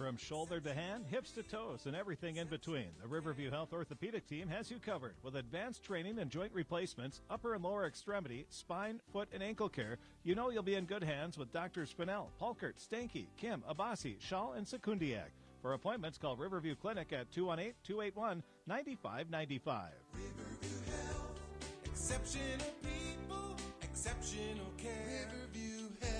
From shoulder to hand, hips to toes, and everything in between, the Riverview Health Orthopedic Team has you covered with advanced training and joint replacements, upper and lower extremity, spine, foot, and ankle care. You know you'll be in good hands with Drs. Spinell, Polkert, Stanky, Kim, Abasi, Schall, and Sekundiak. For appointments, call Riverview Clinic at 218-281-9595. Riverview Health, exceptional people, exceptional care. Riverview Health.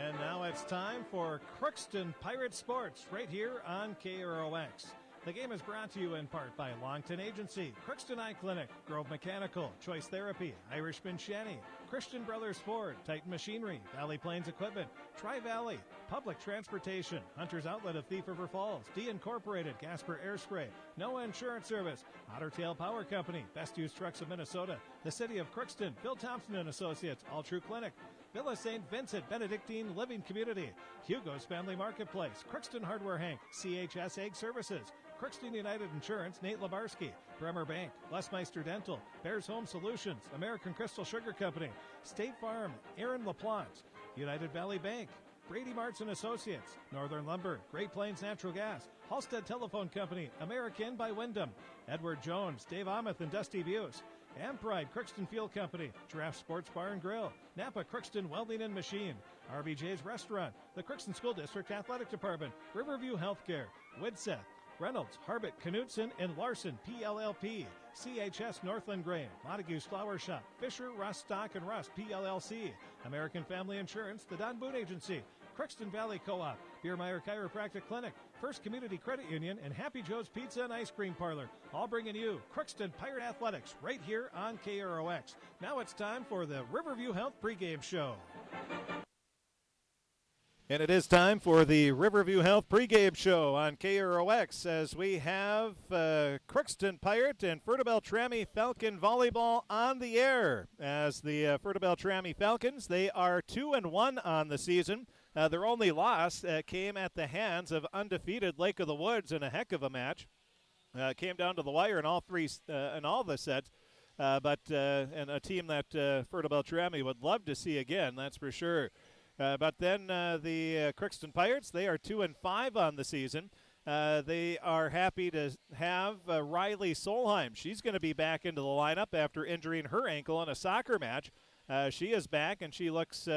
And now it's time for Crookston Pirate Sports right here on KROX. The game is brought to you in part by Longton Agency, Crookston Eye Clinic, Grove Mechanical, Choice Therapy, Irishman Shanny, Christian Brothers Ford, Titan Machinery, Valley Plains Equipment, Tri-Valley, Public Transportation, Hunter's Outlet of Thief River Falls, D Incorporated, Gasper Air Spray, Noah Insurance Service, Otter Tail Power Company, Best Used Trucks of Minnesota, the City of Crookston, Bill Thompson and Associates, All True Clinic, Villa St. Vincent Benedictine Living Community, Hugo's Family Marketplace, Crookston Hardware Hank, CHS Egg Services, Crookston United Insurance, Nate Labarsky, Bremer Bank, Lesmeister Dental, Bears Home Solutions, American Crystal Sugar Company, State Farm, Aaron LaPlante, United Valley Bank, Brady Marts and Associates, Northern Lumber, Great Plains Natural Gas, Halstead Telephone Company, American by Wyndham, Edward Jones, Dave Amos and Dusty Buse, Ampride Crookston Fuel Company, Giraffe Sports Bar and Grill, Napa Crookston Welding and Machine, RBJ's Restaurant, the Crookston School District Athletic Department, Riverview Healthcare, Widseth, Reynolds, Harbit, Knutson, and Larson, PLLP, CHS Northland Grain, Montague's Flower Shop, Fisher, Rust Stock and Rust, PLLC, American Family Insurance, the Don Boone Agency, Crookston Valley Co-op, Biermeyer Chiropractic Clinic, First Community Credit Union, and Happy Joe's Pizza and Ice Cream Parlor, all bringing you Crookston Pirate Athletics right here on KROX. Now it's time for the Riverview Health pregame show. And it is time for the Riverview Health pregame show on KROX as we have Crookston Pirate and Fertile-Beltrami Falcon Volleyball on the air. As the Fertile-Beltrami Falcons, they are 2-1 on the season. Their only loss came at the hands of undefeated Lake of the Woods in a heck of a match. Came down to the wire in all the sets. But a team that Fertile-Beltrami would love to see again, that's for sure. But then the Crookston Pirates, they are 2-5 on the season. They are happy to have Riley Solheim. She's going to be back into the lineup after injuring her ankle in a soccer match. She is back, and she looks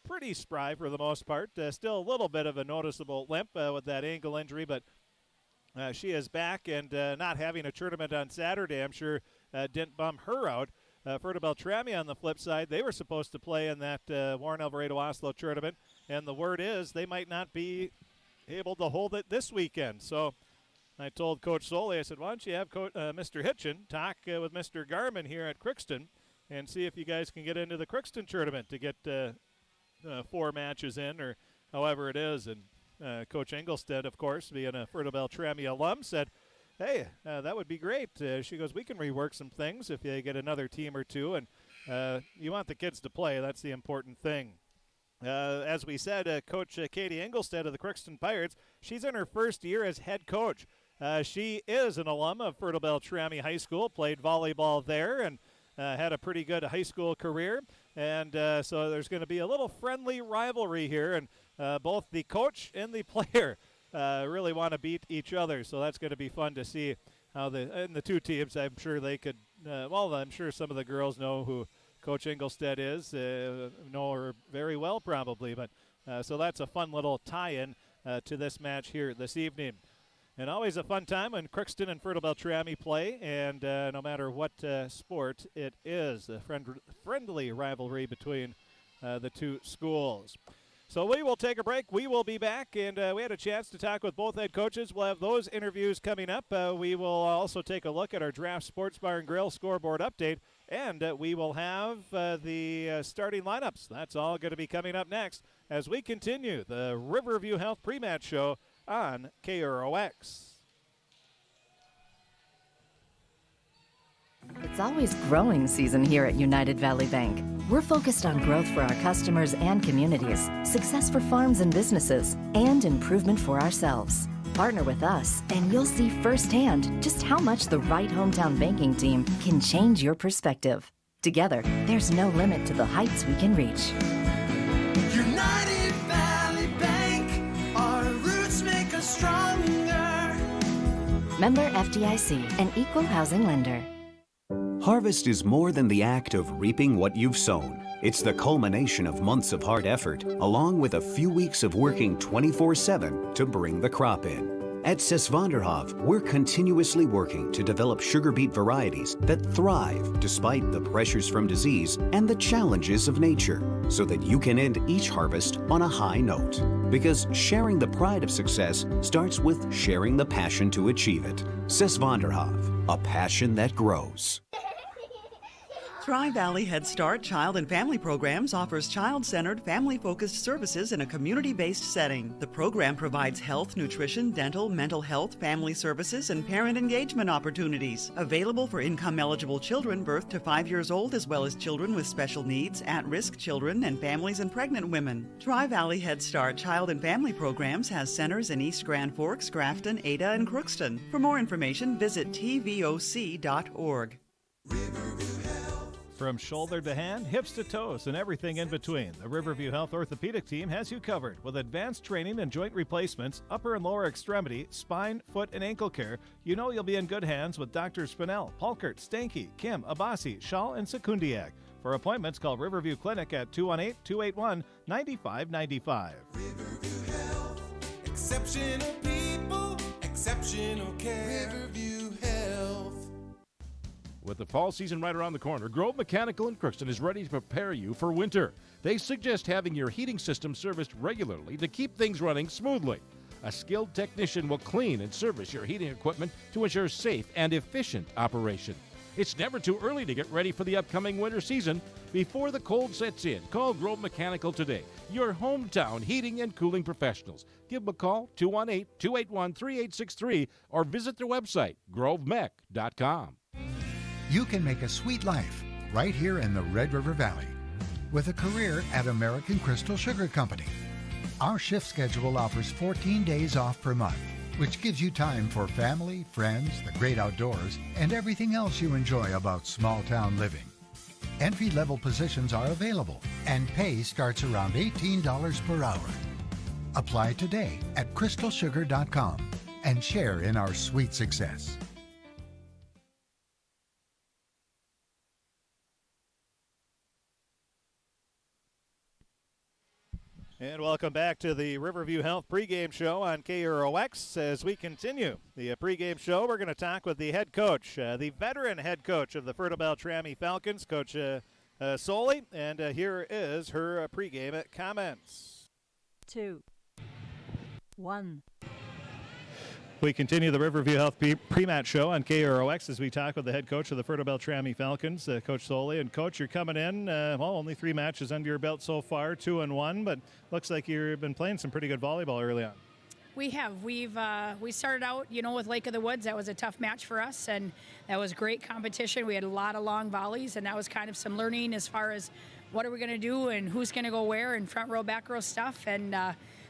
pretty spry for the most part. Still a little bit of a noticeable limp with that ankle injury, but she is back, and not having a tournament on Saturday, I'm sure, didn't bum her out. Fertile-Beltrami on the flip side, they were supposed to play in that Warren Alvarado Oslo tournament, and the word is they might not be able to hold it this weekend. So I told Coach Soley, I said, why don't you have Mr. Hitchin talk with Mr. Garman here at Crookston and see if you guys can get into the Crookston tournament to get 4 matches in or however it is. And Coach Engelstead, of course, being a Fertile-Beltrami alum, said, hey, that would be great. She goes, we can rework some things if you get another team or two, and you want the kids to play. That's the important thing. As we said, Coach Katie Engelstead of the Crookston Pirates, she's in her first year as head coach. She is an alum of Fertile-Beltrami High School, played volleyball there, and had a pretty good high school career. And so there's going to be a little friendly rivalry here, and both the coach and the player really want to beat each other, so that's going to be fun to see how the two teams, I'm sure they could, I'm sure some of the girls know who Coach Engelstead is, know her very well probably, but so that's a fun little tie-in to this match here this evening. And always a fun time when Crookston and Fertile-Beltrami play, and no matter what sport it is, a friendly rivalry between the two schools. So we will take a break. We will be back, and we had a chance to talk with both head coaches. We'll have those interviews coming up. We will also take a look at our Draft Sports Bar and Grill scoreboard update, and we will have the starting lineups. That's all going to be coming up next as we continue the Riverview Health pre-match show on KROX. It's always growing season here at United Valley Bank. We're focused on growth for our customers and communities, success for farms and businesses, and improvement for ourselves. Partner with us, and you'll see firsthand just how much the right hometown banking team can change your perspective. Together, there's no limit to the heights we can reach. United Member FDIC, an equal housing lender. Harvest is more than the act of reaping what you've sown. It's the culmination of months of hard effort, along with a few weeks of working 24/7 to bring the crop in. At Sesvanderhof, we're continuously working to develop sugar beet varieties that thrive despite the pressures from disease and the challenges of nature, so that you can end each harvest on a high note. Because sharing the pride of success starts with sharing the passion to achieve it. Sesvanderhof, a passion that grows. Tri-Valley Head Start Child and Family Programs offers child-centered, family-focused services in a community-based setting. The program provides health, nutrition, dental, mental health, family services, and parent engagement opportunities. Available for income-eligible children birth to 5 years old, as well as children with special needs, at-risk children, and families and pregnant women. Tri-Valley Head Start Child and Family Programs has centers in East Grand Forks, Grafton, Ada, and Crookston. For more information, visit tvoc.org. From shoulder to hand, hips to toes, and everything in between, the Riverview Health Orthopedic Team has you covered with advanced training and joint replacements, upper and lower extremity, spine, foot, and ankle care. You know you'll be in good hands with Drs. Spinell, Polkert, Stanky, Kim, Abasi, Shaw, and Sekundiak. For appointments, call Riverview Clinic at 218-281-9595. Riverview Health, exceptional people, exceptional care. Riverview Health. With the fall season right around the corner, Grove Mechanical in Crookston is ready to prepare you for winter. They suggest having your heating system serviced regularly to keep things running smoothly. A skilled technician will clean and service your heating equipment to ensure safe and efficient operation. It's never too early to get ready for the upcoming winter season. Before the cold sets in, call Grove Mechanical today, your hometown heating and cooling professionals. Give them a call, 218-281-3863, or visit their website, grovemech.com. You can make a sweet life right here in the Red River Valley with a career at American Crystal Sugar Company. Our shift schedule offers 14 days off per month, which gives you time for family, friends, the great outdoors, and everything else you enjoy about small town living. Entry-level positions are available, and pay starts around $18 per hour. Apply today at crystalsugar.com and share in our sweet success. And welcome back to the Riverview Health pregame show on KROX. As we continue the pregame show, we're going to talk with the head coach, the veteran head coach of the Fertile-Beltrami Falcons, Coach Soley. And here is her pregame comments. 2, 1. We continue the Riverview Health pre-match show on KROX as we talk with the head coach of the Fertile-Beltrami Falcons, Coach Soley. And, Coach, you're coming in, only 3 matches under your belt so far, 2-1, but looks like you've been playing some pretty good volleyball early on. We have. We started out, with Lake of the Woods. That was a tough match for us, and that was great competition. We had a lot of long volleys, and that was kind of some learning as far as what are we going to do and who's going to go where and front row, back row stuff. And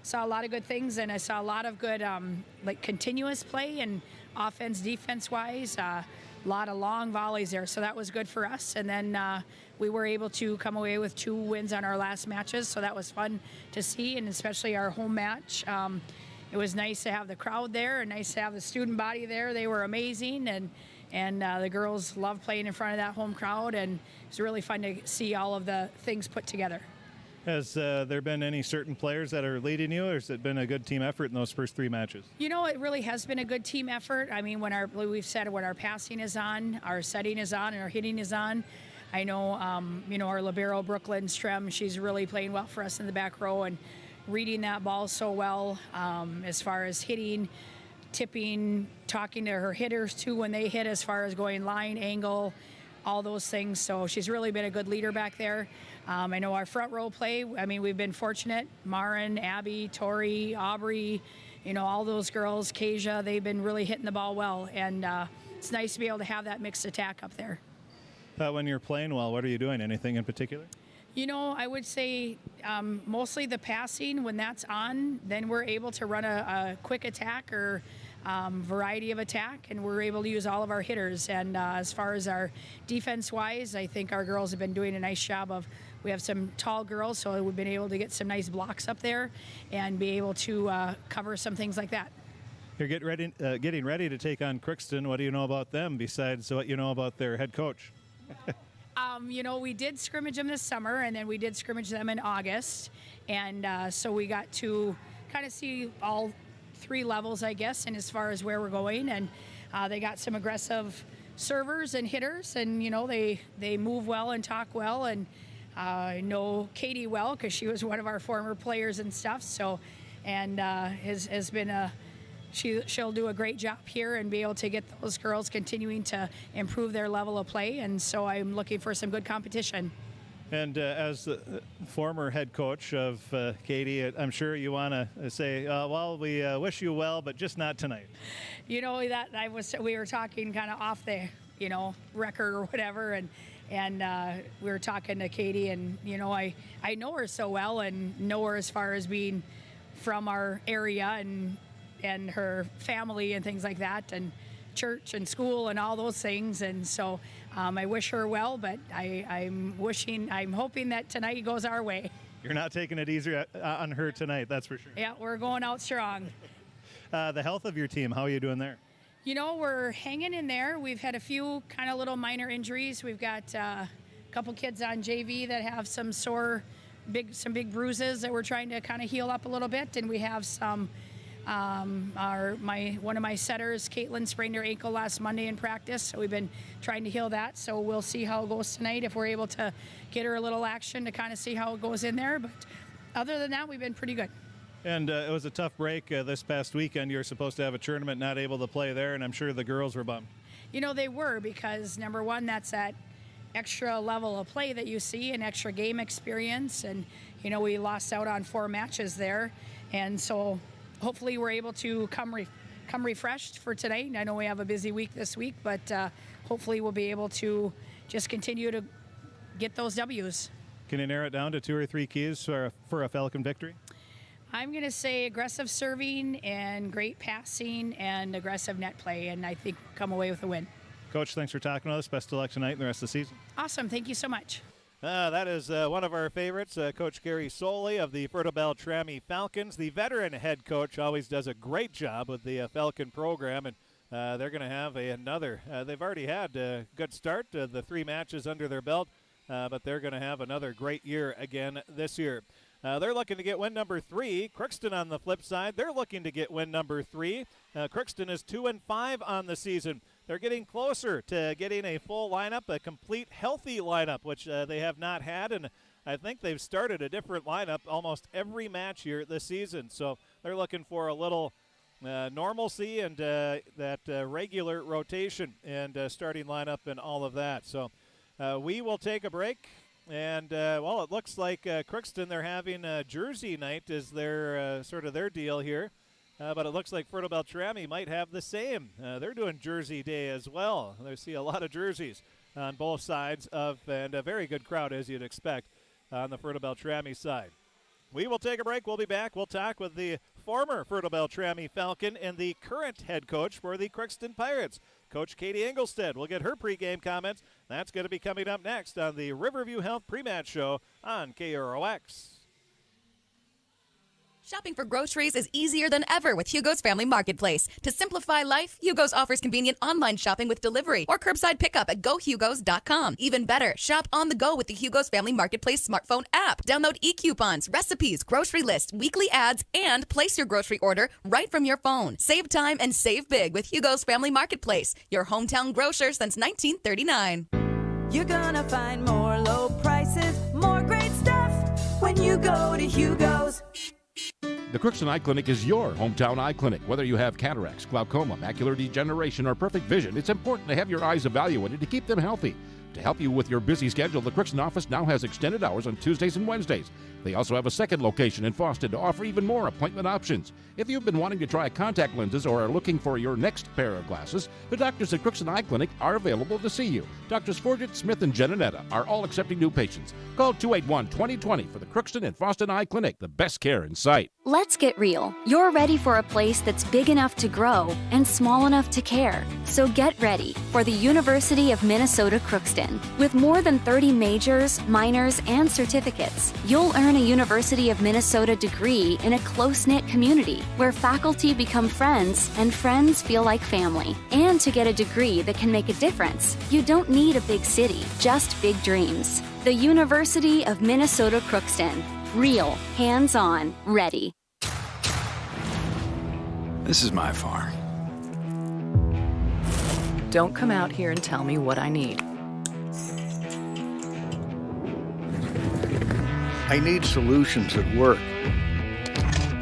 saw a lot of good things, and I saw a lot of good continuous play and offense, defense-wise. A lot of long volleys there, so that was good for us. And then we were able to come away with 2 wins on our last matches, so that was fun to see, and especially our home match. It was nice to have the crowd there and nice to have the student body there. They were amazing, and the girls loved playing in front of that home crowd, and it was really fun to see all of the things put together. Has there been any certain players that are leading you, or has it been a good team effort in those first 3 matches? It really has been a good team effort. I mean, when we've said when our passing is on, our setting is on, and our hitting is on. I know, our libero, Brooklyn Strem, she's really playing well for us in the back row and reading that ball so well as far as hitting, tipping, talking to her hitters, too, when they hit as far as going line, angle, all those things. So she's really been a good leader back there. I know our front row play, we've been fortunate. Marin, Abby, Tori, Aubrey, all those girls, Kasia, they've been really hitting the ball well. And it's nice to be able to have that mixed attack up there. When you're playing well, what are you doing? Anything in particular? I would say mostly the passing. When that's on, then we're able to run a quick attack or variety of attack, and we're able to use all of our hitters. And as far as our defense-wise, I think our girls have been doing a nice job of, we have some tall girls, so we've been able to get some nice blocks up there and be able to cover some things like that. You're getting ready to take on Crookston. What do you know about them besides what you know about their head coach? We did scrimmage them this summer, and then we did scrimmage them in August. And so we got to kind of see all 3 levels, I guess, and as far as where we're going. And they got some aggressive servers and hitters, and, they move well and talk well. And I know Katie well because she was one of our former players and stuff. So, and has been she'll do a great job here and be able to get those girls continuing to improve their level of play. And so I'm looking for some good competition. And as the former head coach of Katie, I'm sure you want to say, we wish you well, but just not tonight. We were talking kind of off the, record or whatever, and we were talking to Katie, and I know her so well and know her as far as being from our area and her family and things like that, and church and school and all those things. And so I wish her well, but I'm hoping that tonight goes our way. You're not taking it easy on her tonight, that's for sure. Yeah, we're going out strong. The health of your team, how are you doing there? We're hanging in there. We've had a few kind of little minor injuries. We've got a couple kids on JV that have some big bruises that we're trying to kind of heal up a little bit, and we have some one of my setters, Caitlin, sprained her ankle last Monday in practice, so we've been trying to heal that. So we'll see how it goes tonight, if we're able to get her a little action to kind of see how it goes in there. But other than that, we've been pretty good. And it was a tough break this past weekend. You were supposed to have a tournament, not able to play there, and I'm sure the girls were bummed. They were, because number one, that's that extra level of play that you see, and extra game experience. And, we lost out on 4 matches there. And so hopefully we're able to come refreshed for tonight. I know we have a busy week this week, but hopefully we'll be able to just continue to get those W's. Can you narrow it down to 2 or 3 keys for a Falcon victory? I'm going to say aggressive serving and great passing and aggressive net play, and I think we'll come away with a win. Coach, thanks for talking to us. Best of luck tonight and the rest of the season. Awesome. Thank you so much. That is one of our favorites, Coach Gary Soley of the Fertile-Beltrami Falcons. The veteran head coach always does a great job with the Falcon program, and they're going to have another. They've already had a good start, the 3 matches under their belt, but they're going to have another great year again this year. They're looking to get win number 3. Crookston on the flip side, they're looking to get win number 3. Crookston is 2-5 on the season. They're getting closer to getting a full lineup, a complete healthy lineup, which they have not had, and I think they've started a different lineup almost every match here this season. So they're looking for a little normalcy and that regular rotation and starting lineup and all of that. So we will take a break. And, it looks like Crookston, they're having Jersey night is their sort of their deal here. But it looks like Fertile-Beltrami might have the same. They're doing Jersey Day as well. They see a lot of jerseys on both sides and a very good crowd, as you'd expect, on the Fertile-Beltrami side. We will take a break. We'll be back. We'll talk with the former Fertile-Beltrami Falcon and the current head coach for the Crookston Pirates, Coach Katie Engelstead. We'll get her pregame comments. That's going to be coming up next on the Riverview Health Pre-Match Show on KROX. Shopping for groceries is easier than ever with Hugo's Family Marketplace. To simplify life, Hugo's offers convenient online shopping with delivery or curbside pickup at GoHugos.com. Even better, shop on the go with the Hugo's Family Marketplace smartphone app. Download e-coupons, recipes, grocery lists, weekly ads, and place your grocery order right from your phone. Save time and save big with Hugo's Family Marketplace, your hometown grocer since 1939. You're gonna find more low prices, more great stuff when you go to Hugo's. The Crookston Eye Clinic is your hometown eye clinic. Whether you have cataracts, glaucoma, macular degeneration, or perfect vision, it's important to have your eyes evaluated to keep them healthy. To help you with your busy schedule, the Crookston office now has extended hours on Tuesdays and Wednesdays. They also have a second location in Fawston to offer even more appointment options. If you've been wanting to try contact lenses or are looking for your next pair of glasses, the doctors at Crookston Eye Clinic are available to see you. Doctors Forget, Smith, and Jananetta are all accepting new patients. Call 281-2020 for the Crookston and Fawston Eye Clinic, the best care in sight. Let's get real. You're ready for a place that's big enough to grow and small enough to care. So get ready for the University of Minnesota Crookston. With more than 30 majors, minors, and certificates, you'll earn a University of Minnesota degree in a close-knit community where faculty become friends and friends feel like family. And to get a degree that can make a difference, you don't need a big city, just big dreams. The University of Minnesota Crookston. Real, hands-on, ready. This is my farm. Don't come out here and tell me what I need. I need solutions that work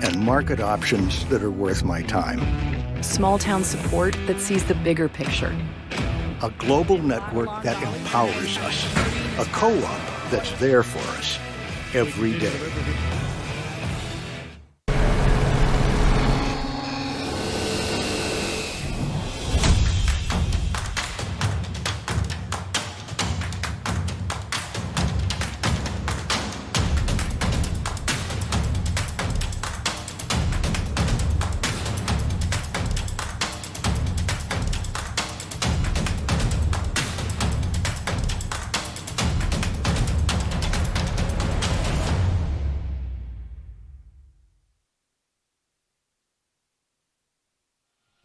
and market options that are worth my time. Small town support that sees the bigger picture. A global network that empowers us. A co-op that's there for us every day.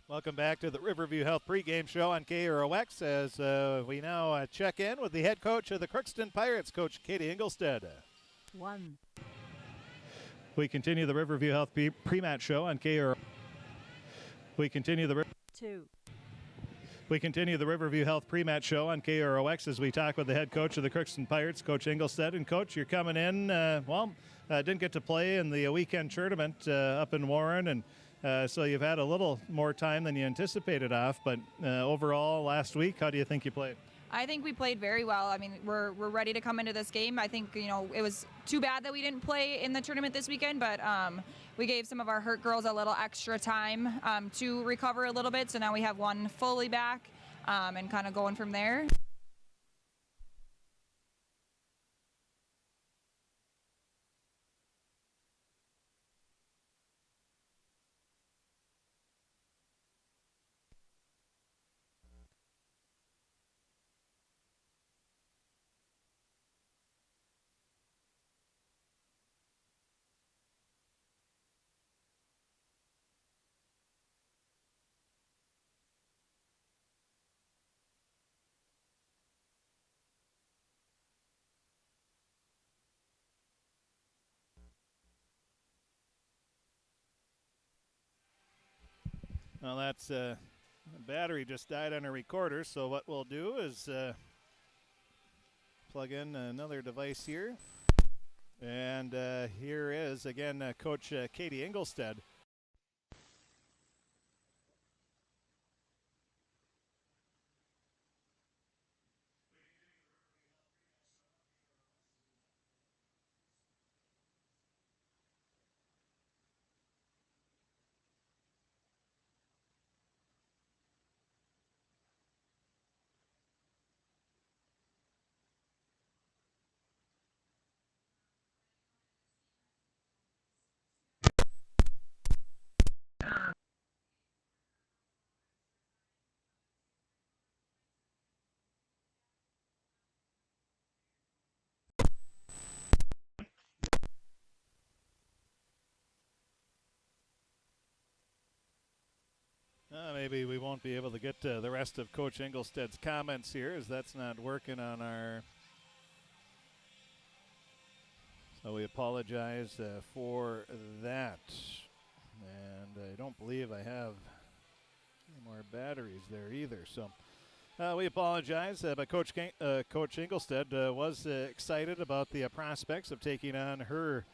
Welcome back to the Riverview Health pregame show on KROX as we now check in with the head coach of the Crookston Pirates, Coach Katie Engelstead. 1. We continue the Riverview Health pre-match show on KROX. We continue the 2. We continue the Riverview Health pre-match show on KROX as we talk with the head coach of the Crookston Pirates, Coach Engelstead. And Coach, you're coming in, didn't get to play in the weekend tournament up in Warren, and so you've had a little more time than you anticipated off, but overall last week, how do you think you played? I think we played very well. I mean, we're ready to come into this game. I think, it was too bad that we didn't play in the tournament this weekend, but we gave some of our hurt girls a little extra time to recover a little bit, so now we have one fully back and kind of going from there. Well, that's the battery just died on our recorder, so what we'll do is plug in another device here. And here is, again, Coach Katie Engelstead. Maybe we won't be able to get the rest of Coach Engelsted's comments here, as that's not working on our. So we apologize for that. And I don't believe I have any more batteries there either. So we apologize, but Coach Engelstead was excited about the prospects of taking on her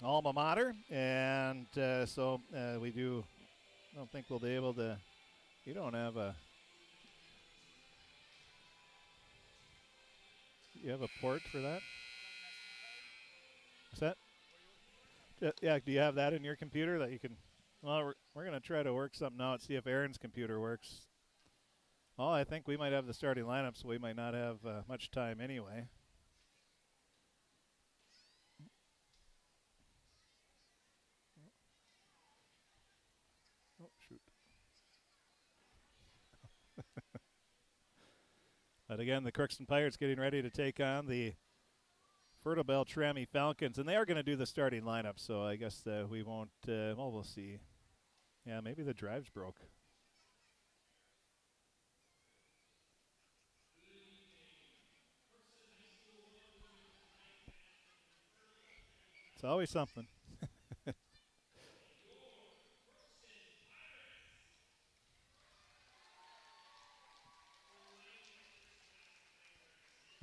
alma mater, and so we do. I don't think we'll be able to. You don't have a. You have a port for that? What's that? Yeah. Do you have that in your computer that you can? Well, we're going to try to work something out. See if Aaron's computer works. Well, I think we might have the starting lineup, so we might not have much time anyway. But again, the Crookston Pirates getting ready to take on the Fertile-Beltrami Falcons, and they are going to do the starting lineup, so I guess we won't, well, we'll see. Yeah, maybe the drives broke. It's always something.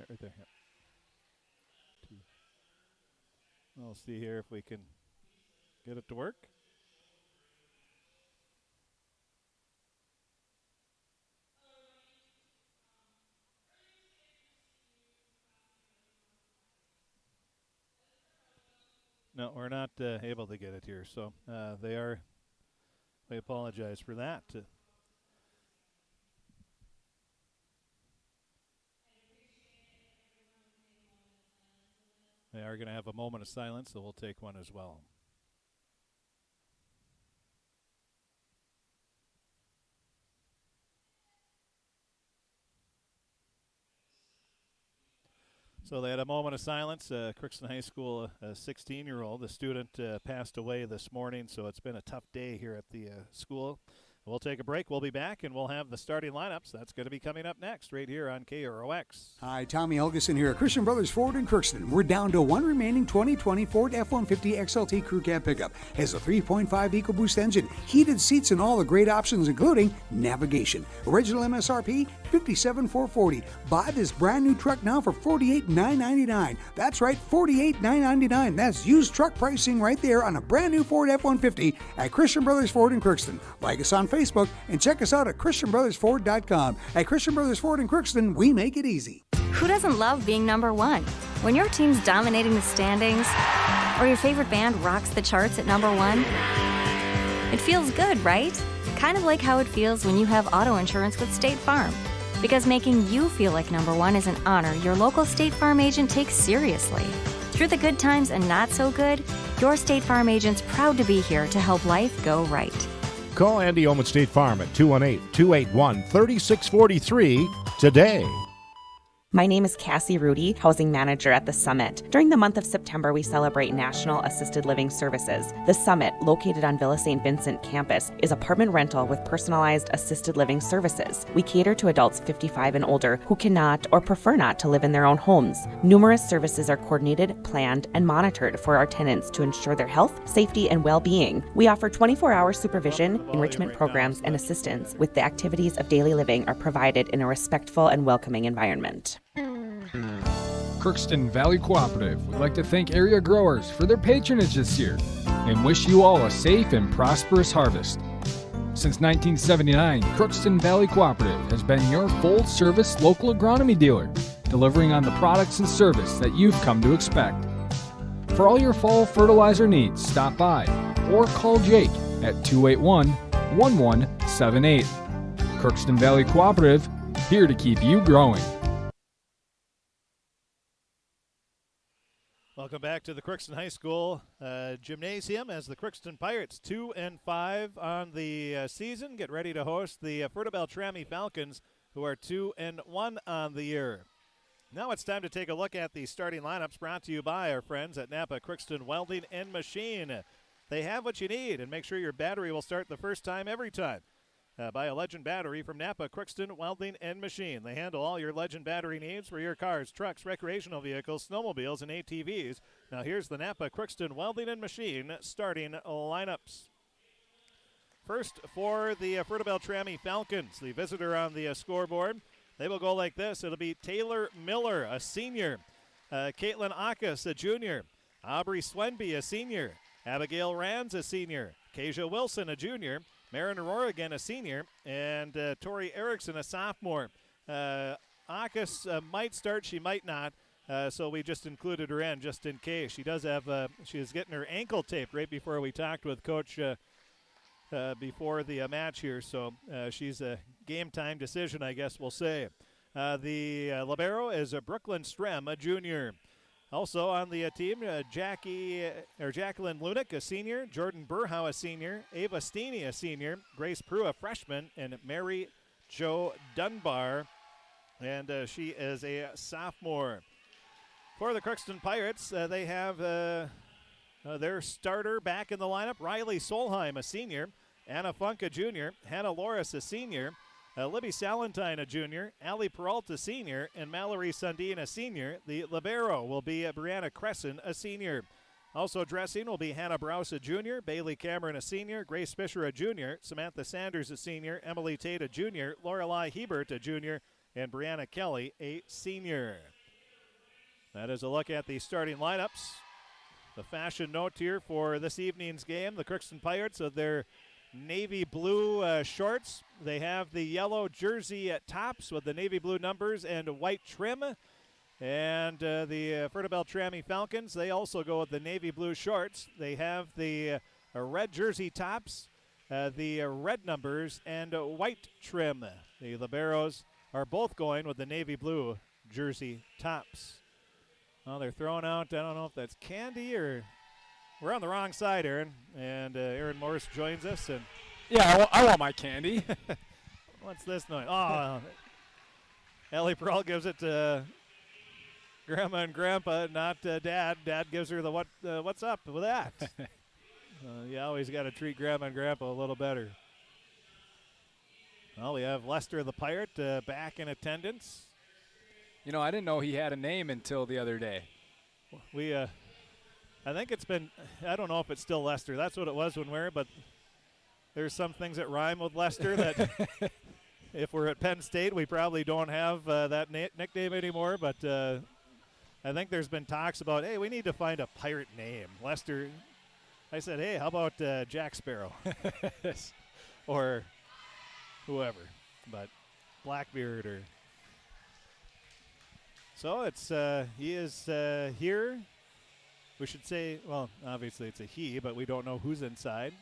Right there. Yep. Two. We'll see here if we can get it to work. No, we're not able to get it here, so we apologize for that. They are going to have a moment of silence, so we'll take one as well. So they had a moment of silence. Crookston High School, a 16-year-old, the student passed away this morning, so it's been a tough day here at the school. We'll take a break. We'll be back, and we'll have the starting lineups. That's going to be coming up next right here on KROX. Hi, Tommy Helgeson here at Christian Brothers Ford in Crookston. We're down to one remaining 2020 Ford F-150 XLT Crew Cab pickup. Has a 3.5 EcoBoost engine, heated seats, and all the great options, including navigation. Original MSRP, $57,440. Buy this brand new truck now for $48,999. That's right, $48,999. That's used truck pricing right there on a brand new Ford F-150 at Christian Brothers Ford in Crookston. Like us on Facebook and check us out at ChristianBrothersFord.com. At Christian Brothers Ford in Crookston, we make it easy. Who doesn't love being number one? When your team's dominating the standings, or your favorite band rocks the charts at number one, it feels good, right? Kind of like how it feels when you have auto insurance with State Farm. Because making you feel like number one is an honor your local State Farm agent takes seriously. Through the good times and not so good, your State Farm agent's proud to be here to help life go right. Call Andy Omen State Farm at 218-281-3643 today. My name is Cassie Rudy, Housing Manager at The Summit. During the month of September, we celebrate National Assisted Living Services. The Summit, located on Villa St. Vincent campus, is apartment rental with personalized assisted living services. We cater to adults 55 and older who cannot or prefer not to live in their own homes. Numerous services are coordinated, planned, and monitored for our tenants to ensure their health, safety, and well-being. We offer 24-hour supervision, enrichment programs, and assistance with the activities of daily living are provided in a respectful and welcoming environment. Crookston Valley Cooperative would like to thank area growers for their patronage this year and wish you all a safe and prosperous harvest. Since 1979, Crookston Valley Cooperative has been your full-service local agronomy dealer, delivering on the products and service that you've come to expect. For all your fall fertilizer needs, stop by or call Jake at 281-1178. Crookston Valley Cooperative, here to keep you growing. Welcome back to the Crookston High School Gymnasium as the Crookston Pirates 2-5 on the season. Get ready to host the Fertile-Beltrami Falcons, who are 2-1 on the year. Now it's time to take a look at the starting lineups brought to you by our friends at Napa Crookston Welding and Machine. They have what you need, and make sure your battery will start the first time every time. Buy a Legend battery from Napa Crookston Welding and Machine. They handle all your Legend battery needs for your cars, trucks, recreational vehicles, snowmobiles, and ATVs. Now here's the Napa Crookston Welding and Machine starting lineups. First for the Fertile-Beltrami Falcons, the visitor on the scoreboard. They will go like this. It'll be Taylor Miller, a senior. Caitlin Akas, a junior. Aubrey Swenby, a senior. Abigail Rands, a senior. Kasia Wilson, a junior. Marin Aurora, a senior, and Tori Erickson, a sophomore. Akas might start, she might not, so we just included her in just in case. She does have, she is getting her ankle taped right before we talked with Coach before the match here, so she's a game time decision, I guess we'll say. The libero is Brooklyn Strem, a junior. Also on the team, Jacqueline Lunick, a senior, Jordan Burhow, a senior, Ava Steeney, a senior, Grace Prue, a freshman, and Mary Jo Dunbar, and she is a sophomore. For the Crookston Pirates, they have their starter back in the lineup, Riley Solheim, a senior, Anna Funk, a junior, Hannah Loris, a senior, Libby Salentine, a junior, Allie Peralta, senior, and Mallory Sundin, a senior. The libero will be Brianna Crescent, a senior. Also dressing will be Hannah Browse, a junior, Bailey Cameron, a senior, Grace Fisher, a junior, Samantha Sanders, a senior, Emily Tate, a junior, Lorelei Hebert, a junior, and Brianna Kelly, a senior. That is a look at the starting lineups. The fashion note here for this evening's game, the Crookston Pirates with their navy blue shorts. They have the yellow jersey tops with the navy blue numbers and white trim. And the Fertile-Beltrami Falcons, they also go with the navy blue shorts. They have the red jersey tops, the red numbers, and white trim. The liberos are both going with the navy blue jersey tops. Well, they're throwing out, I don't know if that's candy or we're on the wrong side, Aaron. And Aaron Morris joins us. And yeah, I want my candy. What's this noise? Oh, Ellie Pearl gives it to Grandma and Grandpa, not Dad. Dad gives her the what's up with that? You always got to treat Grandma and Grandpa a little better. Well, we have Lester the Pirate back in attendance. You know, I didn't know he had a name until the other day. I think it's been, I don't know if it's still Lester. That's what it was when we were, but there's some things that rhyme with Lester that if we're at Penn State, we probably don't have that nickname anymore. But I think there's been talks about, hey, we need to find a pirate name. Lester, I said, hey, how about Jack Sparrow? Or whoever, but Blackbeard or. So it's he is here. We should say, well, obviously it's a he, but we don't know who's inside.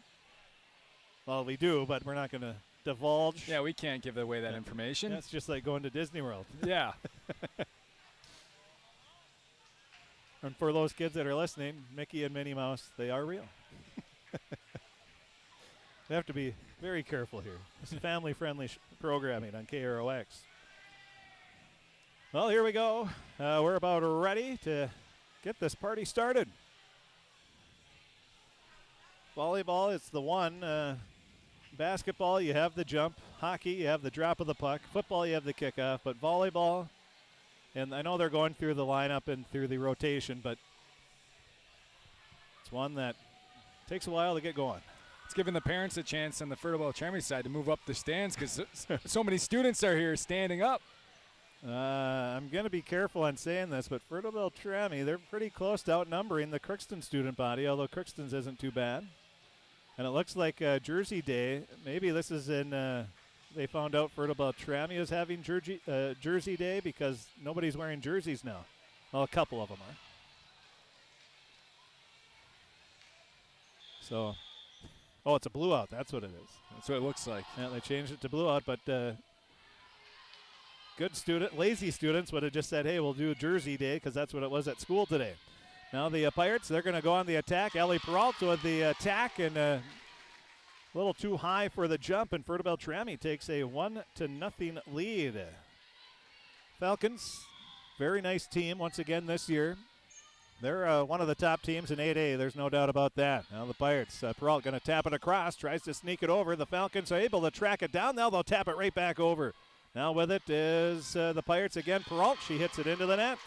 Well, we do, but we're not going to divulge. Yeah, we can't give away that information. That's just like going to Disney World. Yeah. And for those kids that are listening, Mickey and Minnie Mouse, they are real. We have to be very careful here. This is family-friendly programming on KROX. Well, here we go. We're about ready to get this party started. Volleyball, it's the one. Basketball, you have the jump. Hockey, you have the drop of the puck. Football, you have the kickoff. But volleyball, and I know they're going through the lineup and through the rotation, but it's one that takes a while to get going. It's giving the parents a chance on the Fertile-Beltrami side to move up the stands because so many students are here standing up. I'm going to be careful on saying this, but Fertile-Beltrami, they're pretty close to outnumbering the Crookston student body, although Crookston's isn't too bad. And it looks like Jersey Day, maybe this is in, they found out Fertile-Beltrami is having Jersey Day because nobody's wearing jerseys now. Well, a couple of them are. So, oh, it's a blue out. That's what it is. That's what it looks like. Yeah, they changed it to blue out, but good student, lazy students would have just said, hey, we'll do Jersey Day because that's what it was at school today. Now the Pirates, they're going to go on the attack. Ellie Peralta with the attack and a little too high for the jump, and Fertile-Beltrami takes a 1-0 lead. Falcons, very nice team once again this year. They're one of the top teams in 8A. There's no doubt about that. Now the Pirates, Peralta going to tap it across, tries to sneak it over. The Falcons are able to track it down. Now they'll tap it right back over. Now with it is the Pirates again. Peralta, she hits it into the net.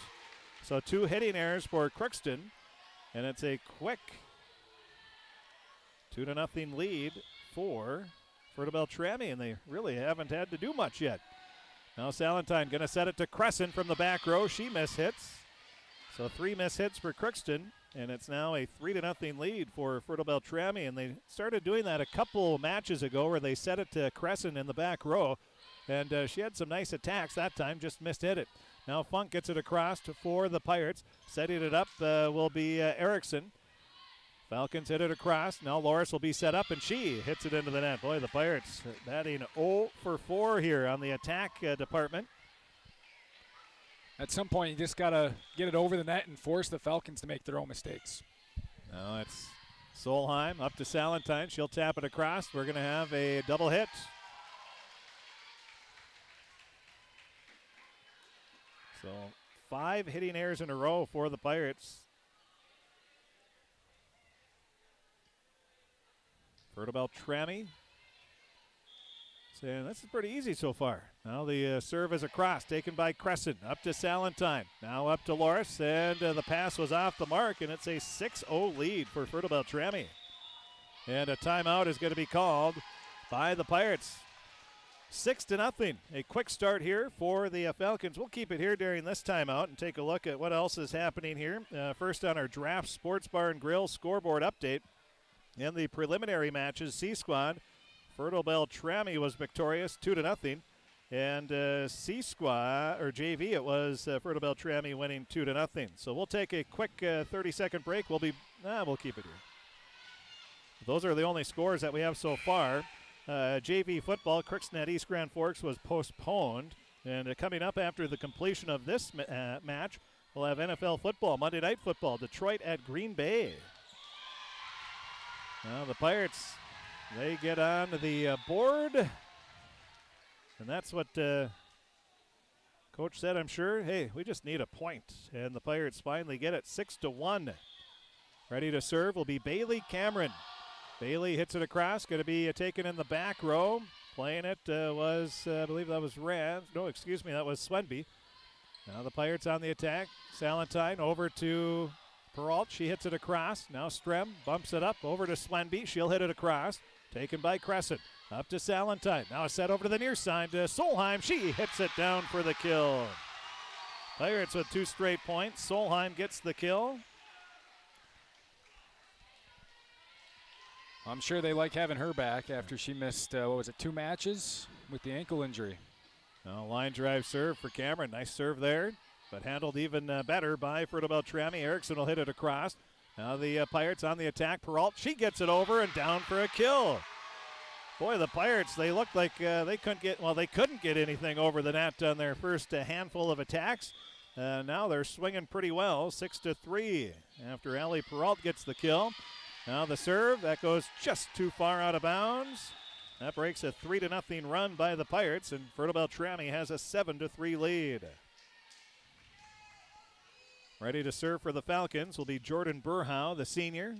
So 2 hitting errors for Crookston, and it's a quick 2-0 lead for Fertile-Beltrami, and they really haven't had to do much yet. Now Salentine going to set it to Crescent from the back row. She mishits. So 3 mishits for Crookston, and it's now a 3-0 lead for Fertile-Beltrami, and they started doing that a couple matches ago where they set it to Crescent in the back row, and she had some nice attacks that time, just missed hit it. Now Funk gets it across for the Pirates. Setting it up will be Erickson. Falcons hit it across. Now Loris will be set up, and she hits it into the net. Boy, the Pirates batting 0 for 4 here on the attack department. At some point, you just got to get it over the net and force the Falcons to make their own mistakes. Now it's Solheim up to Salentine. She'll tap it across. We're going to have a double hit. So 5 hitting errors in a row for the Pirates. Fertile-Beltrami saying this is pretty easy so far. Now the serve is across, taken by Crescent, up to Salentine. Now up to Loris, and the pass was off the mark, and it's a 6-0 lead for Fertile-Beltrami. And a timeout is going to be called by the Pirates. 6-0. A quick start here for the Falcons. We'll keep it here during this timeout and take a look at what else is happening here. First on our Draft Sports Bar and Grill scoreboard update. In the preliminary matches, C Squad, Fertile-Beltrami was victorious 2-0. And C Squad, or JV, it was Fertile-Beltrami winning 2-0. So we'll take a quick 30-second break. We'll keep it here. Those are the only scores that we have so far. JV football, Crookston at East Grand Forks was postponed. And coming up after the completion of this match, we'll have NFL football, Monday Night Football, Detroit at Green Bay. Now the Pirates, they get on the board. And that's what Coach said, I'm sure. Hey, we just need a point. And the Pirates finally get it 6-1. Ready to serve will be Bailey Cameron. Bailey hits it across, going to be taken in the back row. Playing it was, I believe that was that was Swenby. Now the Pirates on the attack. Salentine over to Peralt. She hits it across. Now Strem bumps it up over to Swenby. She'll hit it across. Taken by Crescent. Up to Salentine. Now a set over to the near side to Solheim. She hits it down for the kill. Pirates with 2 straight points. Solheim gets the kill. I'm sure they like having her back after she missed, 2 matches with the ankle injury. Now line drive serve for Cameron. Nice serve there, but handled even better by Fertile-Beltrami. Erickson will hit it across. Now the Pirates on the attack. Peralt, she gets it over and down for a kill. Boy, the Pirates, they looked like they couldn't get anything over the net on their first handful of attacks. Now they're swinging pretty well, 6-3 after Allie Peralt gets the kill. Now the serve, that goes just too far out of bounds. That breaks a 3-0 run by the Pirates, and Fertile-Beltrami has a 7-3 lead. Ready to serve for the Falcons will be Jordan Burhow, the senior.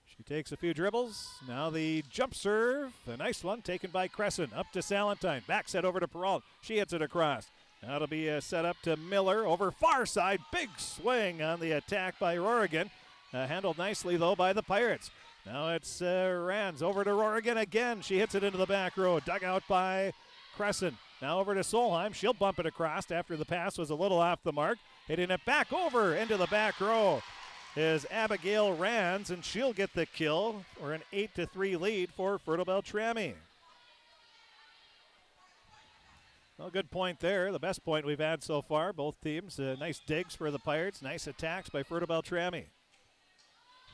She takes a few dribbles. Now the jump serve, a nice one taken by Crescent. Up to Salentine, back set over to Peralt. She hits it across. Now it'll be set up to Miller over far side. Big swing on the attack by Rorigan. Handled nicely, though, by the Pirates. Now it's Rands over to Rorigan again. She hits it into the back row. Dug out by Crescent. Now over to Solheim. She'll bump it across after the pass was a little off the mark. Hitting it back over into the back row is Abigail Rands, and she'll get the kill for an 8-3 lead for Fertile-Beltrami. Well, good point there. The best point we've had so far. Both teams. Nice digs for the Pirates. Nice attacks by Fertile-Beltrami.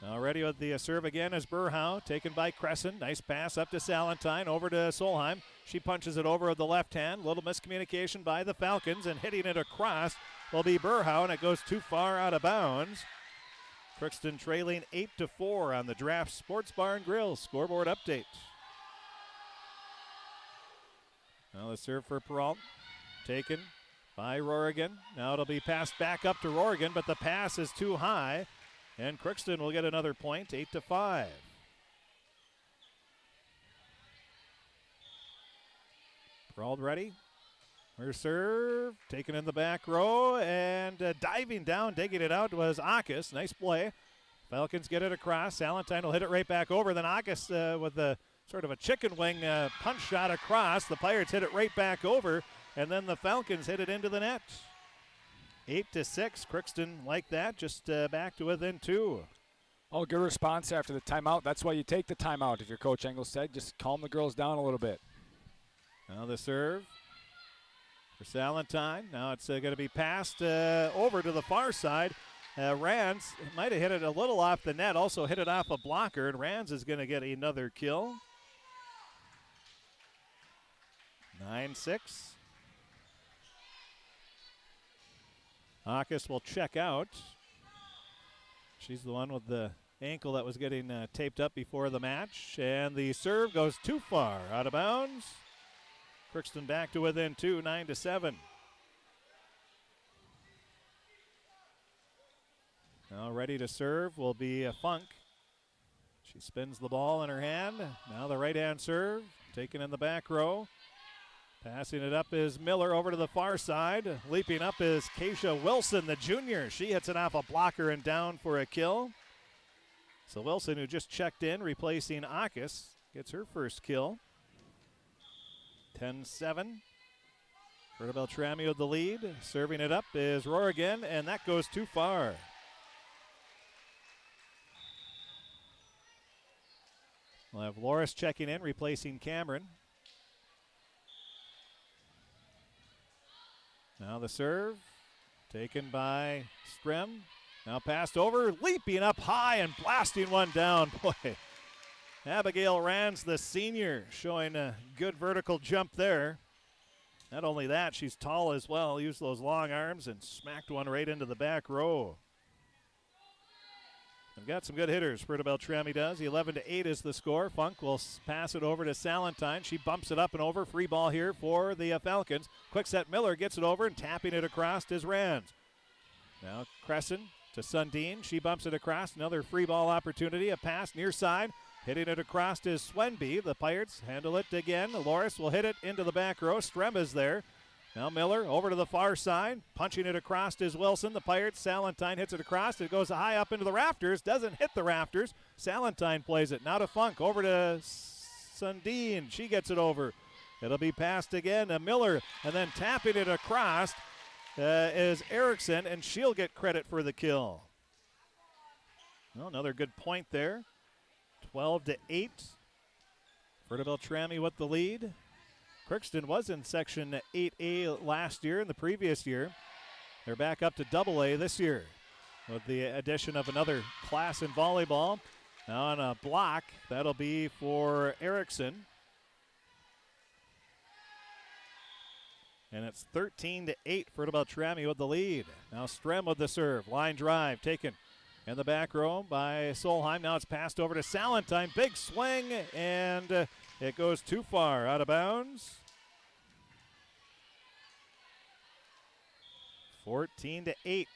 Now ready with the serve again is Burhow, taken by Crescent. Nice pass up to Salentine, over to Solheim. She punches it over with the left hand. Little miscommunication by the Falcons, and hitting it across will be Burhow, and it goes too far out of bounds. Crookston trailing 8-4 on the Draft Sports Bar and Grill scoreboard update. Now the serve for Peralt, taken by Rorigan. Now it'll be passed back up to Rorigan, but the pass is too high. And Crookston will get another point, 8-5. Peralt ready. Her serve, taken in the back row, and diving down, digging it out was Akis. Nice play. Falcons get it across. Salentine will hit it right back over. Then Akis with the sort of a chicken wing punch shot across. The Pirates hit it right back over, and then the Falcons hit it into the net. 8-6, Crookston like that, just back to within 2. Oh, good response after the timeout. That's why you take the timeout if you're Coach Engelstad. Just calm the girls down a little bit. Now the serve for Salentine. Now it's going to be passed over to the far side. Rands might have hit it a little off the net, also hit it off a blocker, and Rands is going to get another kill. 9-6. Akis will check out. She's the one with the ankle that was getting taped up before the match. And the serve goes too far out of bounds. Crookston back to within 2, 9-7. Now ready to serve will be Funk. She spins the ball in her hand. Now the right-hand serve, taken in the back row. Passing it up is Miller over to the far side. Leaping up is Keisha Wilson, the junior. She hits it off a blocker and down for a kill. So Wilson, who just checked in, replacing Akis, gets her first kill. 10-7. Fertile-Beltrami with the lead. Serving it up is Rorigan, and that goes too far. We'll have Loris checking in, replacing Cameron. Now the serve, taken by Strem. Now passed over, leaping up high and blasting one down. Boy, Abigail Rands, the senior, showing a good vertical jump there. Not only that, she's tall as well. Used those long arms and smacked one right into the back row. They've got some good hitters, Fertile-Beltrami does. 11-8 is the score. Funk will pass it over to Salentine. She bumps it up and over. Free ball here for the Falcons. Quickset Miller gets it over and tapping it across is Rands. Now Crescent to Sundin. She bumps it across. Another free ball opportunity. A pass near side. Hitting it across is Swenby. The Pirates handle it again. Loris will hit it into the back row. Strem is there. Now Miller over to the far side. Punching it across is Wilson. The Pirates. Salentine hits it across. It goes high up into the rafters. Doesn't hit the rafters. Salentine plays it. Now to Funk. Over to Sundin. She gets it over. It'll be passed again to Miller. And then tapping it across is Erickson. And she'll get credit for the kill. Well, another good point there. 12-8. Fertile-Beltrami with the lead. Crookston was in Section 8A last year and the previous year. They're back up to AA this year with the addition of another class in volleyball. Now on a block, that'll be for Erickson. And it's 13-8, Fertile-Beltrami with the lead. Now Strem with the serve. Line drive taken in the back row by Solheim. Now it's passed over to Salentine. Big swing, and it goes too far, out of bounds. 14-8.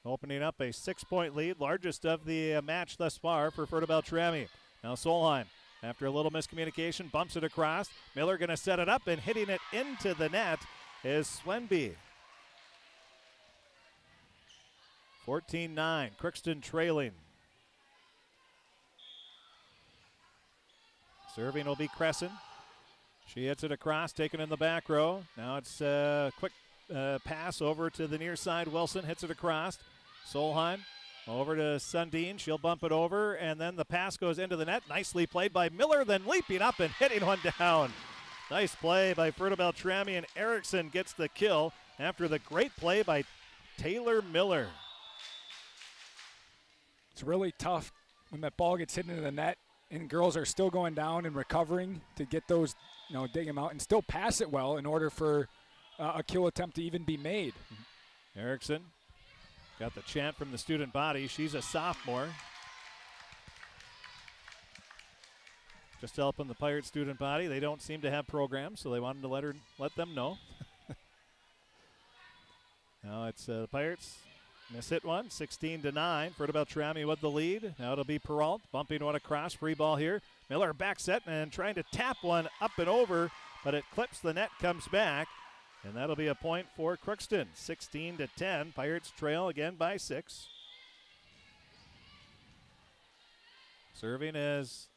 Opening up a 6-point lead, largest of the match thus far for Fertile-Beltrami. Now Solheim, after a little miscommunication, bumps it across. Miller going to set it up, and hitting it into the net is Swenby. 14-9, Crookston trailing. Serving will be Crescent. She hits it across, taken in the back row. Now it's a quick pass over to the near side. Wilson hits it across. Solheim over to Sundin. She'll bump it over, and then the pass goes into the net. Nicely played by Miller, then leaping up and hitting one down. Nice play by Fertile-Beltrami, and Erickson gets the kill after the great play by Taylor Miller. It's really tough when that ball gets hit into the net and girls are still going down and recovering to get those, dig them out and still pass it well in order for a kill attempt to even be made. Erickson got the chant from the student body. She's a sophomore. Just helping the Pirate student body. They don't seem to have programs, so they wanted to let them know. Now it's the Pirates. Miss hit one, 16-9. Fertile-Beltrami with the lead. Now it'll be Peralt bumping one across. Free ball here. Miller back set and trying to tap one up and over, but it clips the net, comes back, and that'll be a point for Crookston. 16-10. Pirates trail again by 6. Serving is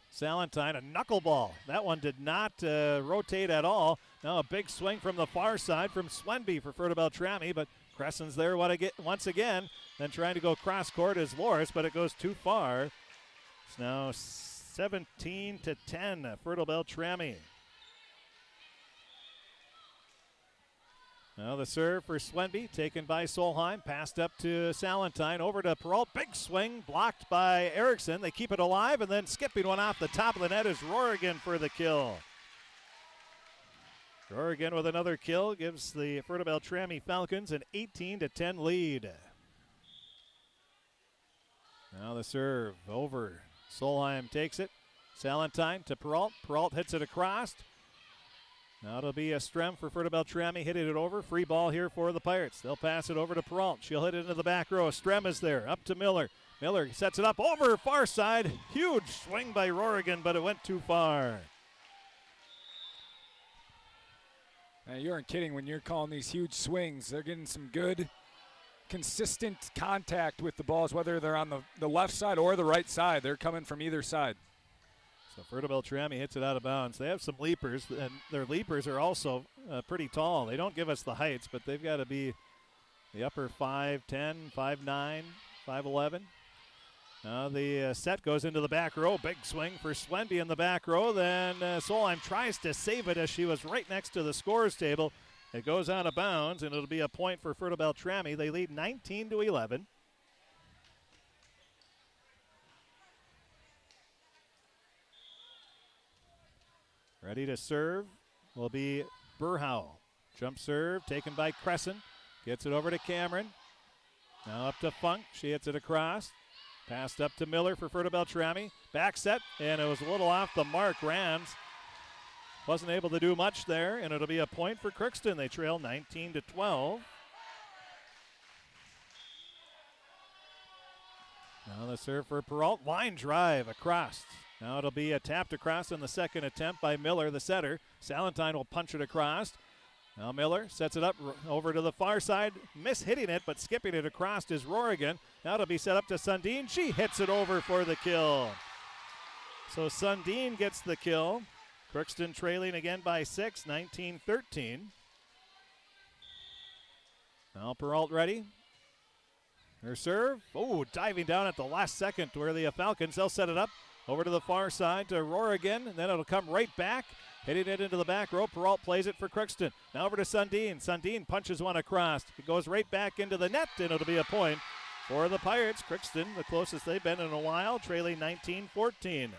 Salentine, a knuckleball. That one did not rotate at all. Now a big swing from the far side from Swenby for Fertile-Beltrami, but Crescent's there once again. Then trying to go cross court is Loris, but it goes too far. It's now 17-10, Fertile-Beltrami. Now the serve for Swenby, taken by Solheim, passed up to Salentine, over to Peralt. Big swing, blocked by Erickson. They keep it alive, and then skipping one off the top of the net is Rorigan for the kill. Rorigan with another kill gives the Fertile-Beltrami Falcons an 18-10 lead. Now the serve over. Solheim takes it. Salentine to Peralt. Peralt hits it across. Now it'll be a Strem for Fertile-Beltrami hitting it over. Free ball here for the Pirates. They'll pass it over to Peralt. She'll hit it into the back row. Strem is there. Up to Miller. Miller sets it up over far side. Huge swing by Rorigan, but it went too far. Now, you aren't kidding when you're calling these huge swings. They're getting some good, consistent contact with the balls, whether they're on the left side or the right side. They're coming from either side. So Fertile-Beltrami hits it out of bounds. They have some leapers, and their leapers are also pretty tall. They don't give us the heights, but they've got to be the upper 5'10", 5'9", 5'11". Now the set goes into the back row. Big swing for Swendy in the back row. Then Solheim tries to save it as she was right next to the scores table. It goes out of bounds, and it'll be a point for Fertile-Beltrami. They lead 19-11. Ready to serve will be Burhow. Jump serve taken by Crescent. Gets it over to Cameron. Now up to Funk. She hits it across. Passed up to Miller for Fertile-Beltrami. Back set, and it was a little off the mark. Rands wasn't able to do much there, and it'll be a point for Crookston. They trail 19-12. Now the serve for Peralt. Line drive across. Now it'll be a tapped across in the second attempt by Miller, the setter. Salentine will punch it across. Now Miller sets it up over to the far side. Hitting it, but skipping it across is Rorigan. Now it'll be set up to Sundin. She hits it over for the kill. So Sundin gets the kill. Crookston trailing again by 6, 19-13. Now Peralt ready. Her serve. Oh, diving down at the last second where the Falcons, they'll set it up. Over to the far side to Rorigan, and then it'll come right back. Hitting it into the back row. Peralt plays it for Crookston. Now over to Sundin. Sundin punches one across. It goes right back into the net, and it'll be a point for the Pirates. Crookston, the closest they've been in a while, trailing 19-14.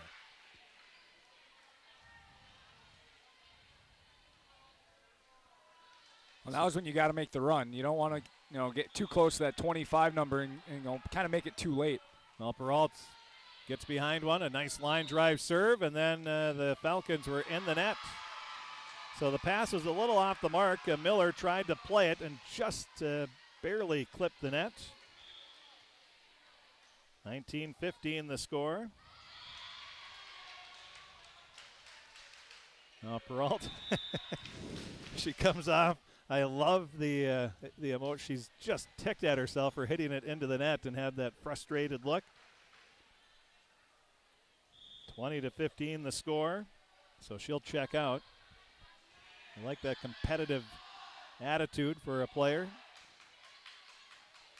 Well, now is when you got to make the run. You don't want to, get too close to that 25 number and kind of make it too late. Well, Peralt gets behind one, a nice line drive serve, and then the Falcons were in the net. So the pass was a little off the mark. Miller tried to play it and just barely clipped the net. 19-15 the score. Now Peralt, she comes off. I love the emotion. She's just ticked at herself for hitting it into the net and had that frustrated look. 20-15 the score, so she'll check out. I like that competitive attitude for a player.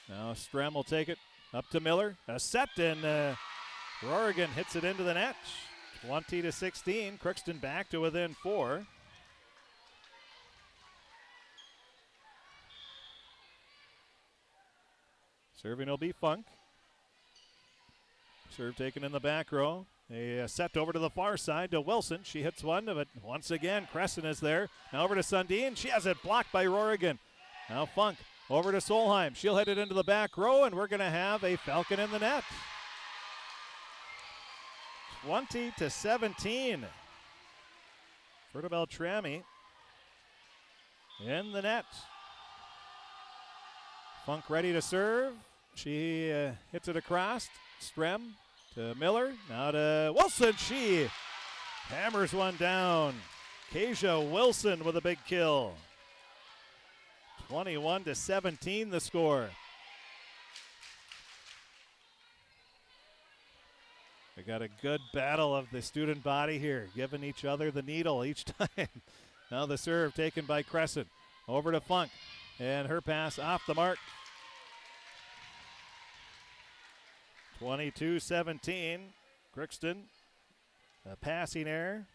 Now Strem will take it up to Miller. A set, and Rorigan hits it into the net. 20-16, Crookston back to within 4. Serving will be Funk. Serve taken in the back row. A set over to the far side to Wilson. She hits one, but once again, Crescent is there. Now over to Sundin. She has it blocked by Rorigan. Now Funk over to Solheim. She'll hit it into the back row, and we're going to have a Falcon in the net. 20-17. Fertile-Beltrami in the net. Funk ready to serve. She hits it across. Strem to Miller. Now to Wilson. She hammers one down. Kasia Wilson with a big kill. 21-17 the score. We got a good battle of the student body here, giving each other the needle each time. Now the serve taken by Crescent. Over to Funk. And her pass off the mark. 22-17. Crookston, a passing error.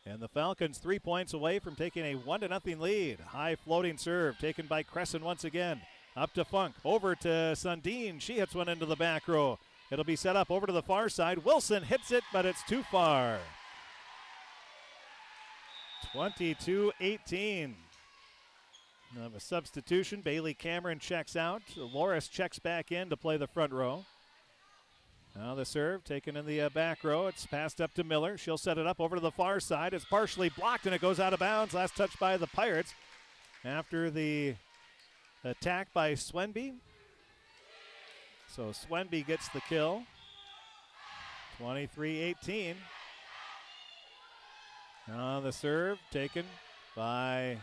And the Falcons 3 points away from taking a 1-0 lead. High floating serve taken by Crescent once again. Up to Funk, over to Sundin. She hits one into the back row. It'll be set up over to the far side. Wilson hits it, but it's too far. 22-18. A substitution. Bailey Cameron checks out. Loris checks back in to play the front row. Now the serve taken in the back row. It's passed up to Miller. She'll set it up over to the far side. It's partially blocked and it goes out of bounds. Last touch by the Pirates after the attack by Swenby. So Swenby gets the kill. 23-18. Now the serve taken by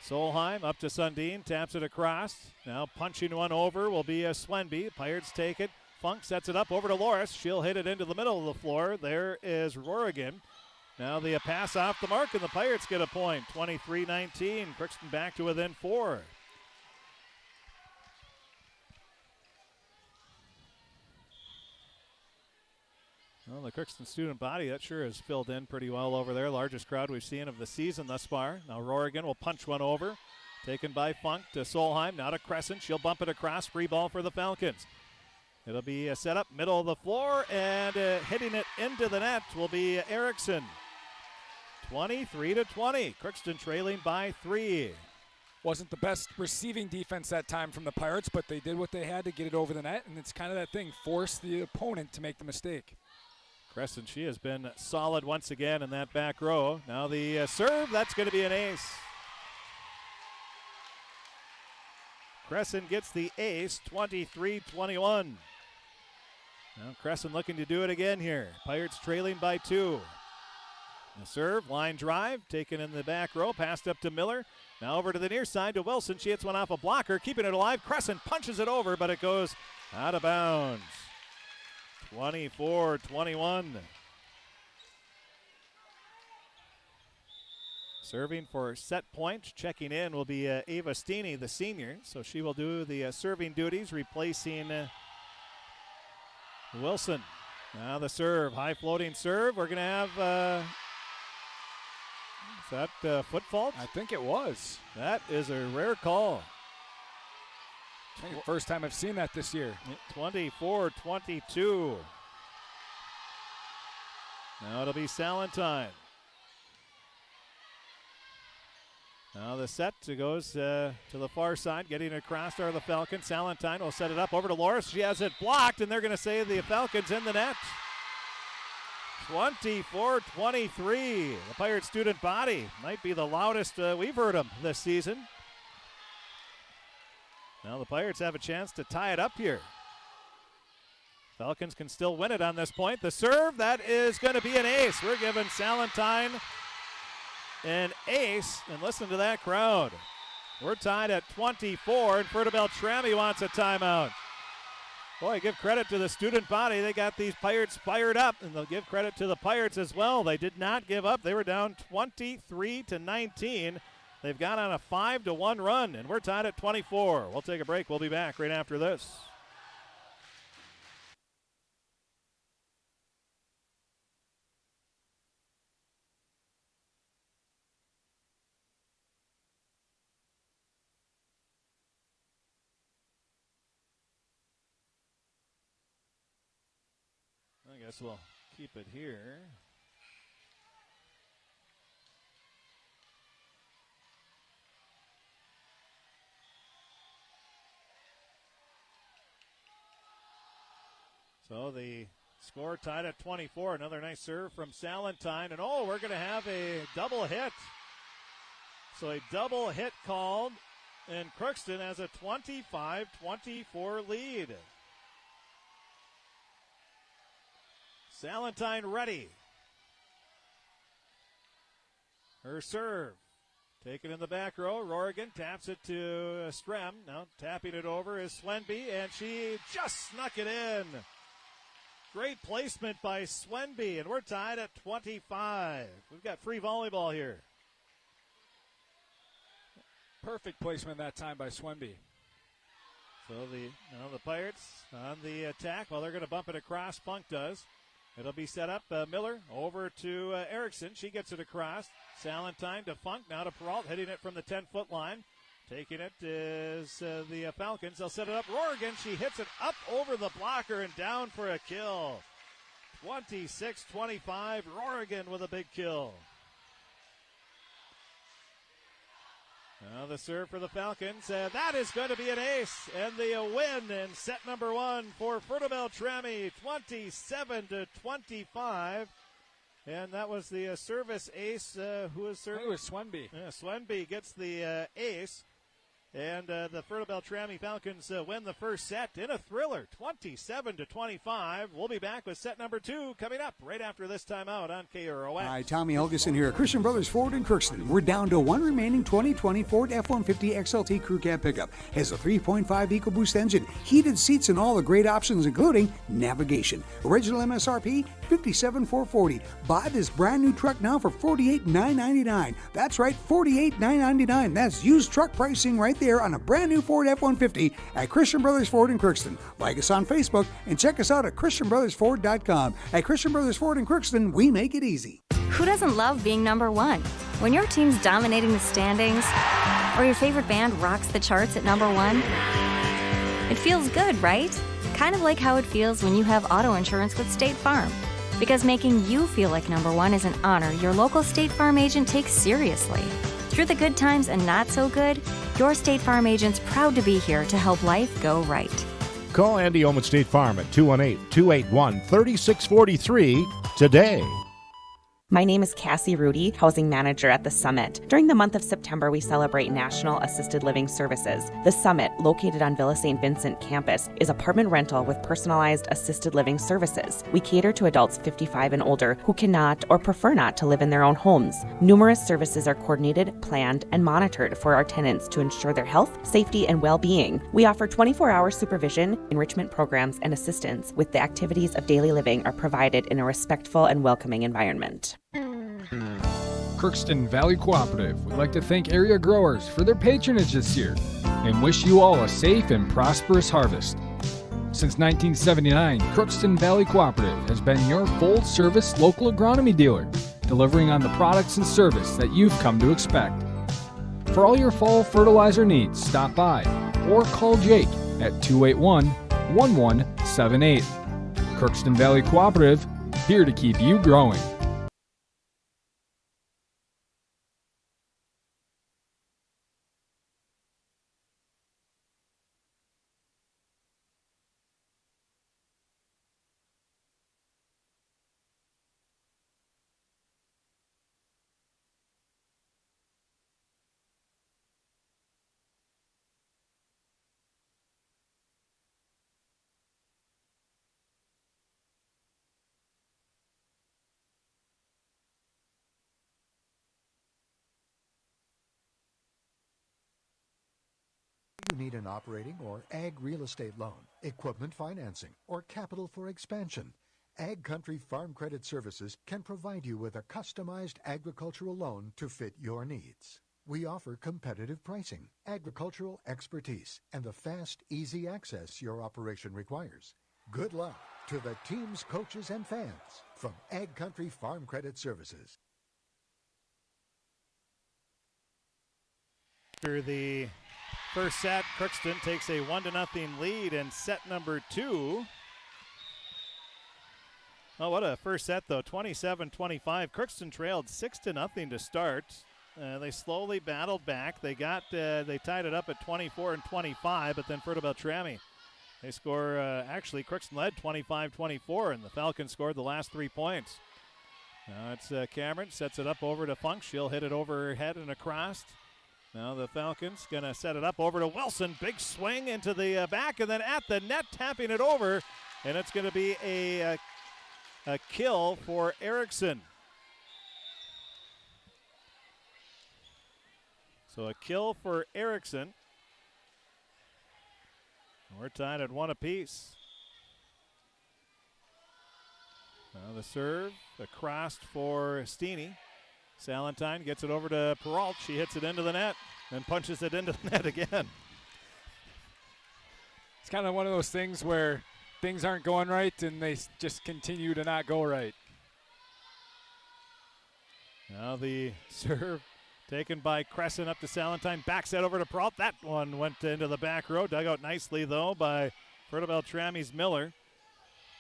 Solheim. Up to Sundin. Taps it across. Now punching one over will be Swenby. Pirates take it. Funk sets it up over to Loris. She'll hit it into the middle of the floor. There is Rorigan. Now the pass off the mark, and the Pirates get a point. 23-19. Crookston back to within 4. Well, the Crookston student body, that sure has filled in pretty well over there. Largest crowd we've seen of the season thus far. Now Rorigan will punch one over. Taken by Funk to Solheim. Now to Crescent. She'll bump it across. Free ball for the Falcons. It'll be set up middle of the floor, and hitting it into the net will be Erickson. 23-20. Crookston trailing by 3. Wasn't the best receiving defense that time from the Pirates, but they did what they had to get it over the net, and it's kind of that thing, force the opponent to make the mistake. Crescent, she has been solid once again in that back row. Now the serve, that's going to be an ace. Crescent gets the ace, 23-21. Now Crescent looking to do it again here. Pirates trailing by 2. The serve, line drive, taken in the back row, passed up to Miller. Now over to the near side to Wilson. She hits one off a blocker, keeping it alive. Crescent punches it over, but it goes out of bounds. 24-21. Serving for set point, checking in will be Ava Steeney, the senior. So she will do the serving duties, replacing Wilson. Now the serve, high floating serve. We're going to have, is that foot fault? I think it was. That is a rare call. I think the first time I've seen that this year. 24-22. Now it'll be Salentine. Now the set goes to the far side, getting it across are the Falcons. Salentine will set it up over to Loris. She has it blocked, and they're going to say the Falcons in the net. 24-23. The Pirate student body might be the loudest we've heard them this season. Now the Pirates have a chance to tie it up here. Falcons can still win it on this point. The serve, that is going to be an ace. We're giving Salentine an ace, and listen to that crowd. We're tied at 24, and Fertile-Beltrami wants a timeout. Boy, give credit to the student body. They got these Pirates fired up, and they'll give credit to the Pirates as well. They did not give up. They were down 23-19. They've gone on a 5-1 run, and we're tied at 24. We'll take a break. We'll be back right after this. I guess we'll keep it here. So the score tied at 24. Another nice serve from Salentine. And oh, we're going to have a double hit. So a double hit called, and Crookston has a 25-24 lead. Salentine ready. Her serve. Taken in the back row. Rorigan taps it to Strem. Now tapping it over is Swenby, and she just snuck it in. Great placement by Swenby, and we're tied at 25. We've got free volleyball here. Perfect placement that time by Swenby. So the Pirates on the attack. Well, they're going to bump it across. Funk does. It'll be set up. Miller over to Erickson. She gets it across. Salentine to Funk. Now to Peralt, hitting it from the 10-foot line. Taking it is the Falcons. They'll set it up. Rorigan, she hits it up over the blocker and down for a kill. 26-25. Rorigan with a big kill. Now the serve for the Falcons. That is going to be an ace, and the win in set number one for Fertile-Beltrami, 27-25. And that was the service ace. Who was serving? It was Swenby. Yeah, Swenby gets the ace. And the Fertile-Beltrami Falcons win the first set in a thriller, 27-25. We'll be back with set number two coming up right after this timeout on KROX. Hi, Tommy Helgeson here at Christian Brothers Ford in Crookston. We're down to one remaining 2020 Ford F-150 XLT Crew Cab pickup. Has a 3.5 EcoBoost engine, heated seats, and all the great options, including navigation. Original MSRP, $57,440. Buy this brand new truck now for $48,999. That's right, $48,999. That's used truck pricing right there on a brand new Ford F-150 at Christian Brothers Ford in Crookston. Like us on Facebook and check us out at ChristianBrothersFord.com. At Christian Brothers Ford in Crookston, we make it easy. Who doesn't love being number one? When your team's dominating the standings, or your favorite band rocks the charts at number one, it feels good, right? Kind of like how it feels when you have auto insurance with State Farm. Because making you feel like number one is an honor your local State Farm agent takes seriously. Through the good times and not so good, your State Farm agent's proud to be here to help life go right. Call Andy Omen State Farm at 218-281-3643 today. My name is Cassie Rudy, Housing Manager at The Summit. During the month of September, we celebrate National Assisted Living Services. The Summit, located on Villa St. Vincent campus, is apartment rental with personalized assisted living services. We cater to adults 55 and older who cannot or prefer not to live in their own homes. Numerous services are coordinated, planned, and monitored for our tenants to ensure their health, safety, and well-being. We offer 24-hour supervision, enrichment programs, and assistance with the activities of daily living are provided in a respectful and welcoming environment. Crookston Valley Cooperative would like to thank area growers for their patronage this year and wish you all a safe and prosperous harvest. Since 1979, Crookston Valley Cooperative has been your full-service local agronomy dealer, delivering on the products and service that you've come to expect. For all your fall fertilizer needs, stop by or call Jake at 281-1178. Crookston Valley Cooperative, here to keep you growing. You need an operating or ag real estate loan, equipment financing, or capital for expansion. Ag Country Farm Credit Services can provide you with a customized agricultural loan to fit your needs. We offer competitive pricing, agricultural expertise, and the fast, easy access your operation requires. Good luck to the teams, coaches, and fans from Ag Country Farm Credit Services. After the first set, Crookston takes a 1-0 lead in set number two. Oh, what a first set, though, 27-25. Crookston trailed 6-0 to start. They slowly battled back. They tied it up at 24-25, but then Fertile-Beltrami, they score, actually, Crookston led 25-24, and the Falcons scored the last 3 points. Now it's Cameron, sets it up over to Funk. She'll hit it over her head and across. Now the Falcons going to set it up over to Wilson. Big swing into the back, and then at the net, tapping it over. And it's going to be a kill for Erickson. So a kill for Erickson. We're tied at 1 apiece. Now the serve, across for Steeney. Salentine gets it over to Peralt. She hits it into the net and punches it into the net again. It's kind of one of those things where things aren't going right and they just continue to not go right. Now the serve taken by Crescent up to Salentine. Back set over to Peralt. That one went into the back row. Dug out nicely, though, by Fertile-Beltrami's Miller.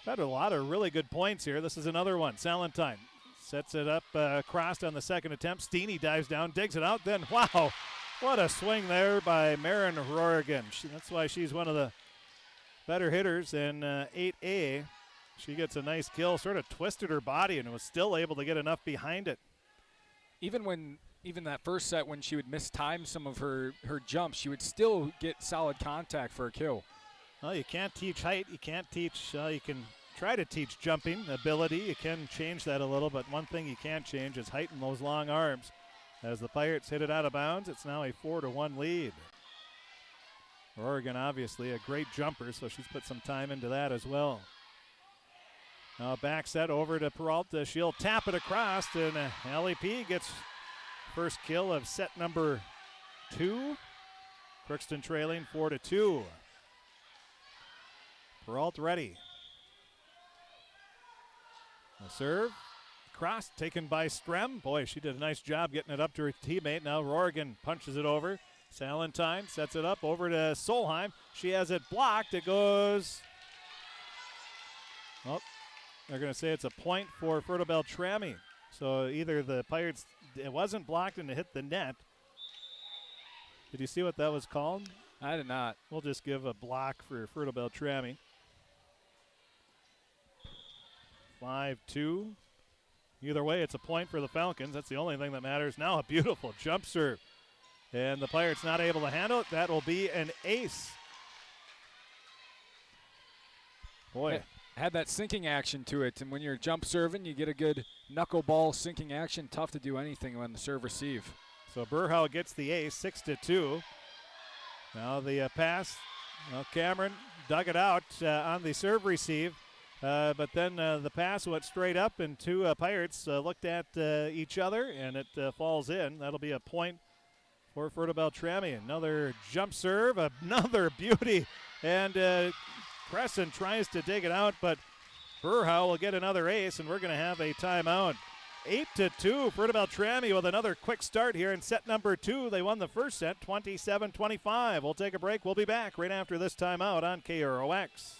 Had a lot of really good points here. This is another one. Salentine sets it up, crossed on the second attempt. Steeney dives down, digs it out. Then, wow, What a swing there by Marin Rorigan. That's why she's one of the better hitters in 8A. She gets a nice kill, sort of twisted her body and was still able to get enough behind it. Even that first set when she would mistime some of her jumps, she would still get solid contact for a kill. Well, you can't teach height. You can't teach, you can try to teach jumping ability. You can change that a little, but one thing you can't change is height and those long arms. As the Pirates hit it out of bounds, it's now a 4-1 lead. Oregon, obviously, a great jumper, so she's put some time into that as well. Now back set over to Peralta. She'll tap it across, and LEP gets first kill of set number 2. Crookston trailing 4-2. Peralta ready. The serve. Cross taken by Strem. Boy, she did a nice job getting it up to her teammate. Now Rorigan punches it over. Salentine sets it up over to Solheim. She has it blocked. It goes. Oh, they're going to say it's a point for Fertile-Beltrami. So either the Pirates, it wasn't blocked and it hit the net. Did you see what that was called? I did not. We'll just give a block for Fertile-Beltrami. 5-2. Either way, it's a point for the Falcons. That's the only thing that matters. Now a beautiful jump serve. And the Pirates not able to handle it. That will be an ace. Boy. Had that sinking action to it. And when you're jump serving, you get a good knuckleball sinking action. Tough to do anything when the serve receive. So Burhow gets the ace, 6-2. Now the pass. Well, Cameron dug it out on the serve receive. But then the pass went straight up, and two Pirates looked at each other, and it falls in. That'll be a point for Fertile-Beltrami. Another jump serve, another beauty. And Crescent tries to dig it out, but Burhow will get another ace, and we're going to have a timeout. 8-2, Fertile-Beltrami with another quick start here in set number 2. They won the first set, 27-25. We'll take a break. We'll be back right after this timeout on KROX.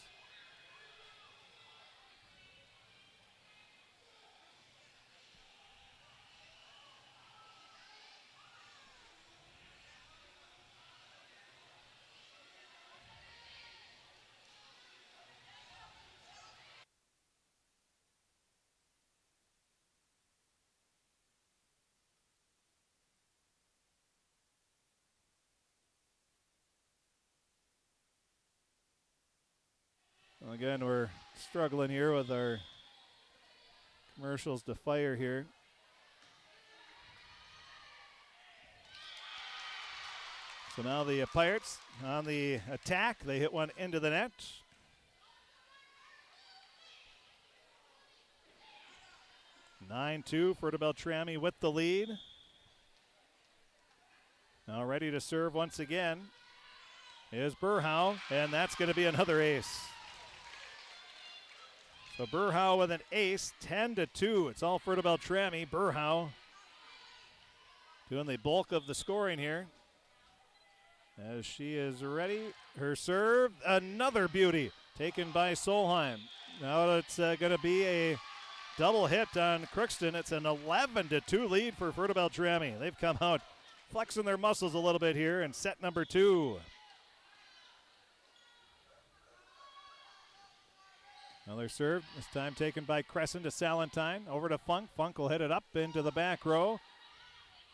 Again, we're struggling here with our commercials to fire here. So now the Pirates on the attack. They hit one into the net. (9-2), Fertile-Beltrami with the lead. Now ready to serve once again is Burhow, and that's going to be another ace. So Burhow with an ace, 10-2. It's all Fertile-Beltrami. Burhow doing the bulk of the scoring here. As she is ready, her serve, another beauty taken by Solheim. Now it's going to be a double hit on Crookston. It's an 11-2 lead for Fertile-Beltrami. They've come out flexing their muscles a little bit here in set number 2. Another serve, this time taken by Crescent to Salentine. Over to Funk. Funk will hit it up into the back row.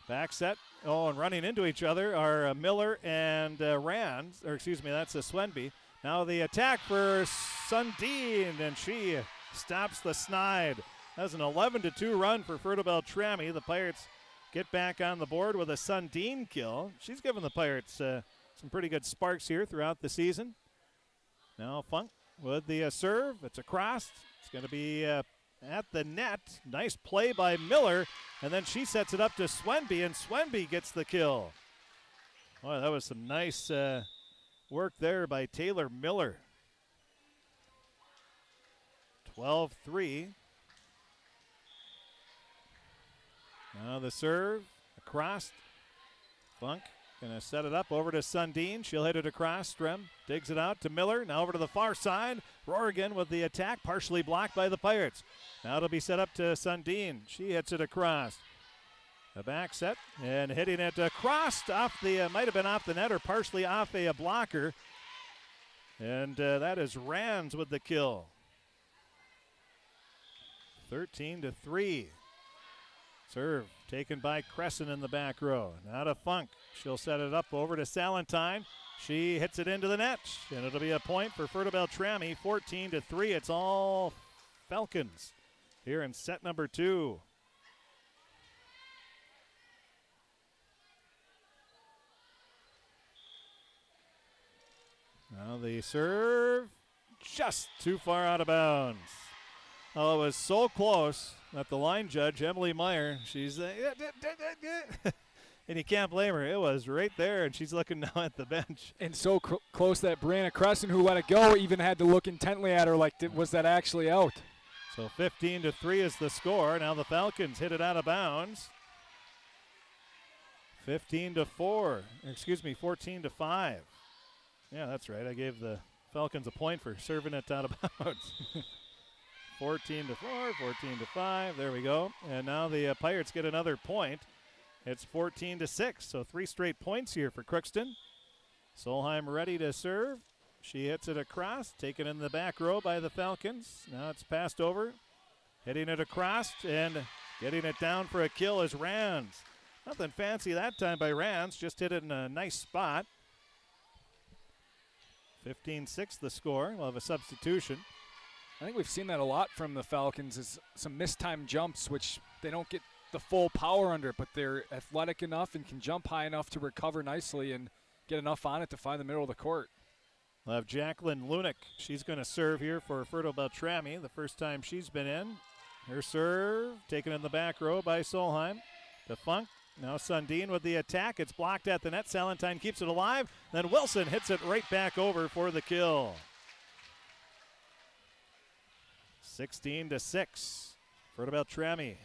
Back set. Oh, and running into each other are Miller and Rands. Or excuse me, that's a Swenby. Now the attack for Sundin, and she stops the snide. That's an 11-2 run for Fertile-Beltrami. The Pirates get back on the board with a Sundin kill. She's given the Pirates some pretty good sparks here throughout the season. Now Funk with the serve. It's across. It's going to be at the net. Nice play by Miller. And then she sets it up to Swenby, and Swenby gets the kill. Boy, that was some nice work there by Taylor Miller. 12-3. Now the serve. Across. Funk. Gonna set it up over to Sundin. She'll hit it across. Strem digs it out to Miller. Now over to the far side. Rorigan with the attack, partially blocked by the Pirates. Now it'll be set up to Sundin. She hits it across. A back set and hitting it crossed off the, might have been off the net or partially off a blocker. And that is Rands with the kill. 13-3. Serve taken by Crescent in the back row. Now to Funk. She'll set it up over to Salentine. She hits it into the net, and it'll be a point for Fertile-Beltrami. 14-3. It's all Falcons here in set number 2. Now the serve, just too far out of bounds. Oh, it was so close that the line judge, Emily Meyer, she's and you can't blame her. It was right there, and she's looking now at the bench. And so close that Brianna Crescent, who let it go, even had to look intently at her like, was that actually out? So 15-3 is the score. Now the Falcons hit it out of bounds. 14-5. Yeah, that's right. I gave the Falcons a point for serving it out of bounds. 14-4, 14-5. There we go. And now the Pirates get another point. It's 14-6. So 3 straight points here for Crookston. Solheim ready to serve. She hits it across, taken in the back row by the Falcons. Now it's passed over. Hitting it across and getting it down for a kill is Rands. Nothing fancy that time by Rands. Just hit it in a nice spot. 15-6 the score. We'll have a substitution. I think we've seen that a lot from the Falcons, is some mistimed jumps, which they don't get the full power under, but they're athletic enough and can jump high enough to recover nicely and get enough on it to find the middle of the court. We'll have Jacqueline Lunick. She's going to serve here for Fertile-Beltrami. The first time she's been in. Her serve taken in the back row by Solheim. To Funk. Now Sundin with the attack. It's blocked at the net. Salentine keeps it alive. Then Wilson hits it right back over for the kill. 16-6. Fertile-Beltrami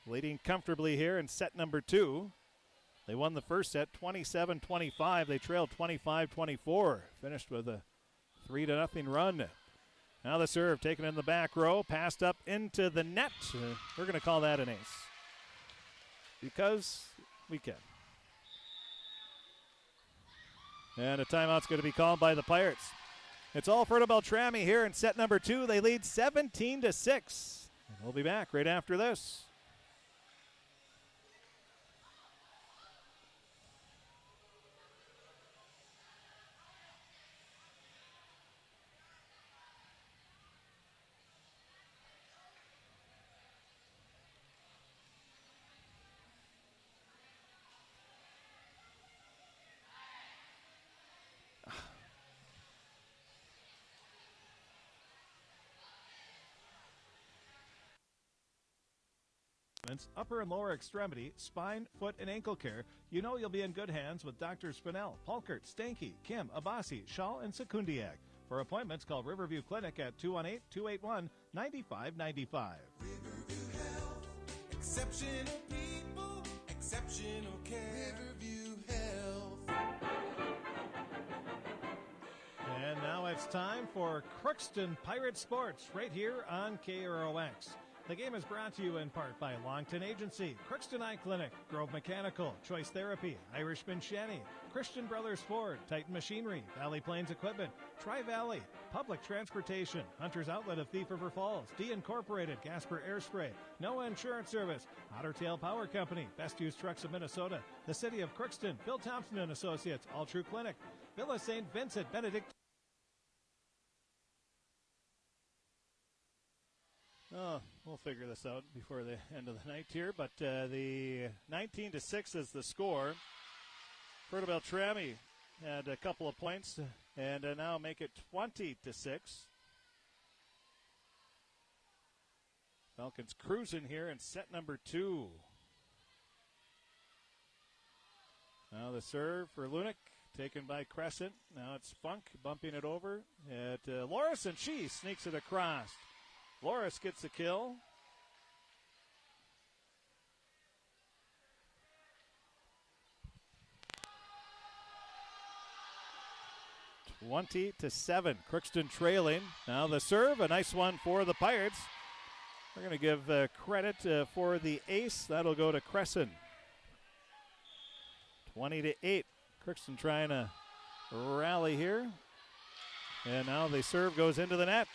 leading comfortably here in set number 2. They won the first set 27-25. They trailed 25-24. Finished with a 3-0 run. Now the serve taken in the back row. Passed up into the net. We're going to call that an ace, because we can. And a timeout's going to be called by the Pirates. It's all Fertile-Beltrami here in set number 2. They lead 17-6. We'll be back right after this. Upper and lower extremity, spine, foot, and ankle care, you know you'll be in good hands with Dr. Spinell, Polkert, Stanky, Kim, Abasi, Shaw, and Sekundiak. For appointments, call Riverview Clinic at 218-281-9595. Riverview Health, exceptional people, exceptional care. Riverview Health. And now it's time for Crookston Pirate Sports right here on KROX. The game is brought to you in part by Longton Agency, Crookston Eye Clinic, Grove Mechanical, Choice Therapy, Irishman Shanny, Christian Brothers Ford, Titan Machinery, Valley Plains Equipment, Tri-Valley, Public Transportation, Hunter's Outlet of Thief River Falls, D Incorporated, Gasper Air Spray, Noah Insurance Service, Otter Tail Power Company, Best Used Trucks of Minnesota, the City of Crookston, Phil Thompson and Associates, All True Clinic, Villa St. Vincent, Benedict. Oh, we'll figure this out before the end of the night here. But the 19-6 is the score. Fertile-Beltrami had a couple of points and now make it 20-6. Falcons cruising here in set number 2. Now the serve for Lunick, taken by Crescent. Now it's Funk bumping it over at Loris, and she sneaks it across. Loris gets a kill. (20-7). Crookston trailing. Now the serve, a nice one for the Pirates. We're going to give credit for the ace. That'll go to Crescent. 20-8. Crookston trying to rally here. And now the serve goes into the net.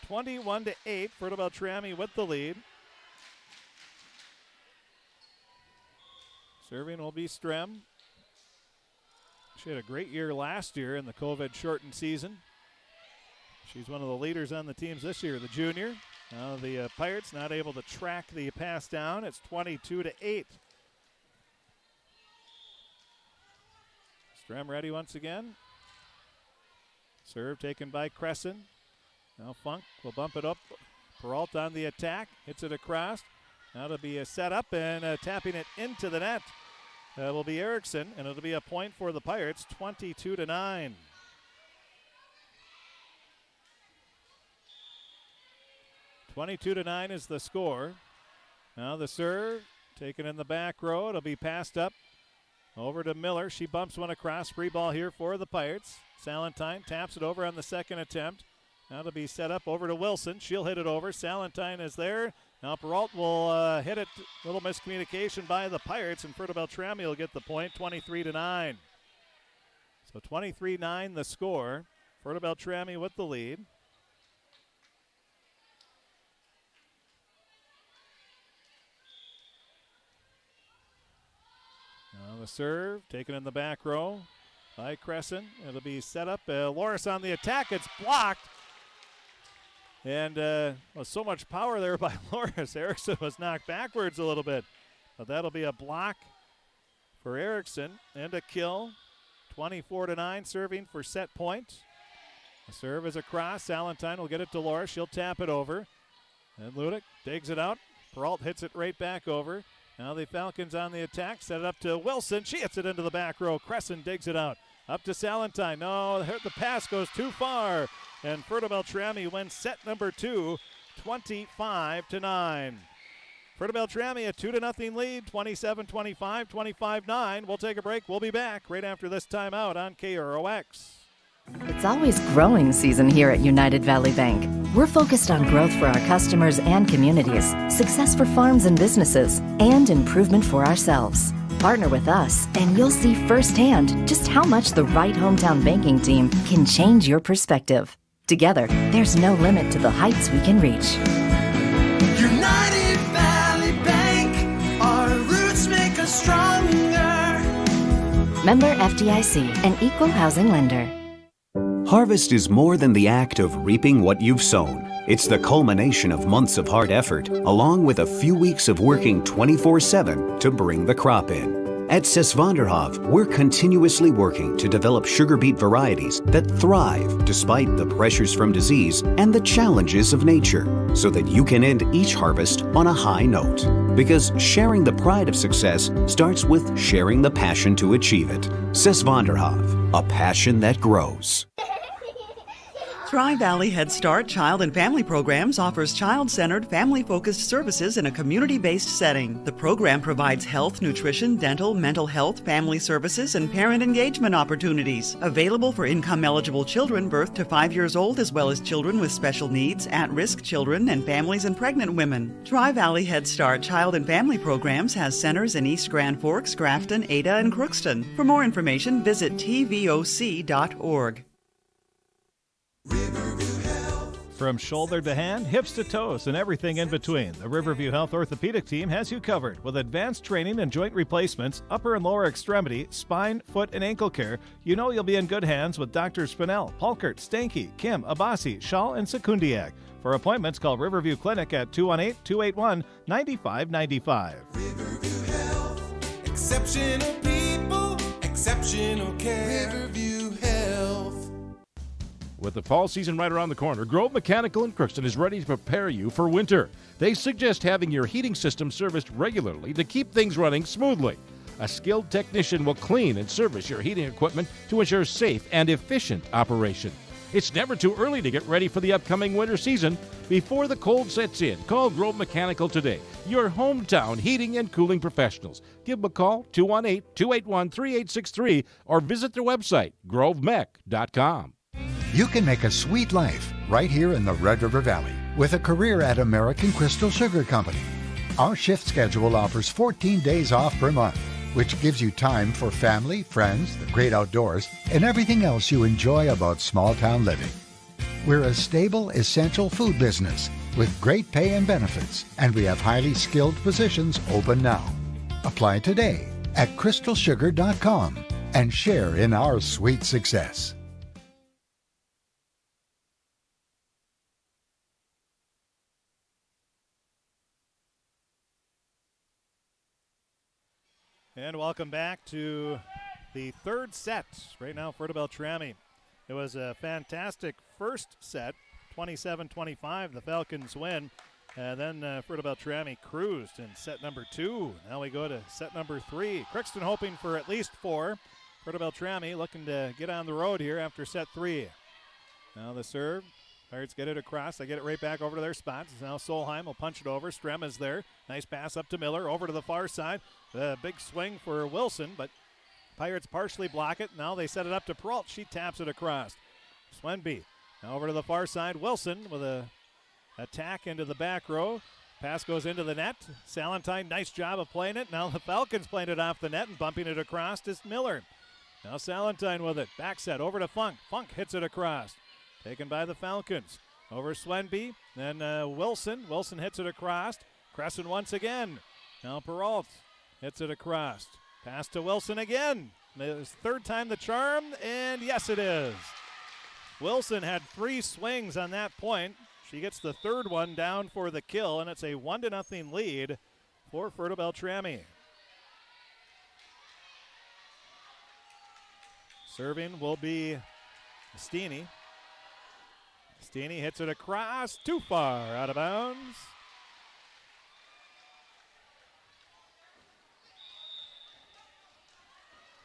21-8. Fertile-Beltrami with the lead. Serving will be Strem. She had a great year last year in the COVID-shortened season. She's one of the leaders on the teams this year, the junior. Now the Pirates not able to track the pass down. It's 22-8. Strem ready once again. Serve taken by Crescent. Now Funk will bump it up. Peralta on the attack. Hits it across. Now it'll be a set up and tapping it into the net. Will be Erickson, and it'll be a point for the Pirates, 22-9. (22-9) is the score. Now the serve taken in the back row. It'll be passed up over to Miller. She bumps one across. Free ball here for the Pirates. Salentine taps it over on the second attempt. Now it'll be set up over to Wilson. She'll hit it over. Salentine is there. Now Peralta will hit it. Little miscommunication by the Pirates, and Fertile-Beltrami will get the point, 23-9. So 23-9 the score. Fertile-Beltrami with the lead. Now the serve taken in the back row by Crescent. It'll be set up. Loris on the attack. It's blocked. And so much power there by Loris. Erickson was knocked backwards a little bit. But that'll be a block for Erickson and a kill. 24-9 serving for set point. The serve is across. Salentine will get it to Loris. She'll tap it over. And Ludick digs it out. Peralta hits it right back over. Now the Falcons on the attack. Set it up to Wilson. She hits it into the back row. Crescent digs it out. Up to Salentine. No, the pass goes too far. And Fertile-Beltrami wins set number 2, 25-9. Fertile-Beltrami a 2-0 lead, 27-25, 25-9. We'll take a break. We'll be back right after this timeout on KROX. It's always growing season here at United Valley Bank. We're focused on growth for our customers and communities, success for farms and businesses, and improvement for ourselves. Partner with us, and you'll see firsthand just how much the right hometown banking team can change your perspective. Together, there's no limit to the heights we can reach. United Valley Bank, our roots make us stronger. Member FDIC, an equal housing lender. Harvest is more than the act of reaping what you've sown. It's the culmination of months of hard effort, along with a few weeks of working 24/7 to bring the crop in. At Sesvanderhof, we're continuously working to develop sugar beet varieties that thrive despite the pressures from disease and the challenges of nature, so that you can end each harvest on a high note. Because sharing the pride of success starts with sharing the passion to achieve it. Sesvanderhof, a passion that grows. Tri-Valley Head Start Child and Family Programs offers child-centered, family-focused services in a community-based setting. The program provides health, nutrition, dental, mental health, family services, and parent engagement opportunities. Available for income-eligible children birth to 5 years old, as well as children with special needs, at-risk children, and families and pregnant women. Tri-Valley Head Start Child and Family Programs has centers in East Grand Forks, Grafton, Ada, and Crookston. For more information, visit tvoc.org. From shoulder to hand, hips to toes, and everything in between, the Riverview Health Orthopedic Team has you covered with advanced training and joint replacements, upper and lower extremity, spine, foot, and ankle care. You know you'll be in good hands with Drs. Spinell, Palkert, Stanky, Kim, Abasi, Schall, and Sekundiak. For appointments, call Riverview Clinic at 218-281-9595. Riverview Health, exceptional people, exceptional care. Riverview Health. With the fall season right around the corner, Grove Mechanical in Crookston is ready to prepare you for winter. They suggest having your heating system serviced regularly to keep things running smoothly. A skilled technician will clean and service your heating equipment to ensure safe and efficient operation. It's never too early to get ready for the upcoming winter season. Before the cold sets in, call Grove Mechanical today, your hometown heating and cooling professionals. Give them a call, 218-281-3863, or visit their website, grovemech.com. You can make a sweet life right here in the Red River Valley with a career at American Crystal Sugar Company. Our shift schedule offers 14 days off per month. which gives you time for family, friends, the great outdoors, and everything else you enjoy about small town living. We're a stable, essential food business with great pay and benefits, and we have highly skilled positions open now. Apply today at crystalsugar.com and share in our sweet success. And welcome back to the third set. Right now, Fertile-Beltrami. It was a fantastic first set, 27-25. The Falcons win. And then Fertile-Beltrami cruised in set number 2. Now we go to set number 3. Crookston hoping for at least 4. Fertile-Beltrami looking to get on the road here after set 3. Now the serve. Pirates get it across. They get it right back over to their spots. Now Solheim will punch it over. Strem is there. Nice pass up to Miller. Over to the far side. A big swing for Wilson, but Pirates partially block it. Now they set it up to Peralt. She taps it across. Swenby now over to the far side. Wilson with a attack into the back row. Pass goes into the net. Salentine, nice job of playing it. Now the Falcons playing it off the net and bumping it across is Miller. Now Salentine with it. Back set over to Funk. Funk hits it across. Taken by the Falcons. Over Swenby. Then Wilson. Wilson hits it across. Crescent once again. Now Peralt hits it across. Pass to Wilson again. It's third time the charm, and yes, it is. Wilson had 3 swings on that point. She gets the third one down for the kill, and it's a 1-0 lead for Fertile-Beltrami. Serving will be Steeny. Steeny hits it across, too far, out of bounds.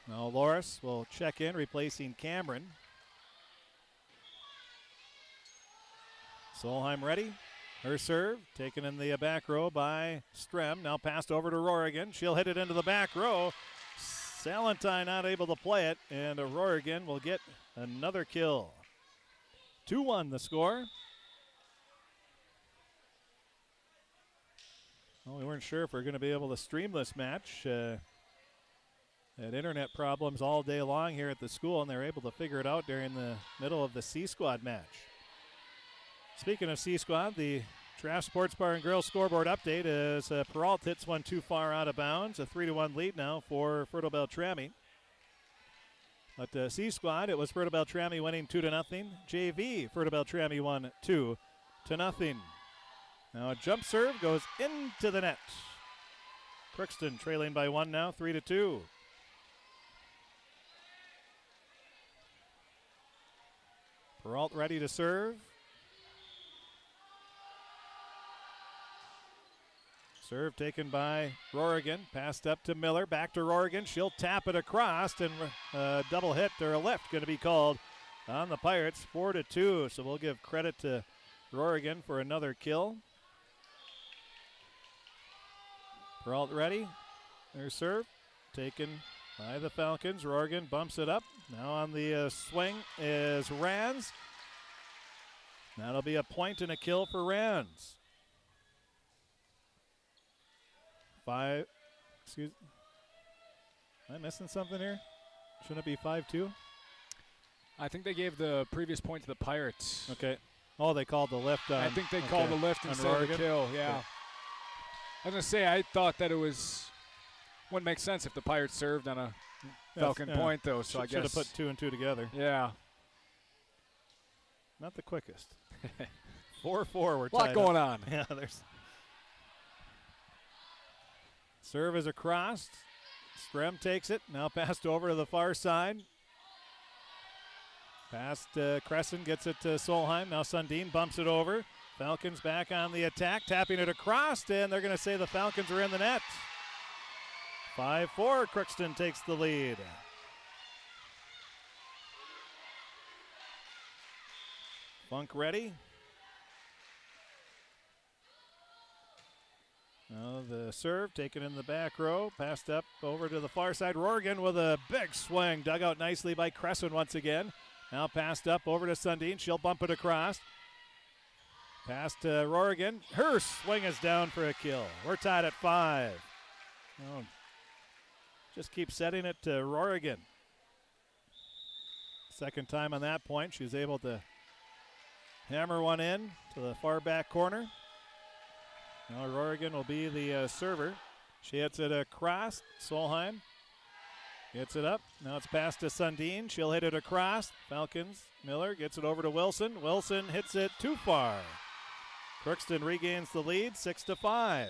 Now Loris will check in, replacing Cameron. Solheim ready. Her serve, taken in the back row by Strem. Now passed over to Rorigan. She'll hit it into the back row. Salentine not able to play it, and Rorigan will get another kill. 2-1 the score. Well, we weren't sure if we are going to be able to stream this match. Had internet problems all day long here at the school, and they were able to figure it out during the middle of the C-Squad match. Speaking of C-Squad, the Draft Sports Bar and Grill scoreboard update is Peralt hits one too far out of bounds. A 3-1 lead now for Fertile-Beltrami. But C-Squad, it was Fertile-Beltrami winning 2-0. JV, Fertile-Beltrami won 2-0. Now a jump serve goes into the net. Crookston trailing by 1 now, 3-2. Peralt ready to serve. Serve taken by Rorigan. Passed up to Miller. Back to Rorigan. She'll tap it across, and a double hit or a lift going to be called on the Pirates. 4-2. So we'll give credit to Rorigan for another kill. Peralt ready. Their serve taken by the Falcons. Rorigan bumps it up. Now on the swing is Rands. That'll be a point and a kill for Rands. Excuse me. Am I missing something here? Shouldn't it be 5-2? I think they gave the previous point to the Pirates. Okay. Oh, they called the lift on. I think they called the lift instead of the kill, yeah. Okay. I was going to say, I thought that it wouldn't make sense if the Pirates served on a Falcon point, though, so I guess. Should have put 2 and 2 together. Yeah. Not the quickest. 4-4, we're tied. A lot going on. Yeah, there's. Serve is across. Strem takes it. Now passed over to the far side. Past Crescent, gets it to Solheim. Now Sundin bumps it over. Falcons back on the attack, tapping it across, and they're going to say the Falcons are in the net. 5-4, Crookston takes the lead. Funk ready. Now the serve taken in the back row, passed up over to the far side. Rorigan with a big swing, dug out nicely by Crescent once again. Now passed up over to Sundin. She'll bump it across. Pass to Rorigan. Her swing is down for a kill. We're tied at 5. Oh, just keep setting it to Rorigan. Second time on that point, she was able to hammer one in to the far back corner. Now Rorigan will be the server. She hits it across. Solheim gets it up. Now it's passed to Sundin. She'll hit it across. Falcons. Miller gets it over to Wilson. Wilson hits it too far. Crookston regains the lead, 6-5.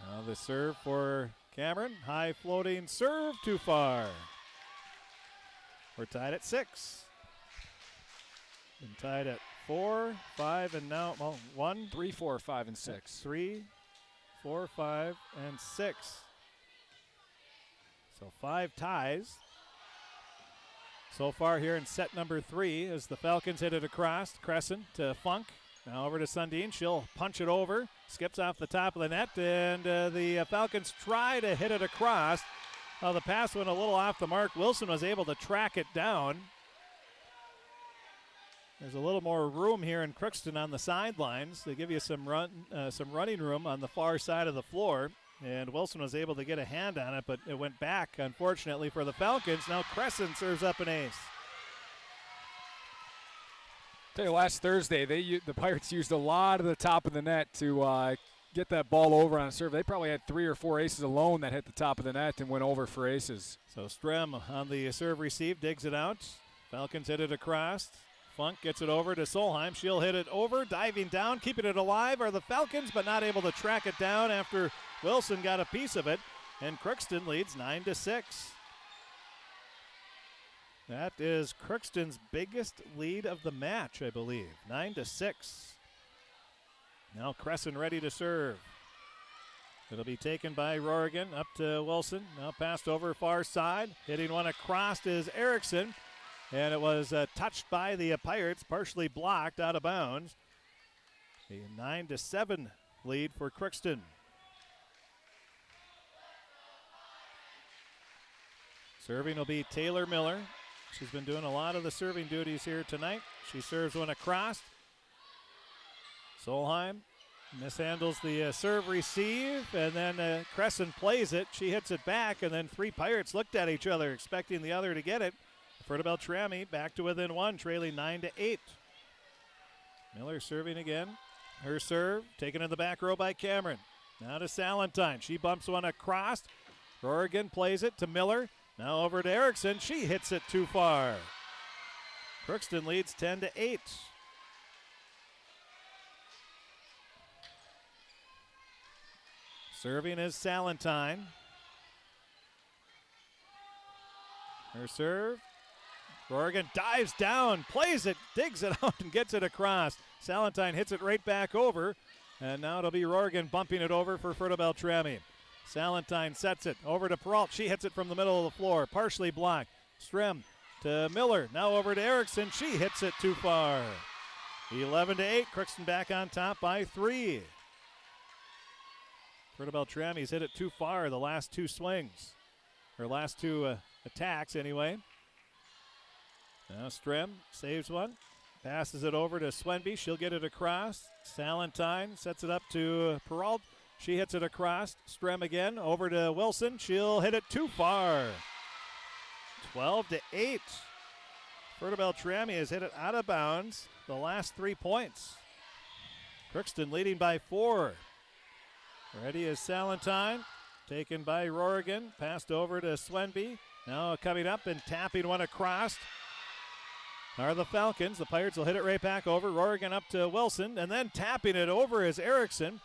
Now the serve for Cameron. High floating serve too far. We're tied at 6. Been tied at 4, 5, and now 1, 3, 4, 5, and 6. 3, 4, 5, and 6. So 5 ties. So far here in set number 3 as the Falcons hit it across. Crescent to Funk. Now over to Sundin. She'll punch it over. Skips off the top of the net, and the Falcons try to hit it across. The pass went a little off the mark. Wilson was able to track it down. There's a little more room here in Crookston on the sidelines. They give you some running room on the far side of the floor, and Wilson was able to get a hand on it, but it went back, unfortunately, for the Falcons. Now Crescent serves up an ace. Tell you, last Thursday, the Pirates used a lot of the top of the net to get that ball over on a serve. They probably had 3 or 4 aces alone that hit the top of the net and went over for aces. So Strem on the serve receive, digs it out. Falcons hit it across. Funk gets it over to Solheim. She'll hit it over, diving down, keeping it alive are the Falcons, but not able to track it down after Wilson got a piece of it. And Crookston leads 9-6. That is Crookston's biggest lead of the match, I believe. 9-6. Now Crescent ready to serve. It'll be taken by Rorigan up to Wilson. Now passed over far side. Hitting one across is Erickson. And it was touched by the Pirates, partially blocked out of bounds. A 9-7 lead for Crookston. Serving will be Taylor Miller. She's been doing a lot of the serving duties here tonight. She serves one across. Solheim mishandles the serve receive, and then Crescent plays it. She hits it back, and then 3 Pirates looked at each other, expecting the other to get it. Fertile-Beltrami back to within 1, trailing 9-8. Miller serving again. Her serve taken in the back row by Cameron. Now to Salentine. She bumps one across. Rorigan plays it to Miller. Now over to Erickson. She hits it too far. Crookston leads 10-8. Serving is Salentine. Her serve. Rorigan dives down, plays it, digs it out, and gets it across. Salentine hits it right back over. And now it'll be Rorigan bumping it over for Fertile-Beltrami. Salentine sets it over to Peralt. She hits it from the middle of the floor, partially blocked. Strem to Miller. Now over to Erickson. She hits it too far. 11-8. Crookston back on top by 3. Fertile-Beltrami's hit it too far the last 2 swings. Her last 2 attacks, anyway. Now Strem saves one. Passes it over to Swenby. She'll get it across. Salentine sets it up to Peralt. She hits it across. Strem again over to Wilson. She'll hit it too far. 12-8. Fertile-Beltrami has hit it out of bounds the last 3 points. Crookston leading by 4. Ready is Salentine. Taken by Rorigan. Passed over to Swenby. Now coming up and tapping one across are the Falcons. The Pirates will hit it right back over. Rorigan up to Wilson, and then tapping it over is Erickson.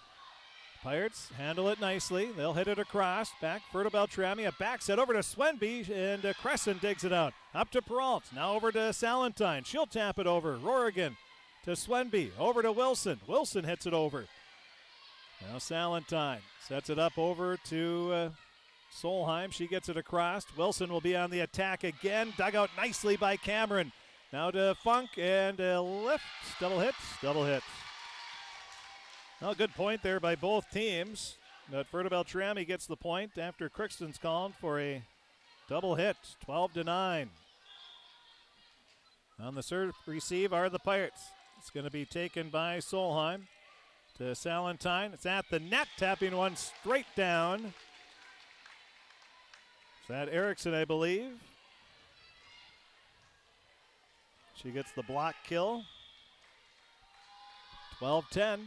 Pirates handle it nicely. They'll hit it across. Back Fertile-Beltrami. A back set over to Swenby, and Crescent digs it out. Up to Peralt. Now over to Salentine. She'll tap it over. Rorigan to Swenby. Over to Wilson. Wilson hits it over. Now Salentine sets it up over to Solheim. She gets it across. Wilson will be on the attack again. Dug out nicely by Cameron. Now to Funk, and a lift. Double hit. Well, good point there by both teams. But Fertile-Beltrami gets the point after Crookston's called for a double hit. 12-9. On the serve receive are the Pirates. It's going to be taken by Solheim to Salentine. It's at the net, tapping one straight down. Is that Erickson, I believe? She gets the block kill. 12-10.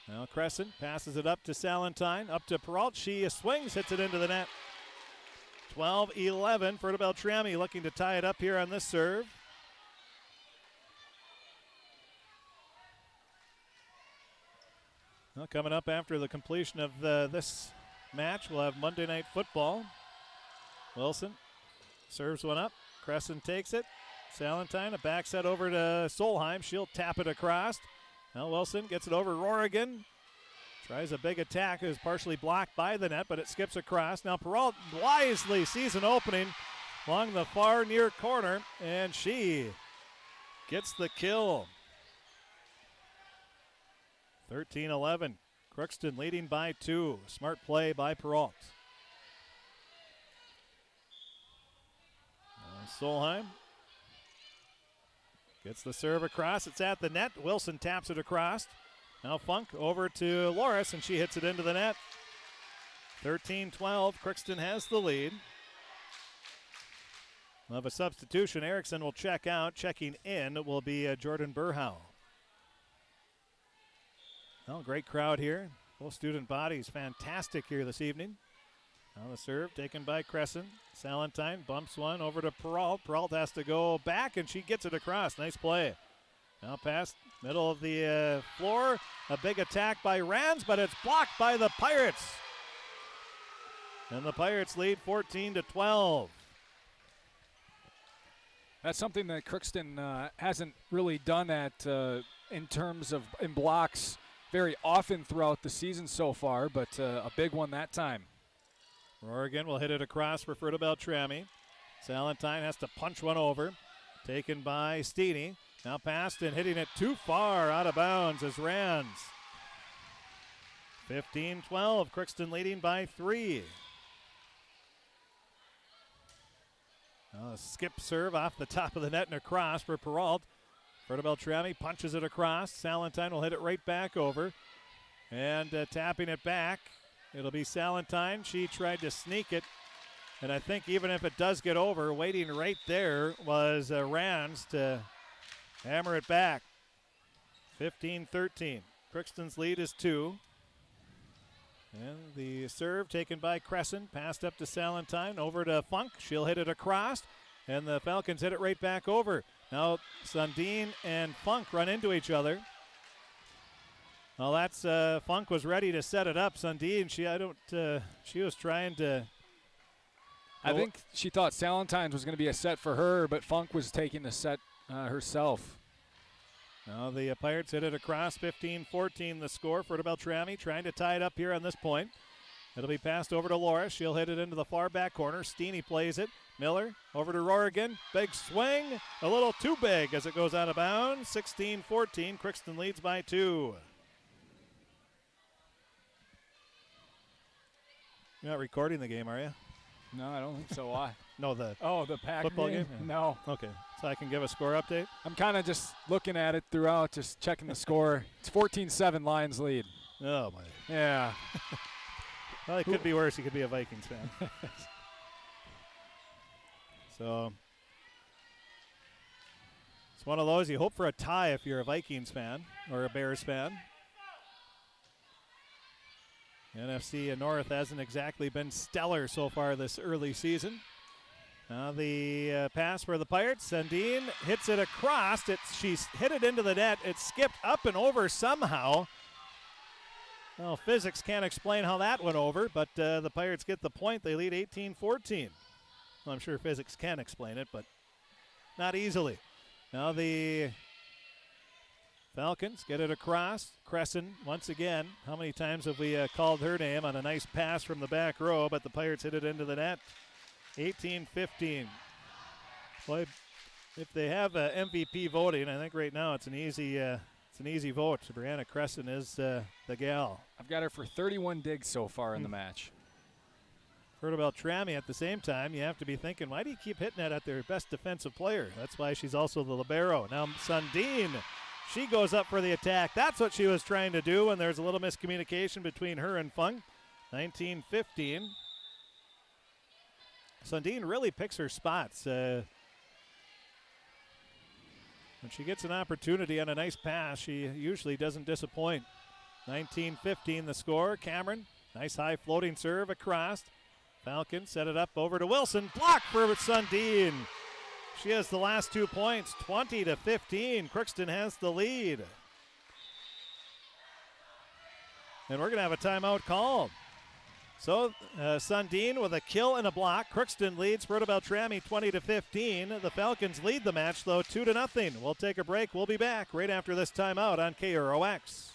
Now Crescent passes it up to Salentine, up to Peralt. She swings, hits it into the net. 12-11. Fertile-Beltrami looking to tie it up here on this serve. Well, coming up after the completion of this match, we'll have Monday Night Football. Wilson serves one up. Crescent takes it. Salentine, a back set over to Solheim. She'll tap it across. Now Wilson gets it over Rorigan. Tries a big attack. It is partially blocked by the net, but it skips across. Now Peralt wisely sees an opening along the far near corner, and she gets the kill. 13-11. Crookston leading by 2. Smart play by Peralt. Solheim gets the serve across. It's at the net. Wilson taps it across. Now Funk over to Loris, and she hits it into the net. 13-12. Crookston has the lead. We'll have a substitution. Erickson will check out. Checking in will be Jordan Burhow. Well, great crowd here. Full student bodies fantastic here this evening. Now the serve taken by Crescent. Salentine bumps one over to Peralt. Peralt has to go back, and she gets it across. Nice play. Now past middle of the floor. A big attack by Rands, but it's blocked by the Pirates. And the Pirates lead 14-12. That's something that Crookston hasn't really done in terms of in blocks very often throughout the season so far, but a big one that time. Rorigan will hit it across for Fertile-Beltrami. Salentine has to punch one over. Taken by Steeny. Now passed and hitting it too far out of bounds as Rands. 15-12. Crookston leading by 3. Now a skip serve off the top of the net and across for Peralt. Fertile-Beltrami punches it across. Salentine will hit it right back over. And tapping it back, it'll be Salentine. She tried to sneak it. And I think even if it does get over, waiting right there was Rands to hammer it back. 15-13. Crookston's lead is 2. And the serve taken by Crescent. Passed up to Salentine. Over to Funk. She'll hit it across. And the Falcons hit it right back over. Now Sundin and Funk run into each other. Well, that's Funk was ready to set it up. Sundin, she was trying to. I think she thought Salentine's was going to be a set for her, but Funk was taking the set herself. Now the Pirates hit it across. 15-14 the score. Fertile-Beltrami trying to tie it up here on this point. It'll be passed over to Loris. She'll hit it into the far back corner. Steeny plays it. Miller over to Rorigan. Big swing. A little too big as it goes out of bounds. 16-14. Crookston leads by 2. You're not recording the game, are you? No, I don't think so. Why? No, the Pac football game? Yeah. No. Okay, so I can give a score update? I'm kind of just looking at it throughout, just checking the score. It's 14-7 Lions lead. Oh, my. Yeah. Well, it could be worse. He could be a Vikings fan. So it's one of those you hope for a tie if you're a Vikings fan or a Bears fan. NFC North hasn't exactly been stellar so far this early season. Now the pass for the Pirates. Sundin hits it across. She's hit it into the net. It skipped up and over somehow. Well, physics can't explain how that went over, but the Pirates get the point. They lead 18-14. Well, I'm sure physics can explain it, but not easily. Now the Falcons get it across. Crescent once again. How many times have we called her name on a nice pass from the back row, but the Pirates hit it into the net. 18-15. Boy, if they have MVP voting, I think right now it's an easy vote. Brianna Crescent is the gal. I've got her for 31 digs so far in the match. Fertile-Beltrami at the same time, you have to be thinking, why do you keep hitting that at their best defensive player? That's why she's also the libero. Now Sundin, she goes up for the attack. That's what she was trying to do, and there's a little miscommunication between her and Fung. 19-15. Sundin really picks her spots. When she gets an opportunity on a nice pass, she usually doesn't disappoint. 19-15 the score. Cameron, nice high floating serve across. Falcons set it up over to Wilson. Block for Sundin. She has the last 2 points, 20-15. Crookston has the lead. And we're going to have a timeout called. So Sundin with a kill and a block. Crookston leads Fertile-Beltrami 20-15. The Falcons lead the match, though, 2-0. We'll take a break. We'll be back right after this timeout on KROX.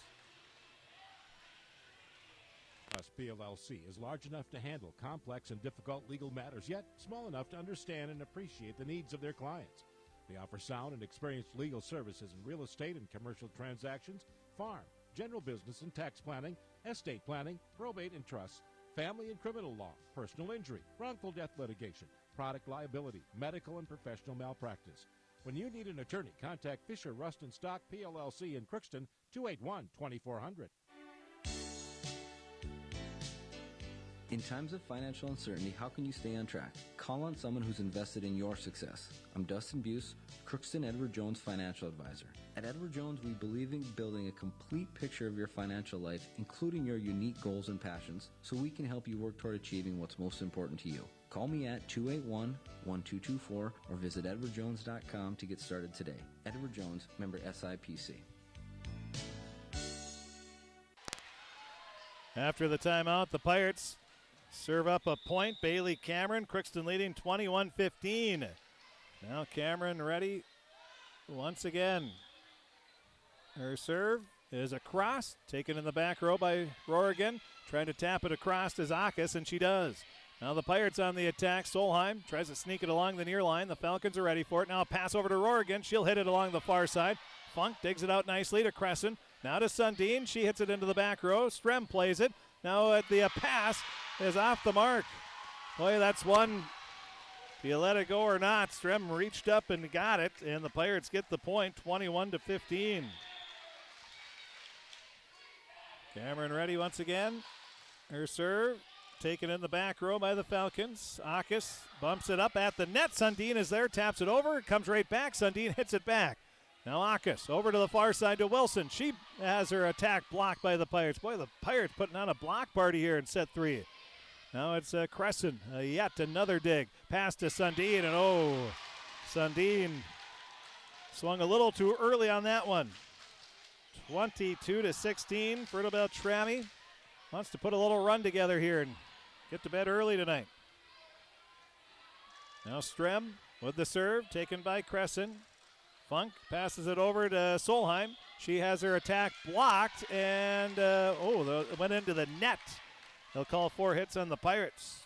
PLLC is large enough to handle complex and difficult legal matters, yet small enough to understand and appreciate the needs of their clients. They offer sound and experienced legal services in real estate and commercial transactions, farm, general business and tax planning, estate planning, probate and trust, family and criminal law, personal injury, wrongful death litigation, product liability, medical and professional malpractice. When you need an attorney, contact Fisher, Rust & Stock, PLLC in Crookston, 281-2400. In times of financial uncertainty, how can you stay on track? Call on someone who's invested in your success. I'm Dustin Buse, Crookston Edward Jones Financial Advisor. At Edward Jones, we believe in building a complete picture of your financial life, including your unique goals and passions, so we can help you work toward achieving what's most important to you. Call me at 281-1224 or visit edwardjones.com to get started today. Edward Jones, member SIPC. After the timeout, the Pirates serve up a point. Bailey Cameron, Crookston leading 21-15. Now Cameron ready once again. Her serve is across, taken in the back row by Rorigan. Trying to tap it across to Zakas, and she does. Now the Pirates on the attack. Solheim tries to sneak it along the near line. The Falcons are ready for it. Now a pass over to Rorigan. She'll hit it along the far side. Funk digs it out nicely to Crescent. Now to Sundin. She hits it into the back row. Strem plays it. Now at the pass is off the mark. Boy, that's one. Do you let it go or not? Strem reached up and got it, and the Pirates get the point, 21-15. Cameron ready once again. Her serve taken in the back row by the Falcons. Akas bumps it up at the net. Sundin is there, taps it over, comes right back. Sundin hits it back. Now Akas over to the far side to Wilson. She has her attack blocked by the Pirates. Boy, the Pirates putting on a block party here in set 3. Now it's Crescent, yet another dig. Pass to Sundin, and Sundin swung a little too early on that one. 22-16, Fertile-Beltrami wants to put a little run together here and get to bed early tonight. Now Strem with the serve, taken by Crescent. Funk passes it over to Solheim. She has her attack blocked, and it went into the net. They'll call 4 hits on the Pirates.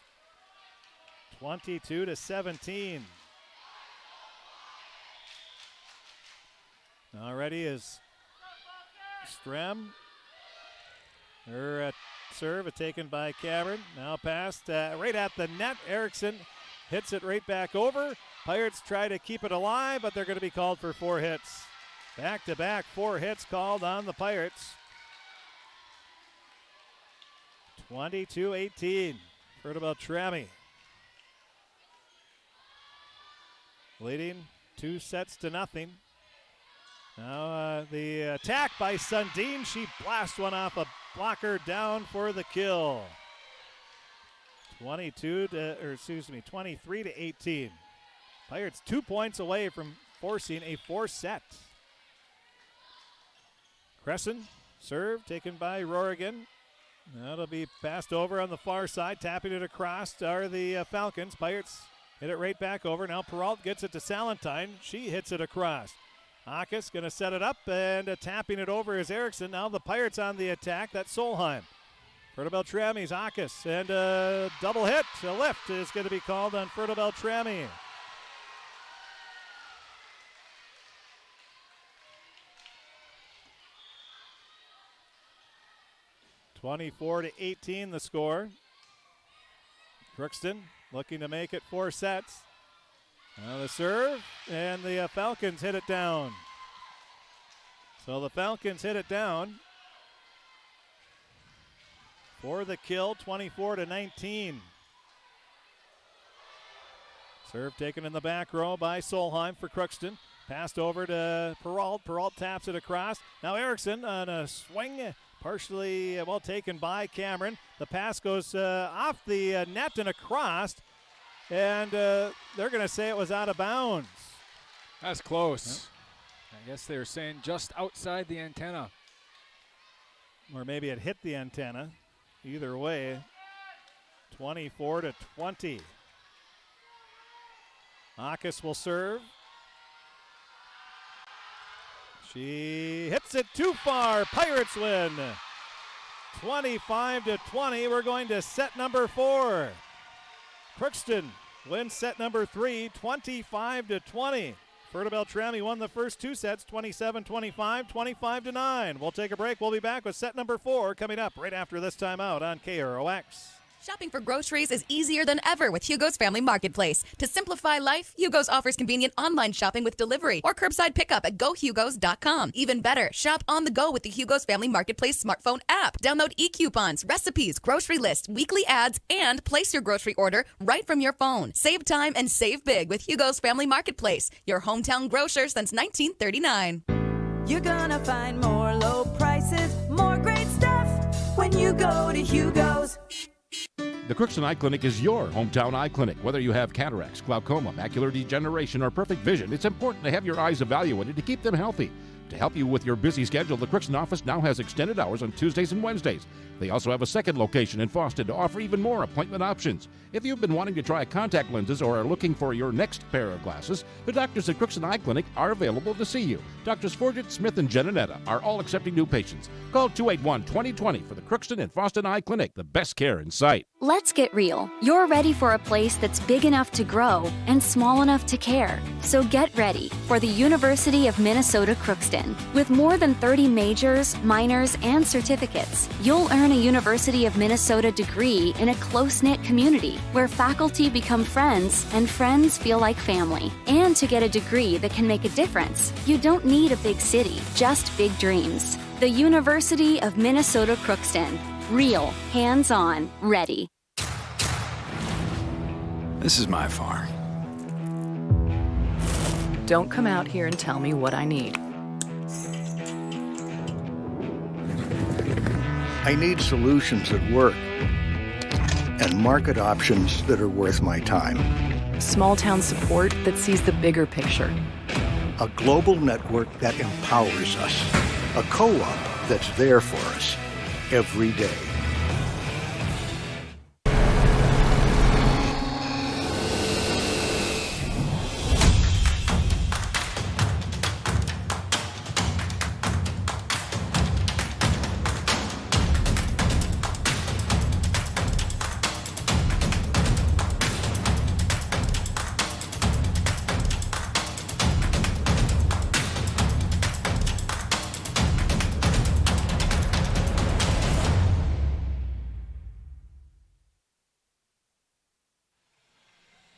22-17. Now ready is Strem. Her serve taken by Cameron. Now passed right at the net. Erickson hits it right back over. Pirates try to keep it alive, but they're going to be called for 4 hits. Back-to-back 4 hits called on the Pirates. 22-18. Fertile-Beltrami leading 2-0. Now the attack by Sundin. She blasts one off a blocker down for the kill. 23-18. Pirates 2 points away from forcing a 4-set. Crescent serve taken by Rorigan. That'll be passed over on the far side. Tapping it across are the Falcons. Pirates hit it right back over. Now Peralt gets it to Salentine. She hits it across. Akas going to set it up, and tapping it over is Erickson. Now the Pirates on the attack. That's Solheim. Fertile-Beltrami's Akas, and a double hit. A lift is going to be called on Fertile-Beltrami. (24-18) the score. Crookston looking to make it 4 sets. Now the serve, and the Falcons hit it down. So the Falcons hit it down for the kill, 24-19. Serve taken in the back row by Solheim for Crookston. Passed over to Peralt. Peralt taps it across. Now Erickson on a swing, partially well taken by Cameron. The pass goes off the net and across, and they're going to say it was out of bounds. That's close. Yep. I guess they were saying just outside the antenna. Or maybe it hit the antenna. Either way, 24-20. Akis will serve. She hits it too far. Pirates win. 25-20. We're going to set number 4. Crookston wins set number 3, 25-20. Fertile-Beltrami won the first 2 sets, 27-25, 25-9. We'll take a break. We'll be back with set number 4 coming up right after this timeout on KROX. Shopping for groceries is easier than ever with Hugo's Family Marketplace. To simplify life, Hugo's offers convenient online shopping with delivery or curbside pickup at gohugos.com. Even better, shop on the go with the Hugo's Family Marketplace smartphone app. Download e-coupons, recipes, grocery lists, weekly ads, and place your grocery order right from your phone. Save time and save big with Hugo's Family Marketplace, your hometown grocer since 1939. You're gonna find more low prices, more great stuff when you go to Hugo's. The Crookston Eye Clinic is your hometown eye clinic. Whether you have cataracts, glaucoma, macular degeneration, or perfect vision, it's important to have your eyes evaluated to keep them healthy. To help you with your busy schedule, the Crookston office now has extended hours on Tuesdays and Wednesdays. They also have a second location in Fawston to offer even more appointment options. If you've been wanting to try contact lenses or are looking for your next pair of glasses, the doctors at Crookston Eye Clinic are available to see you. Doctors Forget, Smith, and Jananetta are all accepting new patients. Call 281-2020 for the Crookston and Fawston Eye Clinic, the best care in sight. Let's get real. You're ready for a place that's big enough to grow and small enough to care. So get ready for the University of Minnesota Crookston. With more than 30 majors, minors, and certificates, you'll earn a University of Minnesota degree in a close-knit community where faculty become friends and friends feel like family. And to get a degree that can make a difference, you don't need a big city, just big dreams. The University of Minnesota Crookston. Real, hands-on, ready. This is my farm. Don't come out here and tell me what I need. I need solutions that work and market options that are worth my time. Small town support that sees the bigger picture. A global network that empowers us. A co-op that's there for us every day.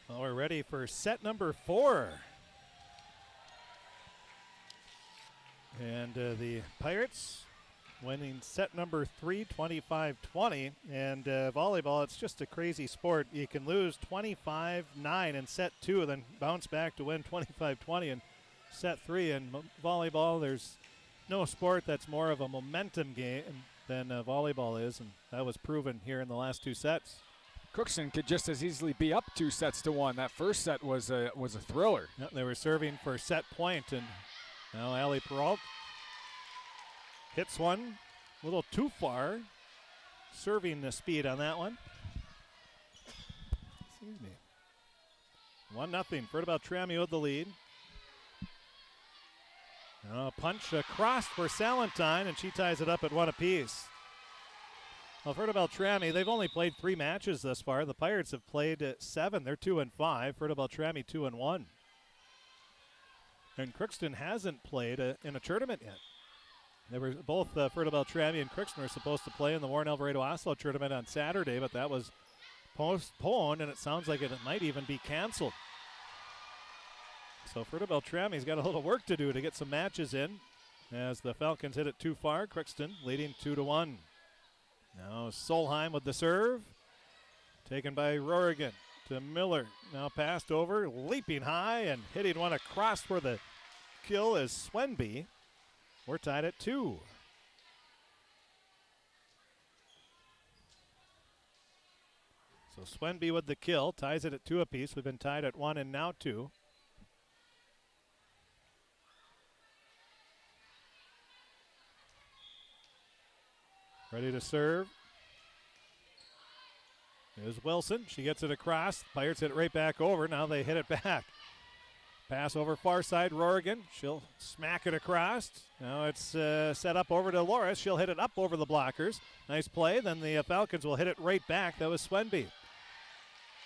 Well, we're ready for set number 4. And the Pirates winning set number 3, 25-20. And volleyball, it's just a crazy sport. You can lose 25-9 in set 2 and then bounce back to win 25-20 in set 3. And volleyball, there's no sport that's more of a momentum game than volleyball is, and that was proven here in the last 2 sets. Crookston could just as easily be up 2-1. That first set was a thriller. Yep, they were serving for set point, and now Allie Peralt hits one a little too far. Serving the speed on that one. Excuse me. 1-0. Fertile-Beltrami with the lead. Now a punch across for Salentine, and she ties it up at 1 apiece. Well, Fertile-Beltrami, they've only played 3 matches thus far. The Pirates have played 7. They're 2-5. Fertile-Beltrami 2-1. And Crookston hasn't played in a tournament yet. They were both Fertile-Beltrami and Crookston were supposed to play in the Warren Alvarado Oslo tournament on Saturday, but that was postponed, and it sounds like it might even be canceled. So Fertile-Beltrami's got a little work to do to get some matches in as the Falcons hit it too far. Crookston leading 2-1. Now Solheim with the serve. Taken by Rorigan to Miller. Now passed over, leaping high and hitting one across where the kill is Swenby. We're tied at 2. So Swenby with the kill, ties it at 2 apiece. We've been tied at 1 and now 2. Ready to serve is Wilson. She gets it across. Pirates hit it right back over. Now they hit it back. Pass over far side, Rorigan. She'll smack it across. Now it's set up over to Loris. She'll hit it up over the blockers. Nice play. Then the Falcons will hit it right back. That was Swenby.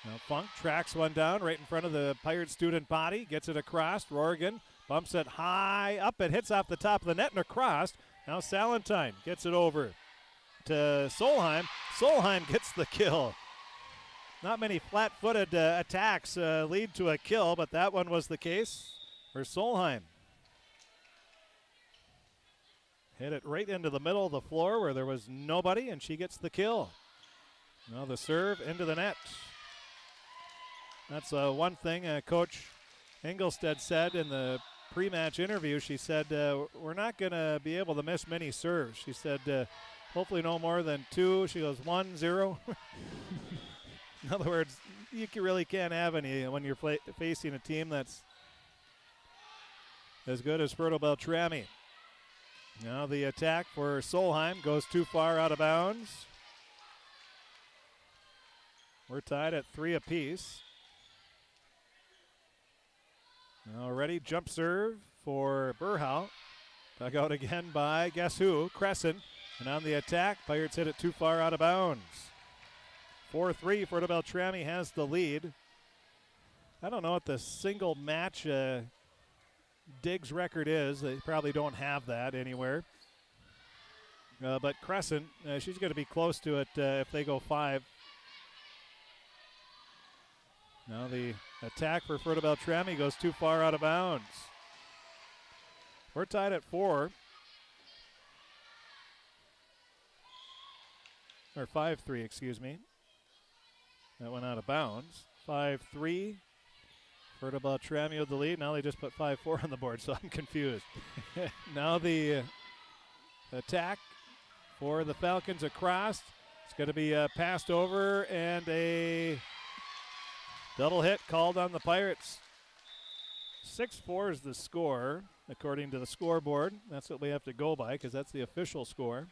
Now Funk tracks one down right in front of the Pirate student body. Gets it across. Rorigan bumps it high up. It hits off the top of the net and across. Now Salentine gets it over to Solheim. Solheim gets the kill. Not many flat-footed attacks lead to a kill, but that one was the case for Solheim. Hit it right into the middle of the floor where there was nobody, and she gets the kill. Now the serve into the net. That's one thing Coach Engelstead said in the pre-match interview. She said, we're not going to be able to miss many serves. She said, hopefully no more than 2. She goes 1-0. In other words, you really can't have any when you're facing a team that's as good as Fertile-Beltrami. Now the attack for Solheim goes too far out of bounds. We're tied at 3 apiece. Now ready, jump serve for Burhow. Dug out again by, guess who? Crescent. And on the attack, Pirates hit it too far out of bounds. 4-3, Fertile-Beltrami has the lead. I don't know what the single match Diggs record is. They probably don't have that anywhere. But Crescent, she's going to be close to it if they go 5. Now the attack for Fertile-Beltrami goes too far out of bounds. We're tied at 4. Or 5-3, excuse me. That went out of bounds. 5-3. Fertile-Beltrami with the lead. Now they just put 5-4 on the board, so I'm confused. Now the attack for the Falcons across. It's going to be passed over and a double hit called on the Pirates. 6-4 is the score, according to the scoreboard. That's what we have to go by because that's the official score.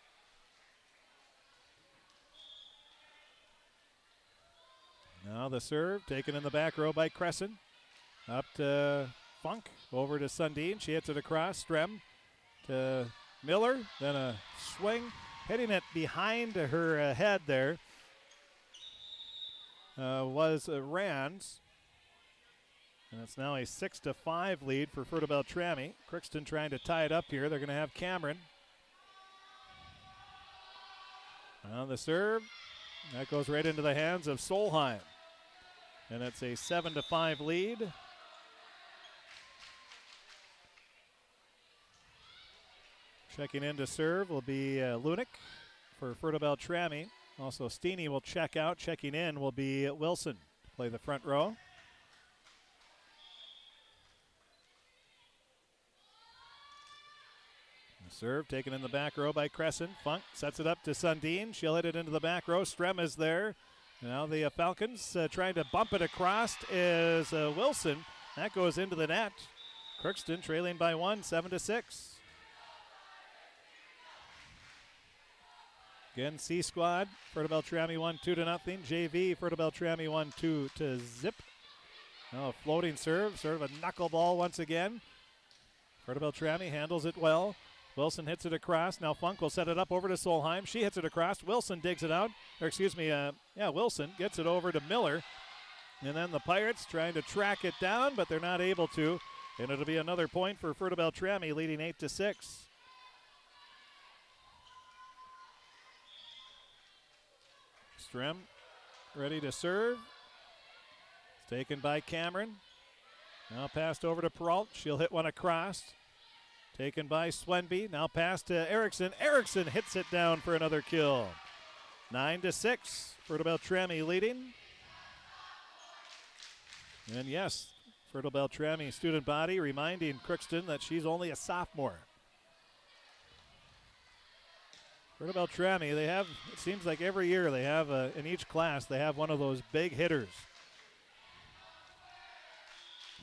Now the serve taken in the back row by Crescent. Up to Funk, over to Sundin. She hits it across. Strem to Miller. Then a swing, hitting it behind her head there. Was Rands. And it's now a 6-5 lead for Fertile-Beltrami. Crookston trying to tie it up here. They're going to have Cameron. On the serve. That goes right into the hands of Solheim. And it's a 7-5 lead. Checking in to serve will be Lunick for Fertile-Beltrami. Also, Steeney will check out. Checking in will be Wilson to play the front row. The serve taken in the back row by Crescent. Funk sets it up to Sundin. She'll hit it into the back row. Strem is there. Now the Falcons trying to bump it across is Wilson. That goes into the net. Crookston trailing by 1, 7-6. Again, C squad. Fertile-Beltrami 1-2-0. JV, Fertile-Beltrami 1-2-0. Now a floating serve, sort of a knuckleball once again. Fertile-Beltrami handles it well. Wilson hits it across. Now Funk will set it up over to Solheim. She hits it across. Wilson digs it out. Or excuse me, Wilson gets it over to Miller. And then the Pirates trying to track it down, but they're not able to. And it'll be another point for Fertile-Beltrami, leading 8-6. Strem ready to serve. It's taken by Cameron. Now passed over to Peralt. She'll hit one across. Taken by Swenby. Now pass to Erickson. Erickson hits it down for another kill. 9-6. Fertile-Beltrami leading. And yes, Fertile-Beltrami student body reminding Crookston that she's only a sophomore. Fertile-Beltrami, they have, it seems like every year they have, in each class, they have one of those big hitters.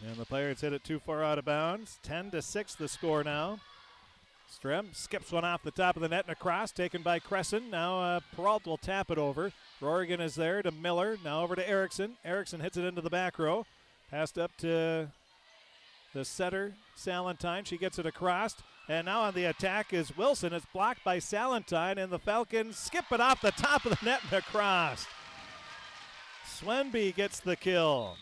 And the Pirates hit it too far out of bounds. 10-6 the score now. Strem skips one off the top of the net and across, taken by Crescent. Now Peralt will tap it over. Rorigan is there to Miller. Now over to Erickson. Erickson hits it into the back row. Passed up to the setter, Salentine. She gets it across. And now on the attack is Wilson. It's blocked by Salentine, and the Falcons skip it off the top of the net and across. Swenby gets the kill.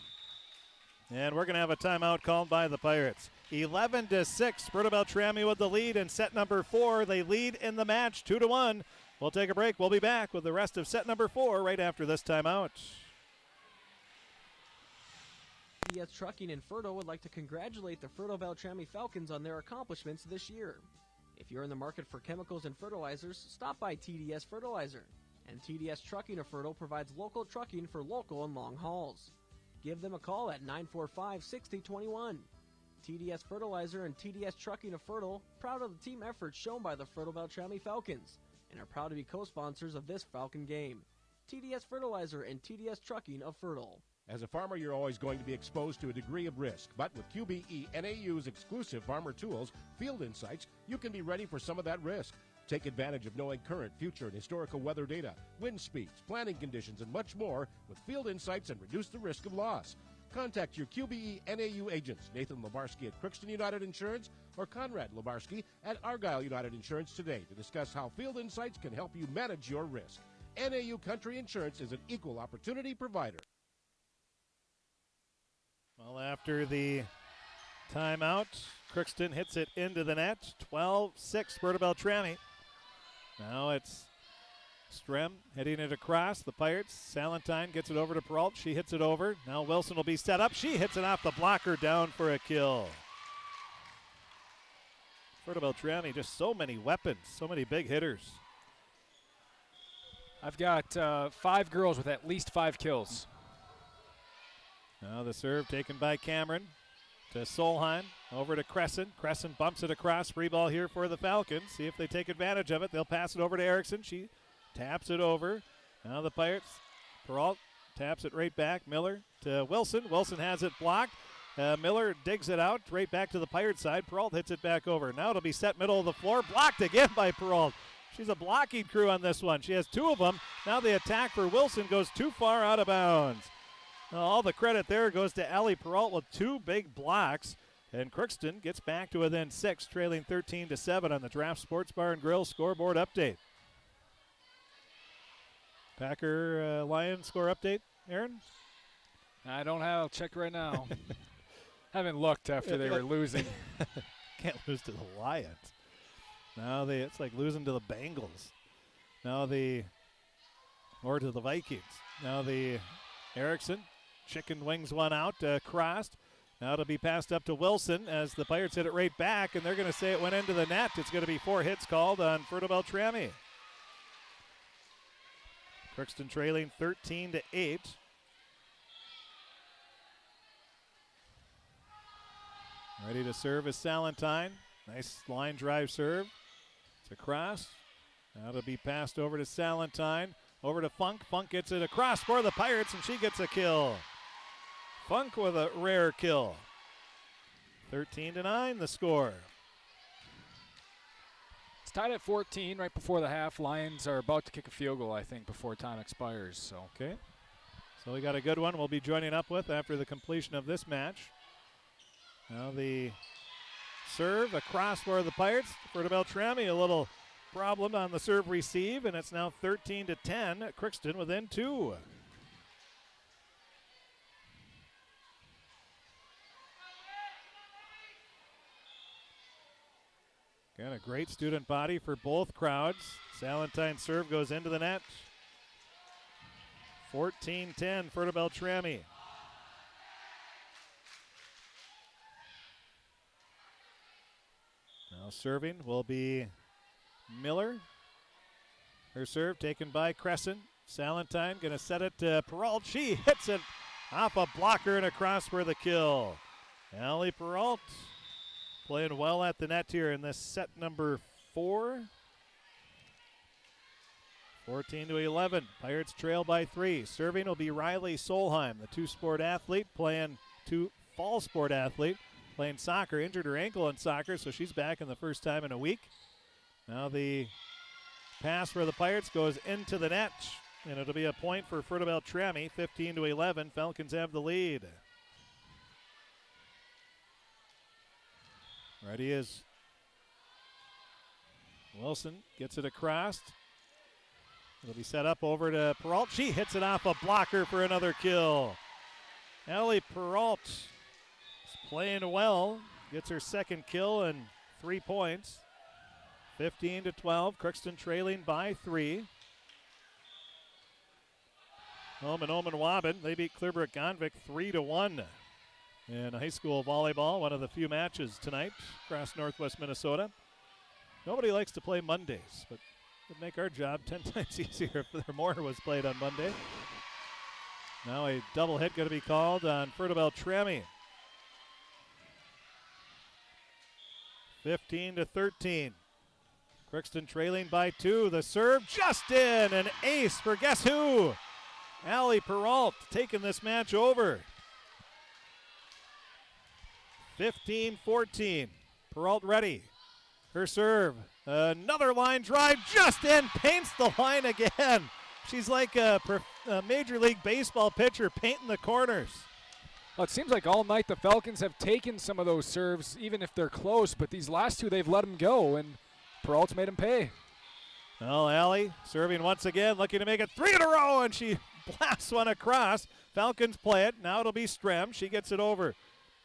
And we're going to have a timeout called by the Pirates. 11-6, Fertile-Beltrami with the lead in set number 4. They lead in the match 2-1. We'll take a break. We'll be back with the rest of set number 4 right after this timeout. TDS Trucking in Fertile would like to congratulate the Fertile-Beltrami Falcons on their accomplishments this year. If you're in the market for chemicals and fertilizers, stop by TDS Fertilizer. And TDS Trucking of Fertile provides local trucking for local and long hauls. Give them a call at 945-6021. TDS Fertilizer and TDS Trucking of Fertile, proud of the team effort shown by the Fertile-Beltrami Falcons, and are proud to be co-sponsors of this Falcon game. TDS Fertilizer and TDS Trucking of Fertile. As a farmer, you're always going to be exposed to a degree of risk, but with QBE NAU's exclusive farmer tools, Field Insights, you can be ready for some of that risk. Take advantage of knowing current, future, and historical weather data, wind speeds, planting conditions, and much more with Field Insights and reduce the risk of loss. Contact your QBE NAU agents, Nathan Lebarsky at Crookston United Insurance or Conrad Lebarsky at Argyle United Insurance today to discuss how Field Insights can help you manage your risk. NAU Country Insurance is an equal opportunity provider. Well, after the timeout, Crookston hits it into the net. 12-6, Fertile-Beltrami. Now it's Strem hitting it across. The Pirates, Salentine gets it over to Peralt. She hits it over. Now Wilson will be set up. She hits it off the blocker down for a kill. Fertile-Beltrami, just so many weapons, so many big hitters. I've got 5 girls with at least 5 kills. Now the serve taken by Cameron to Solheim, over to Crescent. Crescent bumps it across. Free ball here for the Falcons. See if they take advantage of it. They'll pass it over to Erickson. She taps it over. Now the Pirates. Peralt taps it right back. Miller to Wilson. Wilson has it blocked. Miller digs it out right back to the Pirate side. Peralt hits it back over. Now it'll be set middle of the floor. Blocked again by Peralt. She's a blocking crew on this one. She has 2 of them. Now the attack for Wilson goes too far out of bounds. All the credit there goes to Allie Peralt with 2 big blocks. And Crookston gets back to within 6, trailing 13-7 on the Draft Sports Bar and Grill scoreboard update. Packer Lions score update, Aaron? I don't have. I'll check right now. Haven't looked after they were losing. Can't lose to the Lions. Now it's like losing to the Bengals. Or to the Vikings. Now the Erickson. Chicken wings one out, crossed. Now it'll be passed up to Wilson as the Pirates hit it right back, and they're going to say it went into the net. It's going to be 4 hits called on Fertile-Beltrami. Crookston trailing 13-8. Ready to serve is Salentine. Nice line drive serve. It's across. Now it'll be passed over to Salentine. Over to Funk. Funk gets it across for the Pirates, and she gets a kill. Funk with a rare kill. 13-9 the score. It's tied at 14 right before the half. Lions are about to kick a field goal, I think, before time expires. So okay. So we got a good one we'll be joining up with after the completion of this match. Now the serve across for the Pirates. Fertile-Beltrami, a little problem on the serve receive, and it's now 13-10. Crookston within 2. Got a great student body for both crowds. Salentine's serve goes into the net. 14-10, Fertile-Beltrami. Now serving will be Miller. Her serve taken by Crescent. Salentine going to set it to Peralt. She hits it off a blocker and across for the kill. Allie Peralt playing well at the net here in this set number 4. 14-11. Pirates trail by 3. Serving will be Riley Solheim, the two-sport athlete, fall sport athlete, playing soccer, injured her ankle in soccer, so she's back in the first time in a week. Now the pass for the Pirates goes into the net, and it'll be a point for Fertile-Beltrami. 15-11. Falcons have the lead. Ready is Wilson, gets it across. It'll be set up over to Peralt. She hits it off a blocker for another kill. Allie Peralt is playing well. Gets her second kill and 3 points. 15-12. Crookston trailing by 3. Home and Waben, they beat Clearbrook-Gonvick 3-1 in high school volleyball. One of the few matches tonight across northwest Minnesota. Nobody likes to play Mondays, but it would make our job 10 times easier if there more was played on Monday. Now a double hit going to be called on Fertile-Beltrami. 15-13. Crookston trailing by 2. The serve just in. An ace for guess who? Allie Peralt taking this match over. 15-14. Peralt ready. Her serve. Another line drive just in. Paints the line again. She's like a Major League Baseball pitcher painting the corners. Well, it seems like all night the Falcons have taken some of those serves, even if they're close, but these last two they've let them go, and Peralt's made them pay. Well, Allie serving once again, looking to make it 3 in a row, and she blasts one across. Falcons play it. Now it'll be Strem. She gets it over.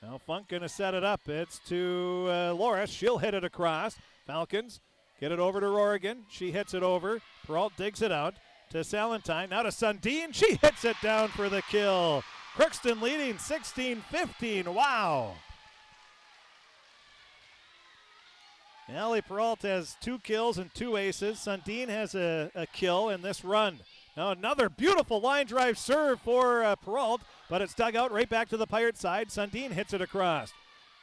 Now Funk going to set it up. It's to Loris. She'll hit it across. Falcons get it over to Rorigan. She hits it over. Peralt digs it out to Salentine. Now to Sundin. She hits it down for the kill. Crookston leading 16-15. Wow. Allie Peralt has 2 kills and 2 aces. Sundin has a kill in this run. Now another beautiful line drive serve for Peralt, but it's dug out right back to the Pirate side. Sundin hits it across.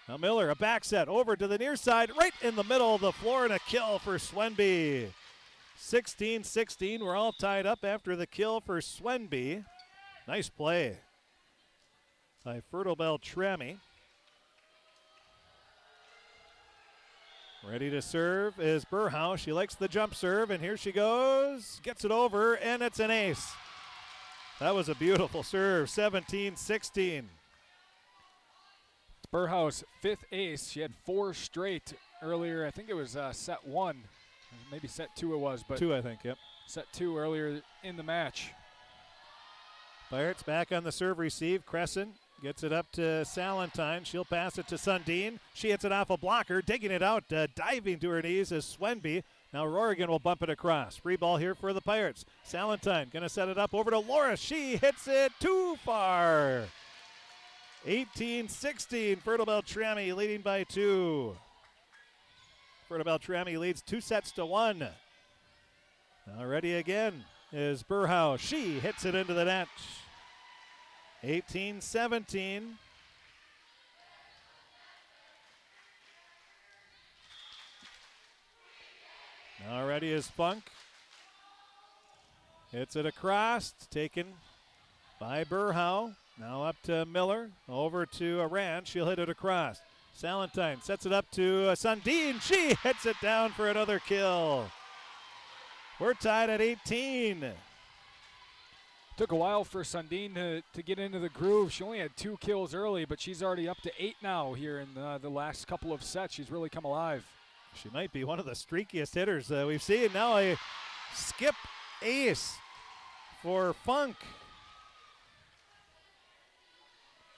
Now Miller, a back set over to the near side, right in the middle of the floor, and a kill for Swenby. 16-16, we're all tied up after the kill for Swenby. Nice play by Fertile-Beltrami. Ready to serve is Burhouse. She likes the jump serve, and here she goes. Gets it over, and it's an ace. That was a beautiful serve, 17-16. Burhouse, 5th ace. She had 4 straight earlier. I think it was set 1. Maybe set 2 it was. But 2, I think, yep. Set 2 earlier in the match. Pirates back on the serve receive. Crescent gets it up to Salentine. She'll pass it to Sundin. She hits it off a blocker, digging it out, diving to her knees is Swenby. Now Rorigan will bump it across. Free ball here for the Pirates. Salentine going to set it up over to Loris. She hits it too far. 18-16, Fertile-Beltrami leading by 2. Fertile-Beltrami leads 2-1. Now ready again is Burhouse. She hits it into the net. 18-17. Now ready is Funk. Hits it across, taken by Burhouse. Now up to Miller, over to Aran. She'll hit it across. Salentine sets it up to Sundin. She hits it down for another kill. We're tied at 18. Took a while for Sundin to get into the groove. She only had 2 kills early, but she's already up to 8 now here in the last couple of sets. She's really come alive. She might be one of the streakiest hitters we've seen. Now a skip ace for Funk.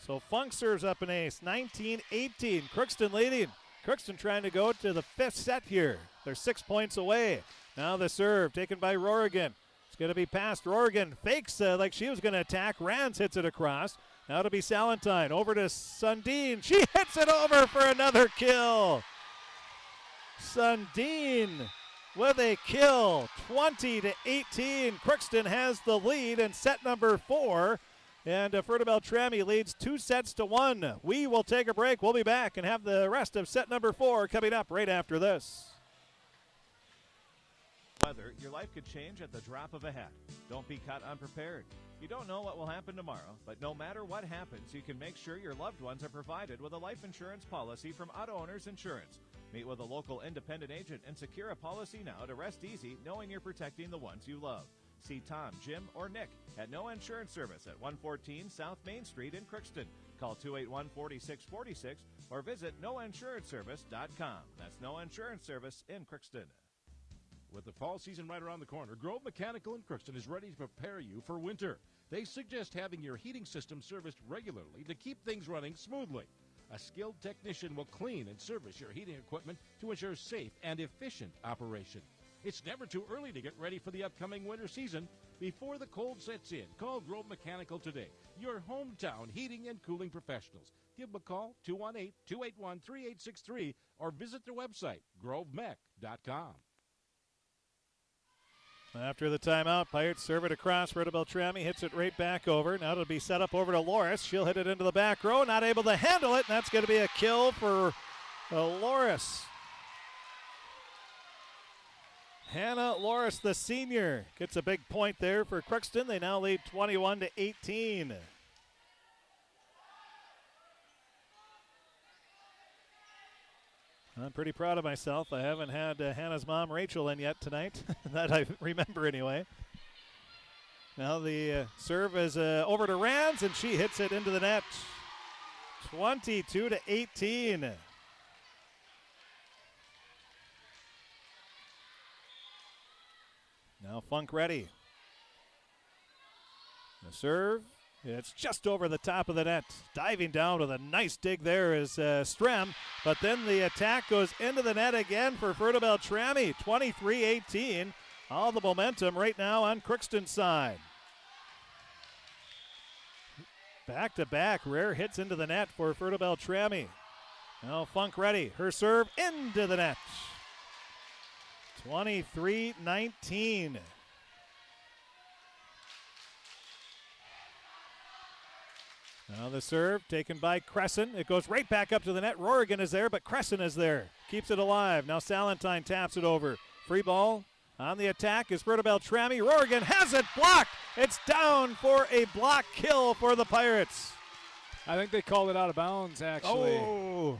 So Funk serves up an ace, 19-18. Crookston leading. Crookston trying to go to the 5th set here. They're 6 points away. Now the serve taken by Rorigan. It's Going to be past Rorigan. Fakes like she was going to attack. Rands hits it across. Now to be Salentine. Over to Sundin. She hits it over for another kill. Sundin with a kill. 20-18. Crookston has the lead in set number 4. And Fertile-Beltrami leads 2-1. We will take a break. We'll be back and have the rest of set number 4 coming up right after this. Weather, your life could change at the drop of a hat. Don't be caught unprepared. You don't know what will happen tomorrow, but no matter what happens, you can make sure your loved ones are provided with a life insurance policy from Auto Owners Insurance. Meet with a local independent agent and secure a policy now to rest easy knowing you're protecting the ones you love. See Tom, Jim, or Nick at No Insurance Service at 114 South Main Street in Crookston. Call 281-4646 or visit noinsuranceservice.com. That's No Insurance Service in Crookston. With the fall season right around the corner, Grove Mechanical in Crookston is ready to prepare you for winter. They suggest having your heating system serviced regularly to keep things running smoothly. A skilled technician will clean and service your heating equipment to ensure safe and efficient operation. It's never too early to get ready for the upcoming winter season. Before the cold sets in, call Grove Mechanical today, your hometown heating and cooling professionals. Give them a call, 218-281-3863, or visit their website, grovemech.com. After the timeout, Pirates serve it across. Fertile-Beltrami hits it right back over. Now it'll be set up over to Loris. She'll hit it into the back row. Not able to handle it, and that's going to be a kill for Loris. Hannah Loris, the senior, gets a big point there for Crookston. They now lead 21-18. I'm pretty proud of myself. I haven't had Hannah's mom, Rachel, in yet tonight, that I remember anyway. Now the serve is over to Rands, and she hits it into the net. 22-18. Now Funk ready. The serve. It's just over the top of the net. Diving down with a nice dig there is Strem. But then the attack goes into the net again for Fertile-Beltrami. 23-18. All the momentum right now on Crookston's side. Back-to-back rare hits into the net for Fertile-Beltrami. Now Funk ready. Her serve into the net. 23-19. Now the serve taken by Crescent. It goes right back up to the net. Rorigan is there, but Crescent is there. Keeps it alive. Now Salentine taps it over. Free ball on the attack is Fertile-Beltrami. Rorigan has it blocked. It's down for a block kill for the Pirates. I think they called it out of bounds, actually. Oh.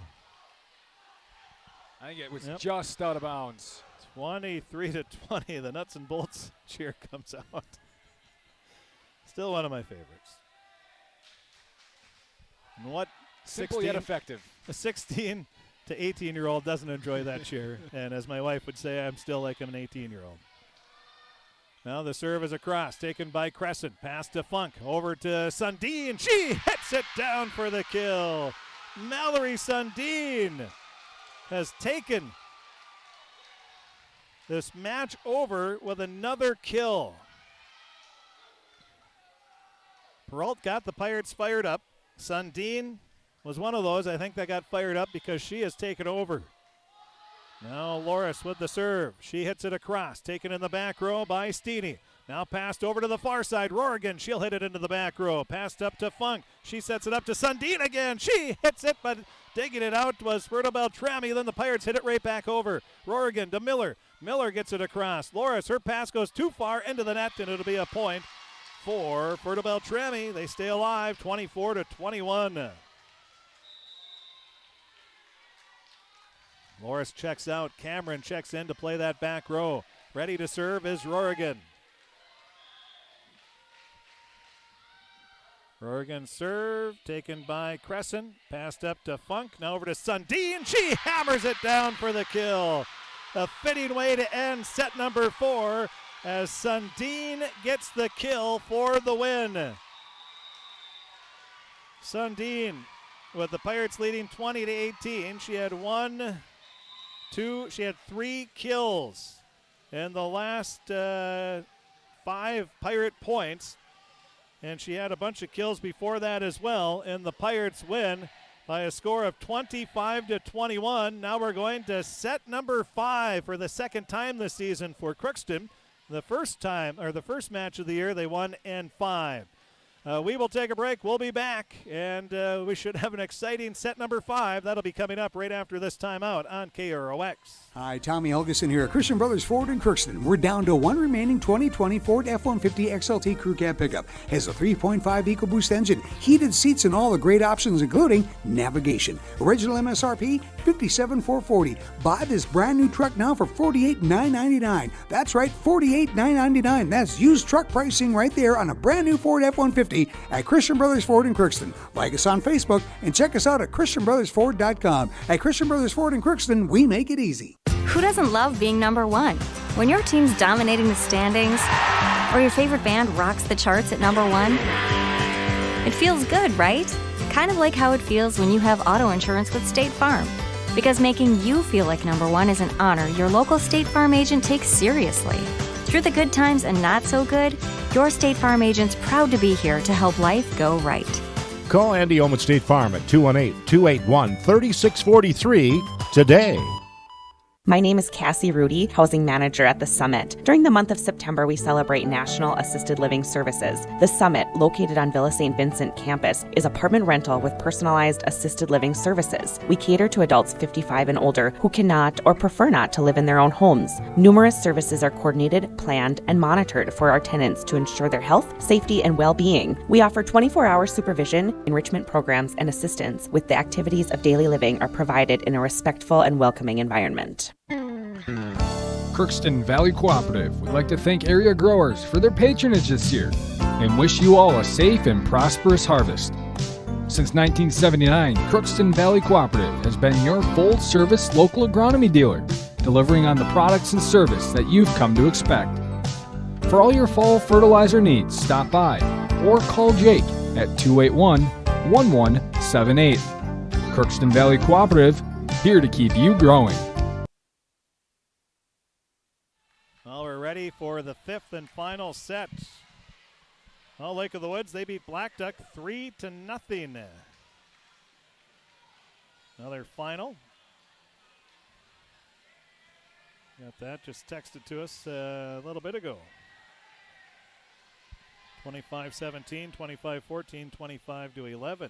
I think it was just out of bounds. 23-20. The nuts and bolts cheer comes out. Still one of my favorites. And what simple yet effective. A 16 to 18-year-old doesn't enjoy that cheer. And as my wife would say, I'm still like an 18-year-old. Now the serve is across, taken by Crescent. Pass to Funk, over to Sundin. She hits it down for the kill. Mallory Sundin has taken this match over with another kill. Peralt got the Pirates fired up. Sundin was one of those, I think, that got fired up because she has taken over. Now Loris with the serve. She hits it across, taken in the back row by Steeny. Now passed over to the far side. Rorigan, she'll hit it into the back row. Passed up to Funk. She sets it up to Sundin again. She hits it, but digging it out was Fertile-Beltrami. Then the Pirates hit it right back over. Rorigan to Miller. Miller gets it across. Loris, her pass goes too far into the net, and it'll be a point for Fertile-Beltrami. They stay alive, 24-21. Loris checks out. Cameron checks in to play that back row. Ready to serve is Rorigan. Rorigan serve taken by Crescent. Passed up to Funk. Now over to Sundin. She hammers it down for the kill. A fitting way to end set number 4 as Sundin gets the kill for the win. Sundin with the Pirates leading 20-18. She had she had 3 kills in the last 5 Pirate points, and she had a bunch of kills before that as well, and the Pirates win by a score of 25-21. Now we're going to set number 5 for the second time this season for Crookston. The first match of the year, they won in 5. We will take a break. We'll be back, and we should have an exciting set number 5. That'll be coming up right after this timeout on KROX. Hi, Tommy Helgeson here at Christian Brothers Ford in Crookston. We're down to one remaining 2020 Ford F-150 XLT Crew Cab pickup. Has a 3.5 EcoBoost engine, heated seats, and all the great options, including navigation. Original MSRP, $57,440. Buy this brand new truck now for $48,999. That's right, $48,999. That's used truck pricing right there on a brand new Ford F-150 at Christian Brothers Ford in Crookston. Like us on Facebook and check us out at ChristianBrothersFord.com. At Christian Brothers Ford in Crookston, we make it easy. Who doesn't love being number one? When your team's dominating the standings, or your favorite band rocks the charts at number one, it feels good, right? Kind of like how it feels when you have auto insurance with State Farm. Because making you feel like number one is an honor your local State Farm agent takes seriously. Through the good times and not so good, your State Farm agent's proud to be here to help life go right. Call Andy Ohm at State Farm at 218-281-3643 today. My name is Cassie Rudy, Housing Manager at The Summit. During the month of September, we celebrate National Assisted Living Services. The Summit, located on Villa St. Vincent campus, is apartment rental with personalized assisted living services. We cater to adults 55 and older who cannot or prefer not to live in their own homes. Numerous services are coordinated, planned, and monitored for our tenants to ensure their health, safety, and well-being. We offer 24-hour supervision, enrichment programs, and assistance with the activities of daily living are provided in a respectful and welcoming environment. Crookston Valley Cooperative would like to thank area growers for their patronage this year and wish you all a safe and prosperous harvest. Since 1979, Crookston Valley Cooperative has been your full-service local agronomy dealer, delivering on the products and service that you've come to expect. For all your fall fertilizer needs, stop by or call Jake at 281-1178. Crookston Valley Cooperative, here to keep you growing. Well, we're ready for the 5th and final set. Well, Lake of the Woods, they beat Black Duck 3-0. Another final. Got that just texted to us a little bit ago. 25-17, 25-14, 25-11.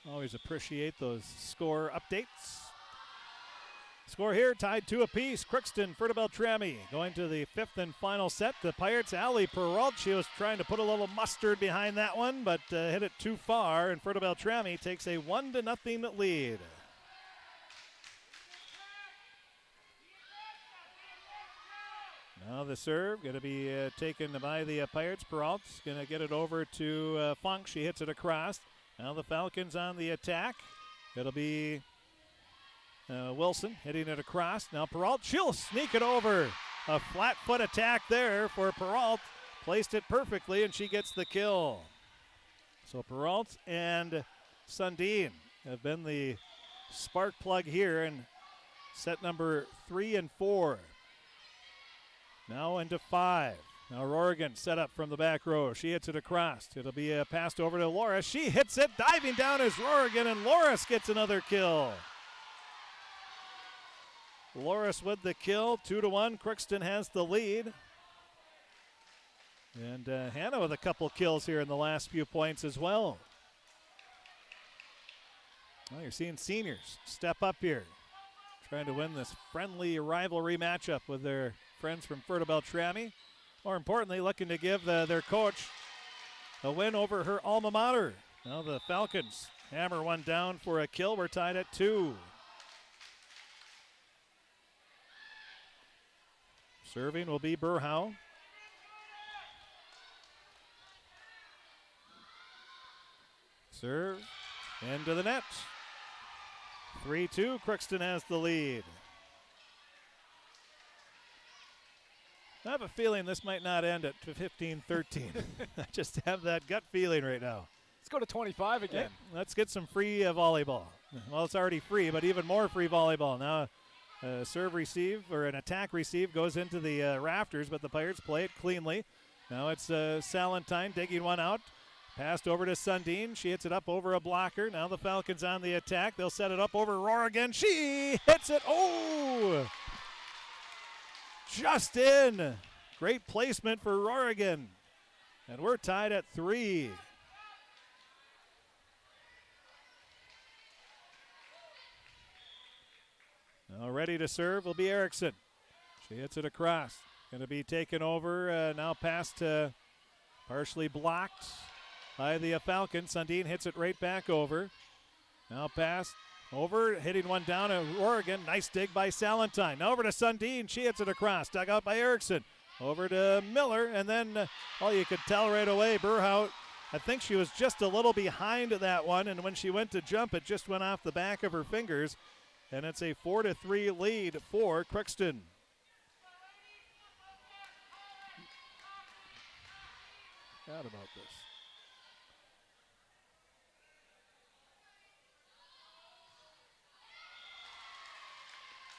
Always appreciate those score updates. Score here tied 2 apiece. Crookston, Fertile-Beltrami going to the 5th and final set. The Pirates, Ali Peralta, she was trying to put a little mustard behind that one, but hit it too far, and Fertile-Beltrami takes a 1-0 lead. Now the serve going to be taken by the Pirates. Peralta's going to get it over to Funk. She hits it across. Now the Falcons on the attack. It'll be Wilson hitting it across. Now Peralta, she'll sneak it over. A flat foot attack there for Peralta. Placed it perfectly, and she gets the kill. So Peralta and Sundin have been the spark plug here in set number 3 and 4. Now into 5. Now Rorigan set up from the back row. She hits it across. It'll be passed over to Loris. She hits it. Diving down is Rorigan, and Loris gets another kill. Loris with the kill, 2-1. Crookston has the lead. And Hannah with a couple kills here in the last few points as well. Well, you're seeing seniors step up here, trying to win this friendly rivalry matchup with their friends from Fertile-Beltrami. More importantly, looking to give their coach a win over her alma mater. Now the Falcons hammer one down for a kill. We're tied at 2. Serving will be Burhow. Serve into the net. 3-2, Crookston has the lead. I have a feeling this might not end at 15-13. I just have that gut feeling right now. Let's go to 25 again. Let's get some free volleyball. Well, it's already free, but even more free volleyball. Now serve receive, or an attack receive, goes into the rafters, but the Pirates play it cleanly. Now it's Salentine digging one out. Passed over to Sundin. She hits it up over a blocker. Now the Falcons on the attack. They'll set it up over Rorigan. She hits it. Oh! Just in. Great placement for Rorigan. And we're tied at 3. Now ready to serve will be Erickson. She hits it across. Going to be taken over. Now pass to partially blocked by the Falcons. Sundin hits it right back over. Now pass over, hitting one down at Oregon. Nice dig by Salentine. Now over to Sundin. She hits it across. Dug out by Erickson. Over to Miller, and then, you could tell right away, Burhout, I think she was just a little behind that one, and when she went to jump, it just went off the back of her fingers, and it's a 4-3 lead for Crookston. Forgot about this.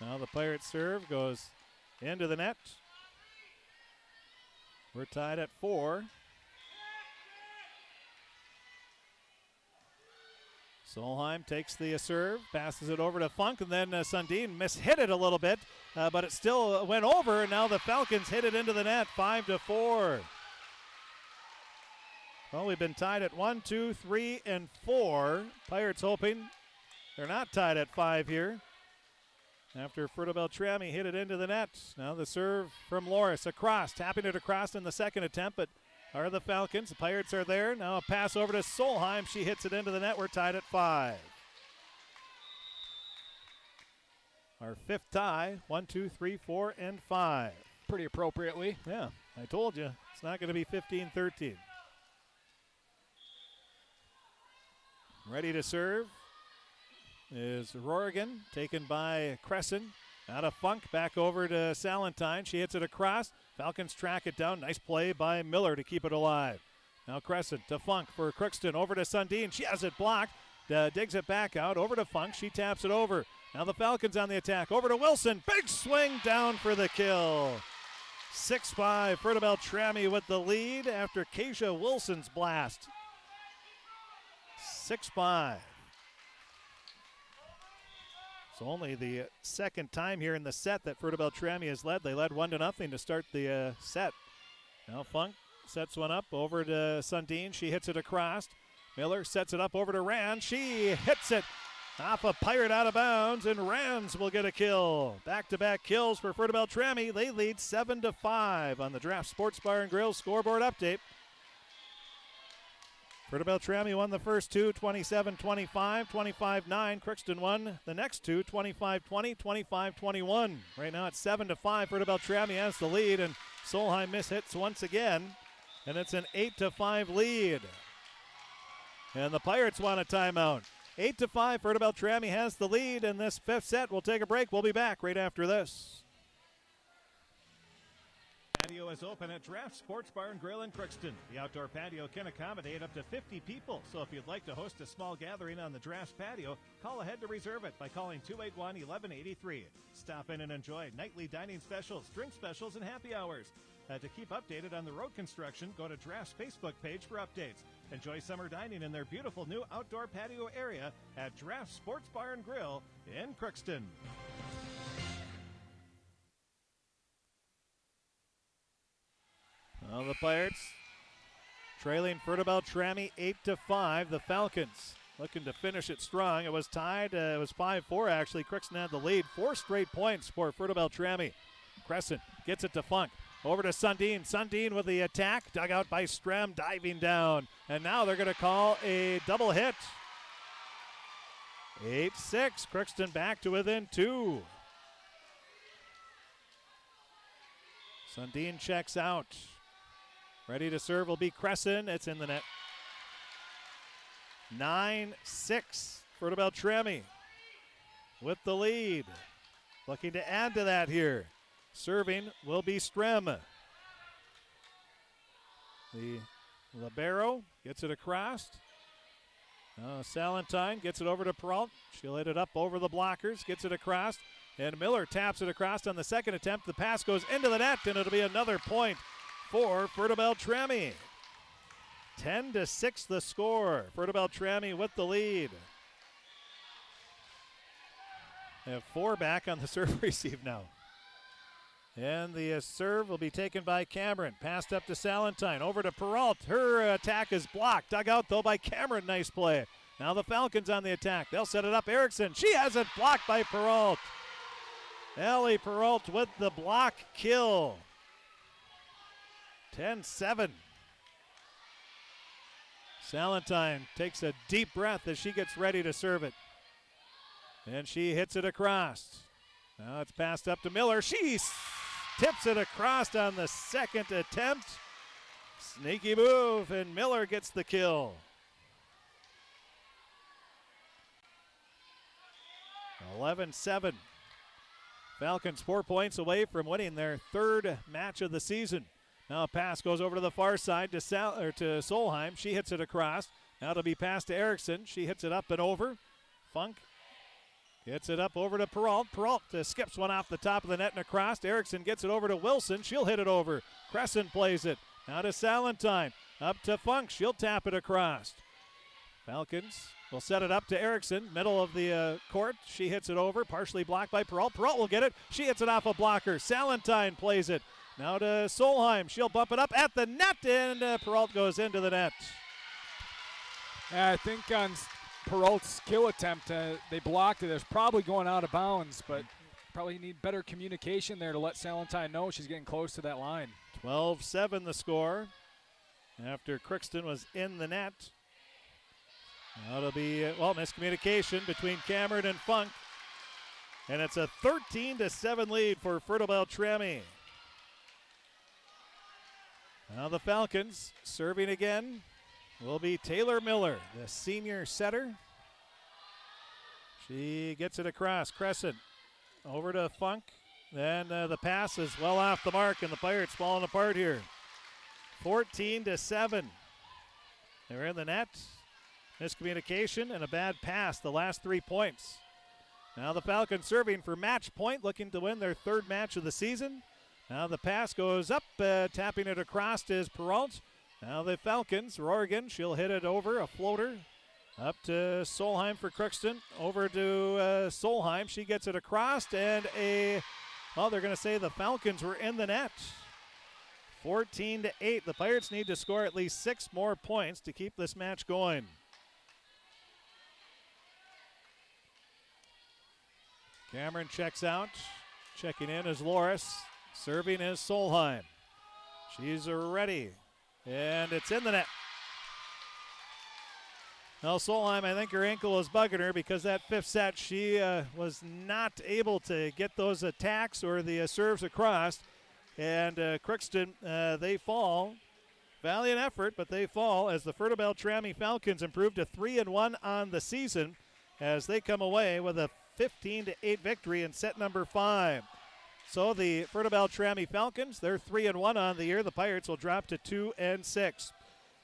Now the Pirates serve goes into the net. We're tied at 4. Solheim takes the serve, passes it over to Funk, and then Sundin mishit it a little bit, but it still went over, and now the Falcons hit it into the net, 5-4. Well, we've been tied at 1, 2, 3, and 4. Pirates hoping they're not tied at 5 here. After Fertile-Beltrami hit it into the net. Now the serve from Loris across, tapping it across in the second attempt, but are the Falcons. The Pirates are there. Now a pass over to Solheim. She hits it into the net. We're tied at 5. Our 5th tie, 1, 2, 3, 4, and 5. Pretty appropriately. Yeah, I told you. It's not going to be 15-13. Ready to serve is Rorigan, taken by Crescent. Out of Funk, back over to Salentine. She hits it across. Falcons track it down. Nice play by Miller to keep it alive. Now Crescent to Funk for Crookston. Over to Sundin. She has it blocked. Digs it back out. Over to Funk. She taps it over. Now the Falcons on the attack. Over to Wilson. Big swing down for the kill. 6-5. Fertile-Beltrami with the lead after Keisha Wilson's blast. 6-5. It's only the second time here in the set that Fertile-Beltrami has led. They led 1-0 to start the set. Now Funk sets one up over to Sundin. She hits it across. Miller sets it up over to Rand. She hits it off a Pirate out of bounds, and Rands will get a kill. Back-to-back kills for Fertile-Beltrami. They lead 7-5 on the Draft Sports Bar and Grill scoreboard update. Fertile-Beltrami won the first two, 27-25, 25-9. Crookston won the next two, 25-20, 25-21. Right now it's 7-5. Fertile-Beltrami has the lead, and Solheim mishits once again, and it's an 8-5 lead. And the Pirates want a timeout. 8-5. Fertile-Beltrami has the lead in this 5th set. We'll take a break. We'll be back right after this. Patio is open at Draft Sports Bar and Grill in Crookston. The outdoor patio can accommodate up to 50 people, so if you'd like to host a small gathering on the Draft patio, call ahead to reserve it by calling 281-1183. Stop in and enjoy nightly dining specials, drink specials, and happy hours. To keep updated on the road construction, go to Draft's Facebook page for updates. Enjoy summer dining in their beautiful new outdoor patio area at Draft Sports Bar and Grill in Crookston. Well, the Pirates trailing Fertile-Beltrami 8-5. The Falcons looking to finish it strong. It was tied. It was 5-4 actually. Crookston had the lead. 4 straight points for Fertile-Beltrami. Crescent gets it to Funk. Over to Sundin. Sundin with the attack. Dug out by Strem, diving down. And now they're going to call a double hit. 8-6. Crookston back to within 2. Sundin checks out. Ready to serve will be Crescent. It's in the net. 9-6. Fertile-Beltrami with the lead. Looking to add to that here. Serving will be Strem. The libero gets it across. Salentine gets it over to Peralt. She'll hit it up over the blockers. Gets it across. And Miller taps it across on the second attempt. The pass goes into the net, and it'll be another point for Fertile-Beltrami. 10-6 the score. Fertile-Beltrami with the lead. They have 4 back on the serve receive now. And the serve will be taken by Cameron. Passed up to Salentine. Over to Peralt. Her attack is blocked. Dug out, though, by Cameron. Nice play. Now the Falcons on the attack. They'll set it up. Erickson. She has it blocked by Peralt. Ellie Peralt with the block kill. 10-7. Salentine takes a deep breath as she gets ready to serve it. And she hits it across. Now it's passed up to Miller. She tips it across on the second attempt. Sneaky move, and Miller gets the kill. 11-7. Falcons 4 points away from winning their 3rd match of the season. Now a pass goes over to the far side to Solheim. She hits it across. Now it'll be passed to Erickson. She hits it up and over. Funk gets it up over to Peralt. Peralt skips one off the top of the net and across. Erickson gets it over to Wilson. She'll hit it over. Crescent plays it. Now to Salentine. Up to Funk. She'll tap it across. Falcons will set it up to Erickson. Middle of the court. She hits it over. Partially blocked by Peralt. Peralt will get it. She hits it off a blocker. Salentine plays it. Now to Solheim. She'll bump it up at the net, and Peralt goes into the net. I think on Peralt's kill attempt, they blocked it. It was probably going out of bounds, but probably need better communication there to let Salentine know she's getting close to that line. 12-7 the score after Crookston was in the net. That'll be, miscommunication between Cameron and Funk. And it's a 13-7 lead for Fertile-Beltrami. Now the Falcons serving again will be Taylor Miller, the senior setter. She gets it across. Crescent over to Funk. Then the pass is well off the mark, and the Pirates falling apart here. 14-7. They're in the net. Miscommunication and a bad pass, the last 3 points. Now the Falcons serving for match point, looking to win their 3rd match of the season. Now the pass goes up, tapping it across is Peralt. Now the Falcons, Rorgan, she'll hit it over, a floater. Up to Solheim for Crookston. Over to Solheim. She gets it across, and they're going to say the Falcons were in the net. 14-8. The Pirates need to score at least 6 more points to keep this match going. Cameron checks out. Checking in is Loris. Serving is Solheim. She's ready. And it's in the net. Now Solheim, I think her ankle was bugging her because that 5th set she was not able to get those attacks or the serves across. And Crookston, they fall. Valiant effort, but they fall as the Fertile-Beltrami Falcons improve to 3-1 on the season as they come away with a 15-8 victory in set number 5. So the Fertile-Beltrami Falcons, they're 3-1 on the year. The Pirates will drop to 2-6.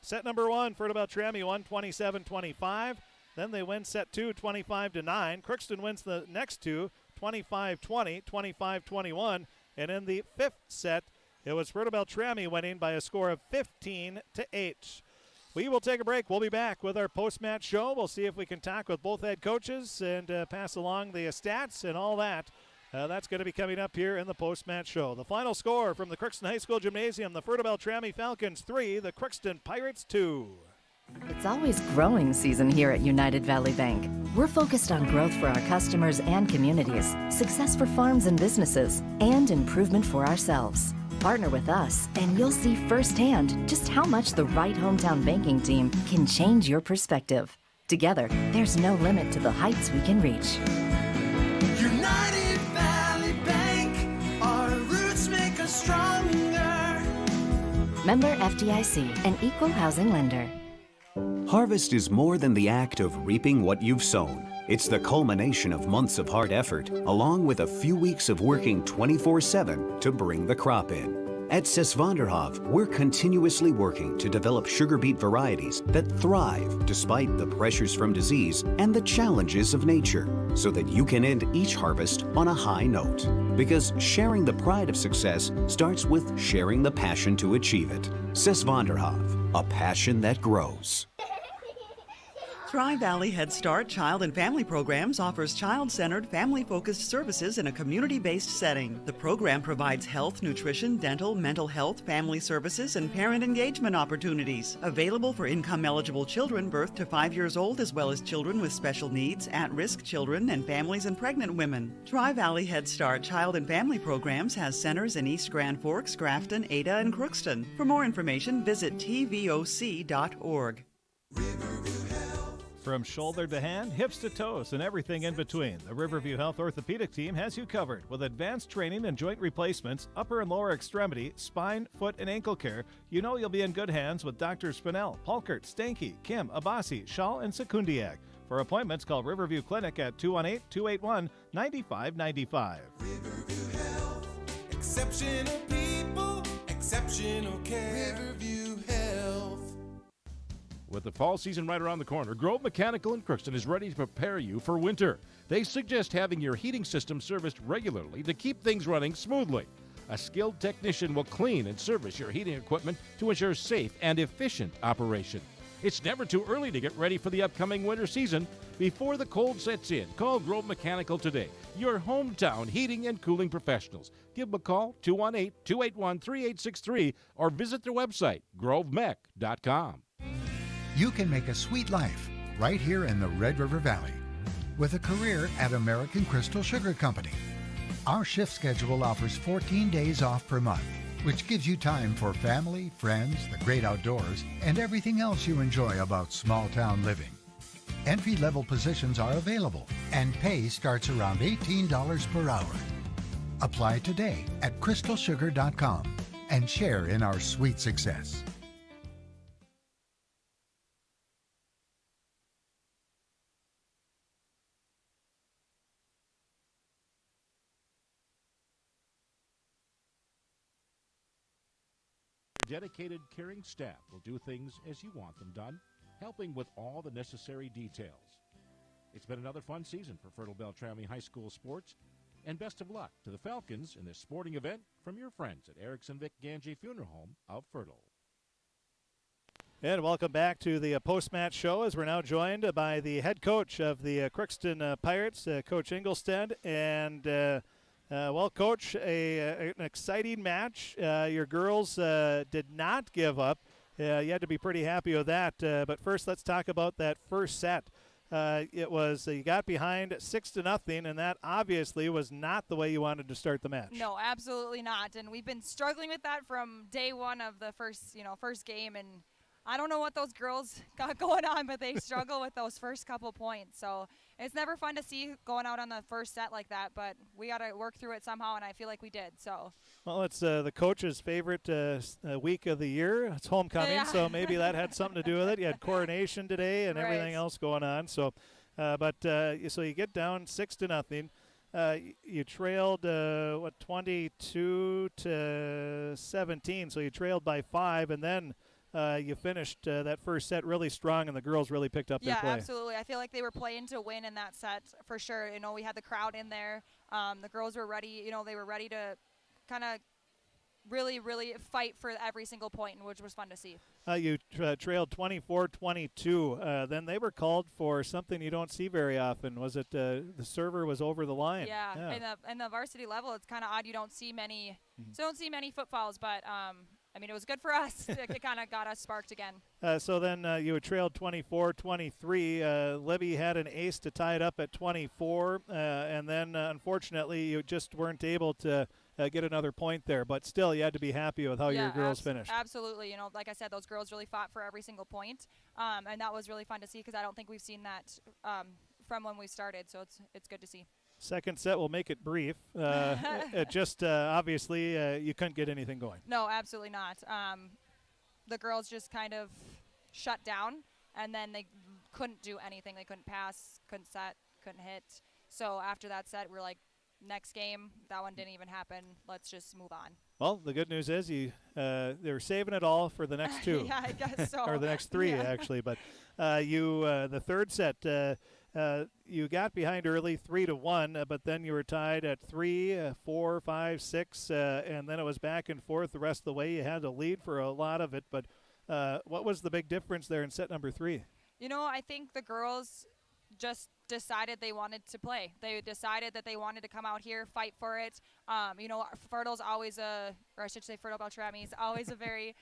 Set number 1, Fertile-Beltrami won 27-25. Then they win set 2, 25-9. Crookston wins the next 2, 25-20, 25-21. And in the 5th set, it was Fertile-Beltrami winning by a score of 15-8. We will take a break. We'll be back with our post-match show. We'll see if we can talk with both head coaches and pass along the stats and all that. That's going to be coming up here in the post-match show. The final score from the Crookston High School Gymnasium, the Fertile-Beltrami Falcons 3, the Crookston Pirates 2. It's always growing season here at United Valley Bank. We're focused on growth for our customers and communities, success for farms and businesses, and improvement for ourselves. Partner with us, and you'll see firsthand just how much the right hometown banking team can change your perspective. Together, there's no limit to the heights we can reach. United Valley Bank, our roots make us stronger. Member FDIC, an equal housing lender. Harvest is more than the act of reaping what you've sown. It's the culmination of months of hard effort, along with a few weeks of working 24/7 to bring the crop in. At Sesvanderhof, we're continuously working to develop sugar beet varieties that thrive despite the pressures from disease and the challenges of nature, so that you can end each harvest on a high note. Because sharing the pride of success starts with sharing the passion to achieve it. Sesvanderhof, a passion that grows. Tri-Valley Head Start Child and Family Programs offers child-centered, family-focused services in a community-based setting. The program provides health, nutrition, dental, mental health, family services, and parent engagement opportunities. Available for income-eligible children birth to 5 years old, as well as children with special needs, at-risk children, and families and pregnant women. Tri-Valley Head Start Child and Family Programs has centers in East Grand Forks, Grafton, Ada, and Crookston. For more information, visit tvoc.org. From shoulder to hand, hips to toes, and everything in between, the Riverview Health Orthopedic Team has you covered with advanced training and joint replacements, upper and lower extremity, spine, foot, and ankle care. You know you'll be in good hands with Drs. Spinell, Polkert, Stanky, Kim, Abasi, Shaw, and Sekundiak. For appointments, call Riverview Clinic at 218-281-9595. Riverview Health, exceptional people, exceptional care. Riverview Health. With the fall season right around the corner, Grove Mechanical in Crookston is ready to prepare you for winter. They suggest having your heating system serviced regularly to keep things running smoothly. A skilled technician will clean and service your heating equipment to ensure safe and efficient operation. It's never too early to get ready for the upcoming winter season. Before the cold sets in, call Grove Mechanical today, your hometown heating and cooling professionals. Give them a call, 218-281-3863, or visit their website, grovemech.com. You can make a sweet life right here in the Red River Valley with a career at American Crystal Sugar Company. Our shift schedule offers 14 days off per month, which gives you time for family, friends, the great outdoors, and everything else you enjoy about small town living. Entry-level positions are available, and pay starts around $18 per hour. Apply today at crystalsugar.com and share in our sweet success. Dedicated, caring staff will do things as you want them done, helping with all the necessary details. It's been another fun season for Fertile-Beltrami High School sports, and best of luck to the Falcons in this sporting event from your friends at Erickson Vic Ganji Funeral Home of Fertile. And welcome back to the post-match show, as we're now joined by the head coach of the Crookston Pirates, Coach Engelstad. And well, Coach, an exciting match. Your girls did not give up. You had to be pretty happy with that. But first, let's talk about that first set. It was you got behind 6-0, and that obviously was not the way you wanted to start the match. No, absolutely not. And we've been struggling with that from day one of the first game. And I don't know what those girls got going on, but they struggle with those first couple points. So it's never fun to see going out on the first set like that, but we got to work through it somehow, and I feel like we did. So. Well, it's the coach's favorite week of the year. It's homecoming, so maybe that had something to do with it. You had coronation today and everything else going on. So, so you get down 6-0. You trailed 22-17, so you trailed by 5, and then you finished that first set really strong, and the girls really picked up their play. Yeah, absolutely. I feel like they were playing to win in that set for sure. We had the crowd in there. The girls were ready. They were ready to kind of really, really fight for every single point, which was fun to see. You trailed 24-22. Then they were called for something you don't see very often. Was it the server was over the line? Yeah. In the varsity level, it's kind of odd. You don't see many. So don't see many foot fouls, but it was good for us. It kind of got us sparked again. So then you had trailed 24-23. Libby had an ace to tie it up at 24, and then unfortunately you just weren't able to get another point there. But still, you had to be happy with how your girls finished. Absolutely. Like I said, those girls really fought for every single point, and that was really fun to see because I don't think we've seen that from when we started. So it's good to see. Second set will make it brief. Obviously, you couldn't get anything going. No, absolutely not. The girls just kind of shut down, and then they couldn't do anything. They couldn't pass, couldn't set, couldn't hit. So after that set, we're like, next game, that one didn't even happen. Let's just move on. Well, the good news is they're saving it all for the next two. Yeah, I guess so. Or the next three, actually. But the third set, you got behind early 3-1, but then you were tied at 3, 4, 5, 6, and then it was back and forth the rest of the way. You had to lead for a lot of it. But what was the big difference there in set number 3? I think the girls just decided they wanted to play. They decided that they wanted to come out here, fight for it. Fertile's always Fertile-Beltrami is always a very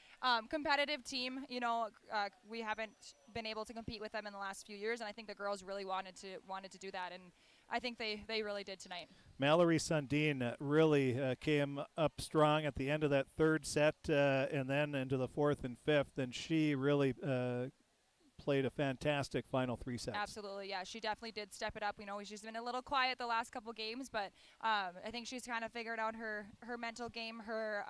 competitive team. We haven't been able to compete with them in the last few years, and I think the girls really wanted to do that, and I think they really did tonight. Mallory Sundin really came up strong at the end of that third set and then into the fourth and fifth, and she really played a fantastic final 3 sets. Absolutely, yeah. She definitely did step it up. She's been a little quiet the last couple games, but I think she's kind of figured out her mental game, her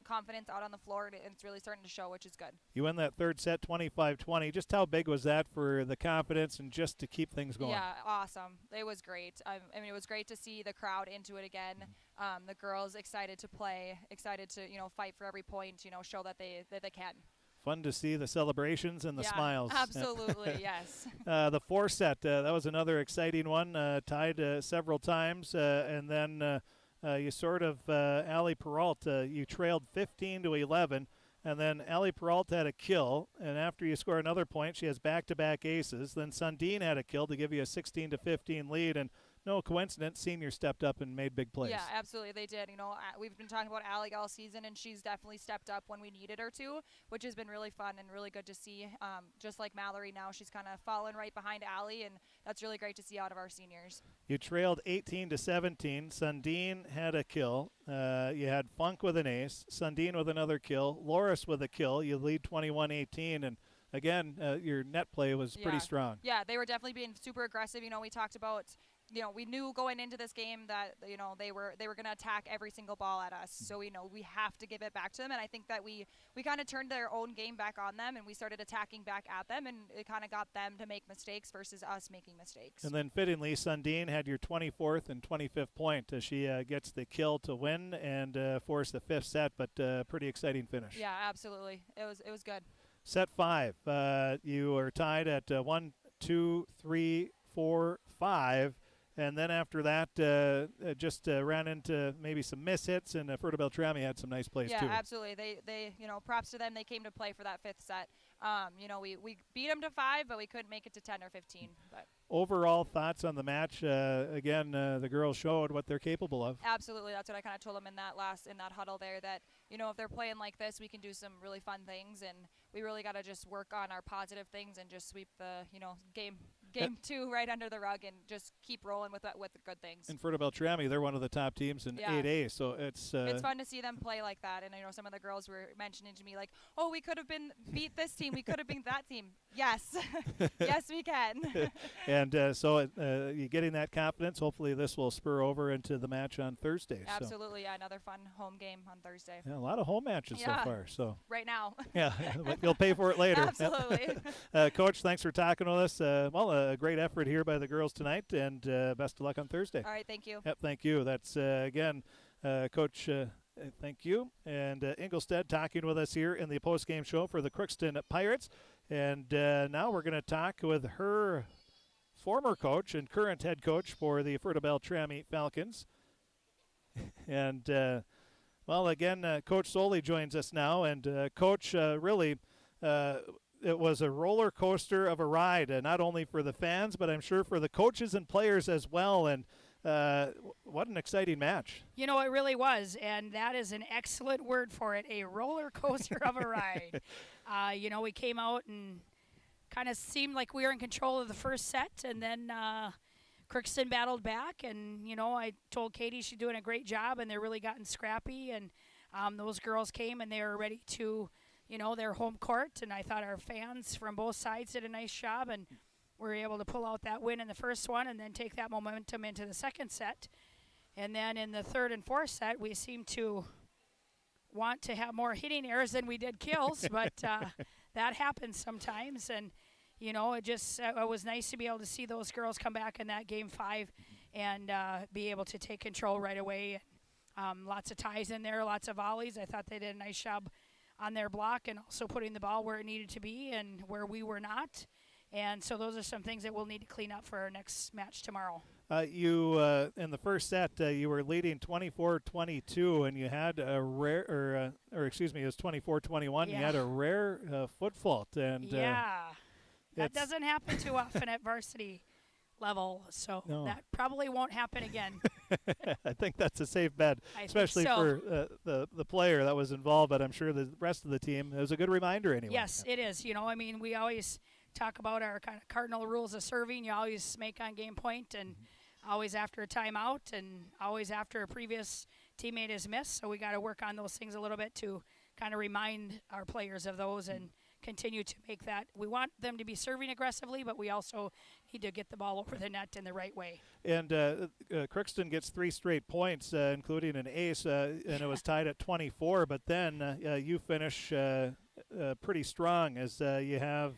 confidence out on the floor, and it's really starting to show, which is good. You win that third set 25-20. Just how big was that for the confidence and just to keep things going? Yeah, awesome. It was great. It was great to see the crowd into it again. The girls excited to play, excited to fight for every point, show that they can. Fun to see the celebrations and the smiles. Absolutely, yes. The 4 set, that was another exciting one, tied several times. And then you sort of, Ali Peralta, you trailed 15-11. And then Ali Peralta had a kill. And after you score another point, she has back-to-back aces. Then Sundin had a kill to give you a 16-15 lead. And no coincidence, senior stepped up and made big plays. Yeah, absolutely, they did. We've been talking about Allie all season, and she's definitely stepped up when we needed her to, which has been really fun and really good to see. Just like Mallory now, she's kind of fallen right behind Allie, and that's really great to see out of our seniors. You trailed 18-17. Sundin had a kill. You had Funk with an ace, Sundin with another kill, Loris with a kill. You lead 21-18, and again, your net play was pretty strong. Yeah, they were definitely being super aggressive. We talked about we knew going into this game that they were going to attack every single ball at us. So we have to give it back to them, and I think that we kind of turned their own game back on them, and we started attacking back at them, and it kind of got them to make mistakes versus us making mistakes. And then fittingly, Sundin had your 24th and 25th point as she gets the kill to win and force the 5th set, but pretty exciting finish. Yeah, absolutely. It was good. Set 5, you were tied at 1, 2, 3, 4, 5. And then after that, just ran into maybe some mishits, and Fertile-Beltrami had some nice plays too. Yeah, absolutely. They props to them. They came to play for that 5th set. We beat them to 5, but we couldn't make it to 10 or 15. But overall thoughts on the match? Again, the girls showed what they're capable of. Absolutely. That's what I kind of told them in that huddle there, that if they're playing like this, we can do some really fun things, and we really got to just work on our positive things and just sweep the game 2 right under the rug and just keep rolling with the good things. In Fertile-Beltrami, they're one of the top teams in 8A, so it's fun to see them play like that. And some of the girls were mentioning to me like, "Oh, we could have beat this team, we could have beat that team." Yes, yes, we can. And so you're getting that confidence. Hopefully, this will spur over into the match on Thursday. Absolutely, yeah, another fun home game on Thursday. Yeah, a lot of home matches so far. So right now. Yeah, but you'll pay for it later. Absolutely. Coach, thanks for talking with us. A great effort here by the girls tonight, and best of luck on Thursday. All right, thank you. Yep, thank you. That's, again, Coach, thank you. And Ingolstead talking with us here in the post-game show for the Crookston Pirates. And now we're going to talk with her former coach and current head coach for the Fertile-Beltrami Falcons. And, again, Coach Soley joins us now. And, Coach, really it was a roller coaster of a ride, not only for the fans, but I'm sure for the coaches and players as well. And what an exciting match. It really was, and that is an excellent word for it, a roller coaster of a ride. We came out and kind of seemed like we were in control of the first set, and then Crookston battled back, and, I told Katie she's doing a great job, and they're really gotten scrappy, and those girls came, and they were ready to their home court, and I thought our fans from both sides did a nice job, and we were able to pull out that win in the first one and then take that momentum into the second set. And then in the third and fourth set, we seemed to want to have more hitting errors than we did kills, but that happens sometimes. And, it was nice to be able to see those girls come back in that game 5 and be able to take control right away. Lots of ties in there, lots of volleys. I thought they did a nice job on their block and also putting the ball where it needed to be and where we were not. And so those are some things that we'll need to clean up for our next match tomorrow. You in the first set, you were leading 24-22, and you had a rare, or excuse me, it was 24-21. Yeah. You had a rare foot fault, and that doesn't happen too often at varsity level, so that probably won't happen again. I think that's a safe bet, especially so. for the player that was involved, but I'm sure the rest of the team. It was a good reminder anyway. Yes, it is. You know, I mean, we always talk about our kind of cardinal rules of serving. You always make on game point, and always after a timeout, and always after a previous teammate is missed. So we got to work on those things a little bit to kind of remind our players of those and continue to make that. We want them to be serving aggressively, but we also need to get the ball over the net in the right way. And Crookston gets 3 straight points, including an ace, and it was tied at 24. But then you finish pretty strong as you have,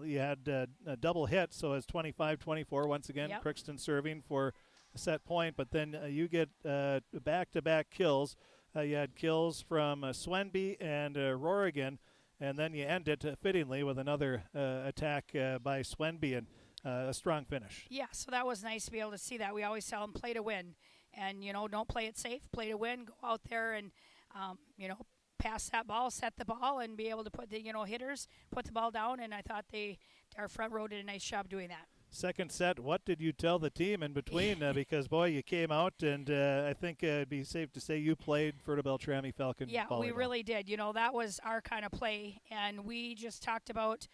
you had a double hit, so it's 25-24 once again. Yep. Crookston serving for a set point, but then you get back-to-back kills. You had kills from Swenby and Rorigan, and then you end it fittingly with another attack by Swenby and a strong finish. Yeah, so that was nice to be able to see that. We always tell them play to win, and, you know, don't play it safe, play to win, go out there and, you know, pass that ball, set the ball, and be able to put the, you know, hitters, put the ball down, and I thought our front row did a nice job doing that. Second set, what did you tell the team in between? Because, boy, you came out, and I think it'd be safe to say you played Fertile-Beltrami Falcon volleyball. We really did. You know, that was our kind of play, and we just talked about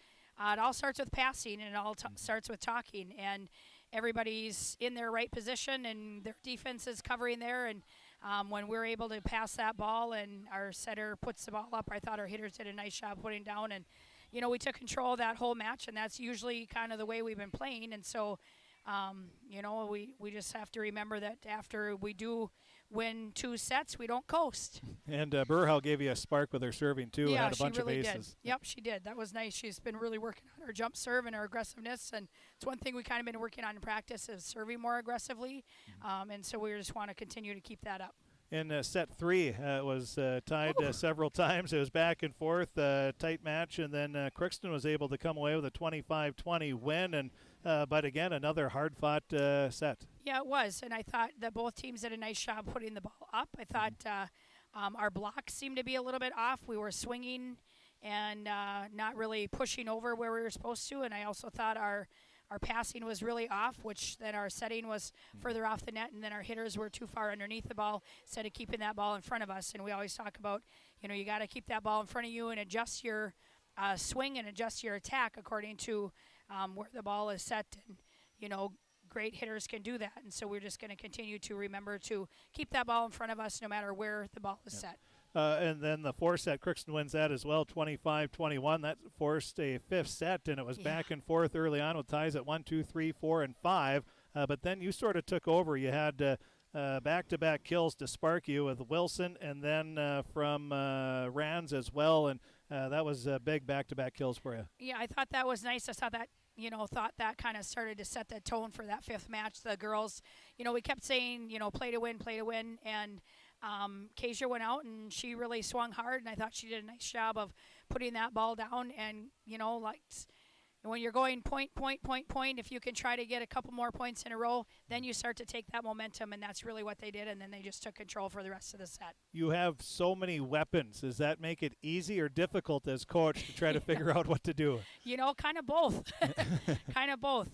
it all starts with passing, and it all starts with talking, and everybody's in their right position, and their defense is covering there, and when we're able to pass that ball and our setter puts the ball up, I thought our hitters did a nice job putting down, and you know, we took control of that whole match, and that's usually kind of the way we've been playing. And so, you know, we just have to remember that after we do win 2 sets, we don't coast. And Burhau gave you a spark with her serving, too. Yeah, had a bunch she really of aces. did. Yep, she did. That was nice. She's been really working on her jump serve and her aggressiveness, and it's one thing we kind of been working on in practice is serving more aggressively, and so we just want to continue to keep that up. In set 3, it was tied several times. It was back and forth, tight match, and then Crookston was able to come away with a 25-20 win. And but again, another hard-fought set. Yeah, it was, and I thought that both teams did a nice job putting the ball up. I thought our block seemed to be a little bit off. We were swinging and not really pushing over where we were supposed to, and I also thought our passing was really off, which then our setting was further off the net, and then our hitters were too far underneath the ball instead of keeping that ball in front of us. And we always talk about, you know, you got to keep that ball in front of you and adjust your swing and adjust your attack according to where the ball is set. And, you know, great hitters can do that. And so we're just going to continue to remember to keep that ball in front of us no matter where the ball is set. And then the 4th set, Crookston wins that as well, 25-21. That forced a 5th set, and it was back and forth early on with ties at 1, 2, 3, 4, and 5. But then you sort of took over. You had back-to-back kills to spark you with Wilson, and then from Rands as well, and that was big back-to-back kills for you. Yeah, I thought that was nice. I saw that. You know, thought that kind of started to set the tone for that 5th match. The girls, you know, we kept saying, you know, play to win, and Kasia went out and she really swung hard, and I thought she did a nice job of putting that ball down. And, you know, like when you're going point, if you can try to get a couple more points in a row, then you start to take that momentum, and that's really what they did, and then they just took control for the rest of the set. You have so many weapons. Does that make it easy or difficult as coach to try to figure out what to do? You know, kind of both. Kind of both.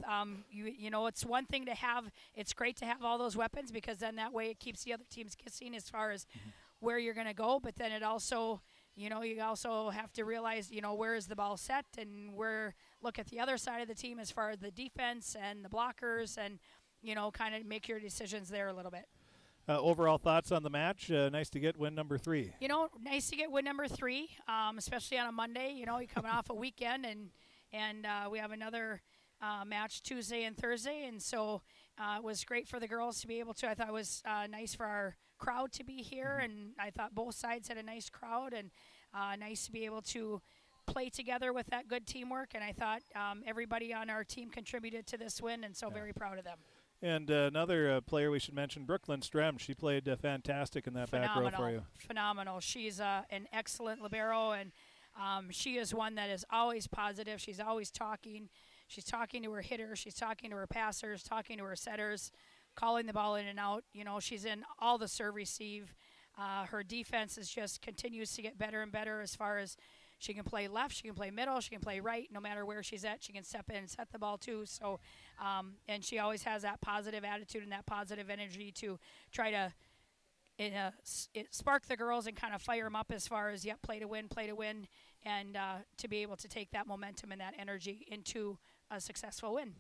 You know, it's one thing to have, it's great to have all those weapons because then that way it keeps the other teams guessing as far as where you're going to go, but then it also, you know, you also have to realize, you know, where is the ball set and look at the other side of the team as far as the defense and the blockers and, you know, kind of make your decisions there a little bit. Overall thoughts on the match? Nice to get win number 3. You know, nice to get win number 3, especially on a Monday. You know, you're coming off a weekend, and we have another match Tuesday and Thursday, and so it was great for the girls to be able to. I thought it was nice for our crowd to be here, and I thought both sides had a nice crowd, and nice to be able to play together with that good teamwork, and I thought everybody on our team contributed to this win, and so very proud of them. And another player we should mention, Brooklyn Strem. She played fantastic in that back row for you. Phenomenal. She's an excellent libero, and she is one that is always positive. She's always talking. She's talking to her hitters. She's talking to her passers, talking to her setters, calling the ball in and out. You know, she's in all the serve receive. Her defense is just continues to get better and better as far as she can play left, she can play middle, she can play right. No matter where she's at, she can step in and set the ball too. So, and she always has that positive attitude and that positive energy to try to spark the girls and kind of fire them up as far as, play to win, and to be able to take that momentum and that energy into a successful win.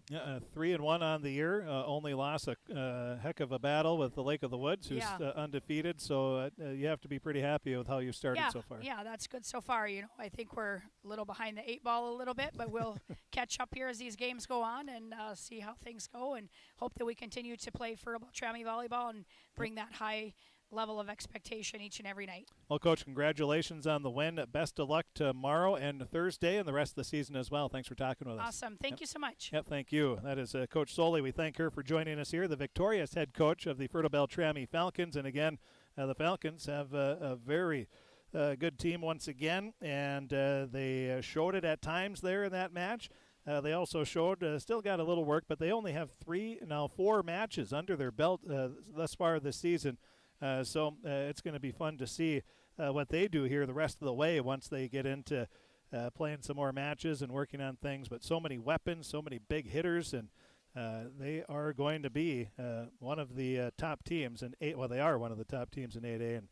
3-1 on the year. Only lost a heck of a battle with the Lake of the Woods, who's undefeated. So you have to be pretty happy with how you started so far. Yeah, that's good so far. You know, I think we're a little behind the 8 ball a little bit, but we'll catch up here as these games go on and see how things go, and hope that we continue to play Fertile-Beltrami volleyball and bring that high level of expectation each and every night. Well, Coach, congratulations on the win. Best of luck tomorrow and Thursday and the rest of the season as well. Thanks for talking with us. Awesome. Thank you so much. Yep, thank you. That is Coach Soley. We thank her for joining us here, the victorious head coach of the Fertile-Beltrami Falcons. And again, the Falcons have a very good team once again, and they showed it at times there in that match. They also showed, still got a little work, but they only have 4 matches under their belt thus far this season. So it's going to be fun to see what they do here the rest of the way once they get into playing some more matches and working on things. But so many weapons, so many big hitters, and they are going to be one of the top teams in 8. Well, they are one of the top teams in 8A, and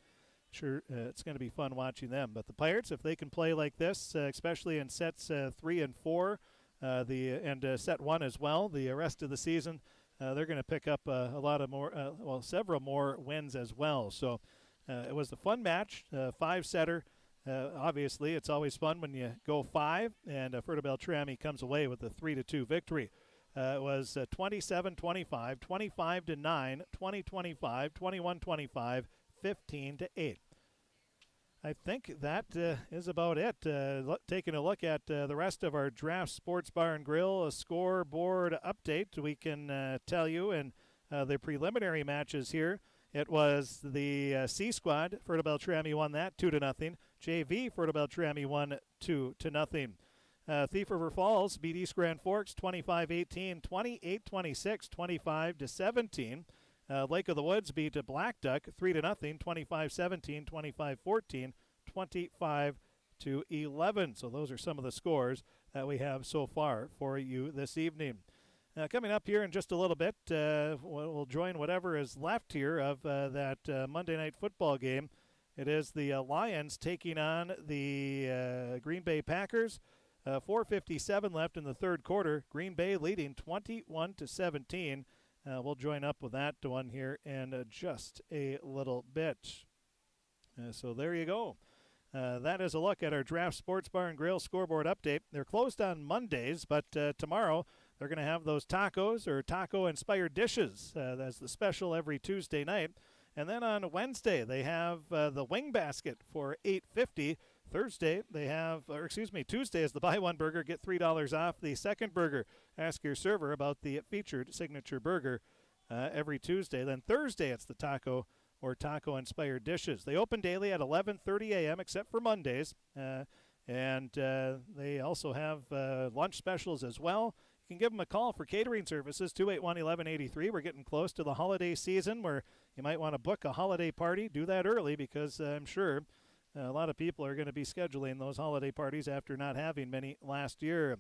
sure, it's going to be fun watching them. But the Pirates, if they can play like this, especially in sets 3 and 4, and set 1 as well, the rest of the season, they're going to pick up a lot of more, several more wins as well. So it was a fun match, 5-setter. Obviously, it's always fun when you go 5, and Fertile-Beltrami comes away with a 3-2 victory. It was 27-25, 25-9, 20-25, 21-25, 15-8. I think that is about it. Taking a look at the rest of our Draft Sports Bar and Grill scoreboard update, we can tell you in the preliminary matches here, it was the C squad. Fertile-Beltrami won that 2-0. JV Fertile-Beltrami won 2-0. Thief River Falls beat East Grand Forks 25-18, 28-26, 25-17. Lake of the Woods beat Black Duck 3-0, 25-17, 25-14, 25-11. So those are some of the scores that we have so far for you this evening. Coming up here in just a little bit, we'll join whatever is left here of that Monday night football game. It is the Lions taking on the Green Bay Packers. 4:57 left in the third quarter. Green Bay leading 21-17. We'll join up with that one here in just a little bit. So there you go. That is a look at our Draft Sports Bar and Grill scoreboard update. They're closed on Mondays, but tomorrow they're going to have those tacos or taco-inspired dishes as the special every Tuesday night. And then on Wednesday, they have the wing basket for $8.50. Tuesday is the buy one burger, get $3 off the second burger. Ask your server about the featured signature burger every Tuesday. Then Thursday, it's the taco or taco-inspired dishes. They open daily at 11:30 a.m. except for Mondays. And they also have lunch specials as well. You can give them a call for catering services, 281-1183. We're getting close to the holiday season where you might want to book a holiday party. Do that early because I'm sure a lot of people are going to be scheduling those holiday parties after not having many last year.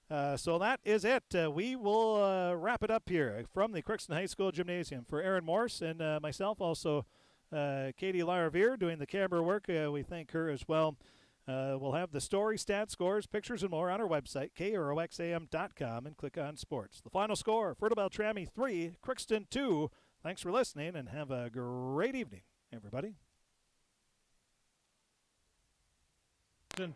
So that is it. We will wrap it up here from the Crookston High School Gymnasium. For Aaron Morse and myself, also Katie Laravier doing the camera work. We thank her as well. We'll have the story, stats, scores, pictures, and more on our website, KROXAM.com, and click on sports. The final score, Fertile-Beltrami 3, Crookston 2. Thanks for listening, and have a great evening, everybody.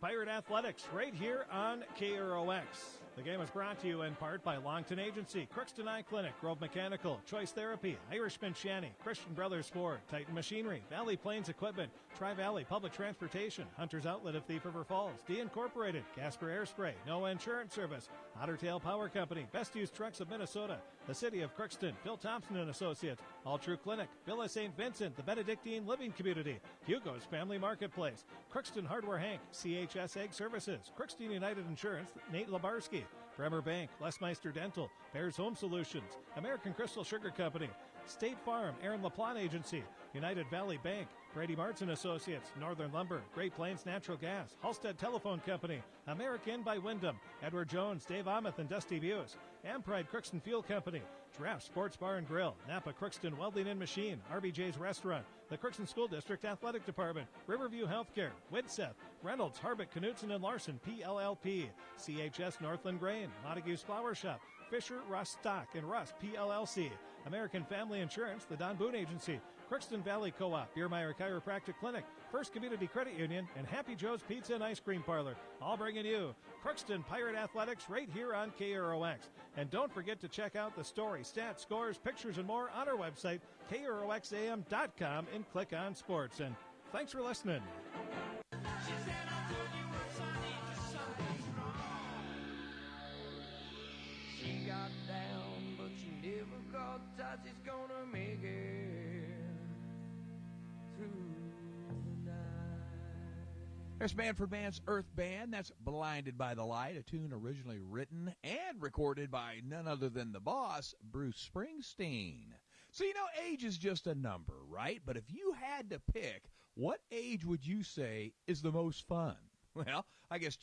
Pirate Athletics right here on KROX. The game is brought to you in part by Longton Agency, Crookston Eye Clinic, Grove Mechanical, Choice Therapy, Irishman Shanny, Christian Brothers Ford, Titan Machinery, Valley Plains Equipment, Tri-Valley Public Transportation, Hunter's Outlet of Thief River Falls, D Incorporated, Gasper Airspray, Noah Insurance Service, Otter Tail Power Company, Best Used Trucks of Minnesota, the City of Crookston, Phil Thompson and Associates, All True Clinic, Villa St. Vincent, the Benedictine Living Community, Hugo's Family Marketplace, Crookston Hardware Hank, CHS Egg Services, Crookston United Insurance, Nate Labarski, Bremer Bank, Lesmeister Dental, Bears Home Solutions, American Crystal Sugar Company, State Farm, Aaron LaPlante Agency, United Valley Bank, Brady Martz and Associates, Northern Lumber, Great Plains Natural Gas, Halstead Telephone Company, American by Wyndham, Edward Jones, Dave Amos and Dusty Buse, Ampride Crookston Fuel Company, Giraffe Sports Bar and Grill, Napa Crookston Welding and Machine, RBJ's Restaurant, the Crookston School District Athletic Department, Riverview Healthcare, Widseth, Reynolds, Harbeck, Knutson and Larson, PLLP, CHS Northland Grain, Montague's Flower Shop, Fisher, Russ Stock, and Russ, PLLC, American Family Insurance, the Don Boone Agency, Crookston Valley Co-op, Biermeyer Chiropractic Clinic, First Community Credit Union, and Happy Joe's Pizza and Ice Cream Parlor, all bringing you Crookston Pirate Athletics right here on KROX. And don't forget to check out the story, stats, scores, pictures, and more on our website, KROXAM.com, and click on sports. And thanks for listening. She got down, but she never got tight. She's gonna make it through the night. There's Manfred Mann's Earth Band. That's Blinded by the Light, a tune originally written and recorded by none other than the boss, Bruce Springsteen. So, you know, age is just a number, right? But if you had to pick, what age would you say is the most fun? Well, I guess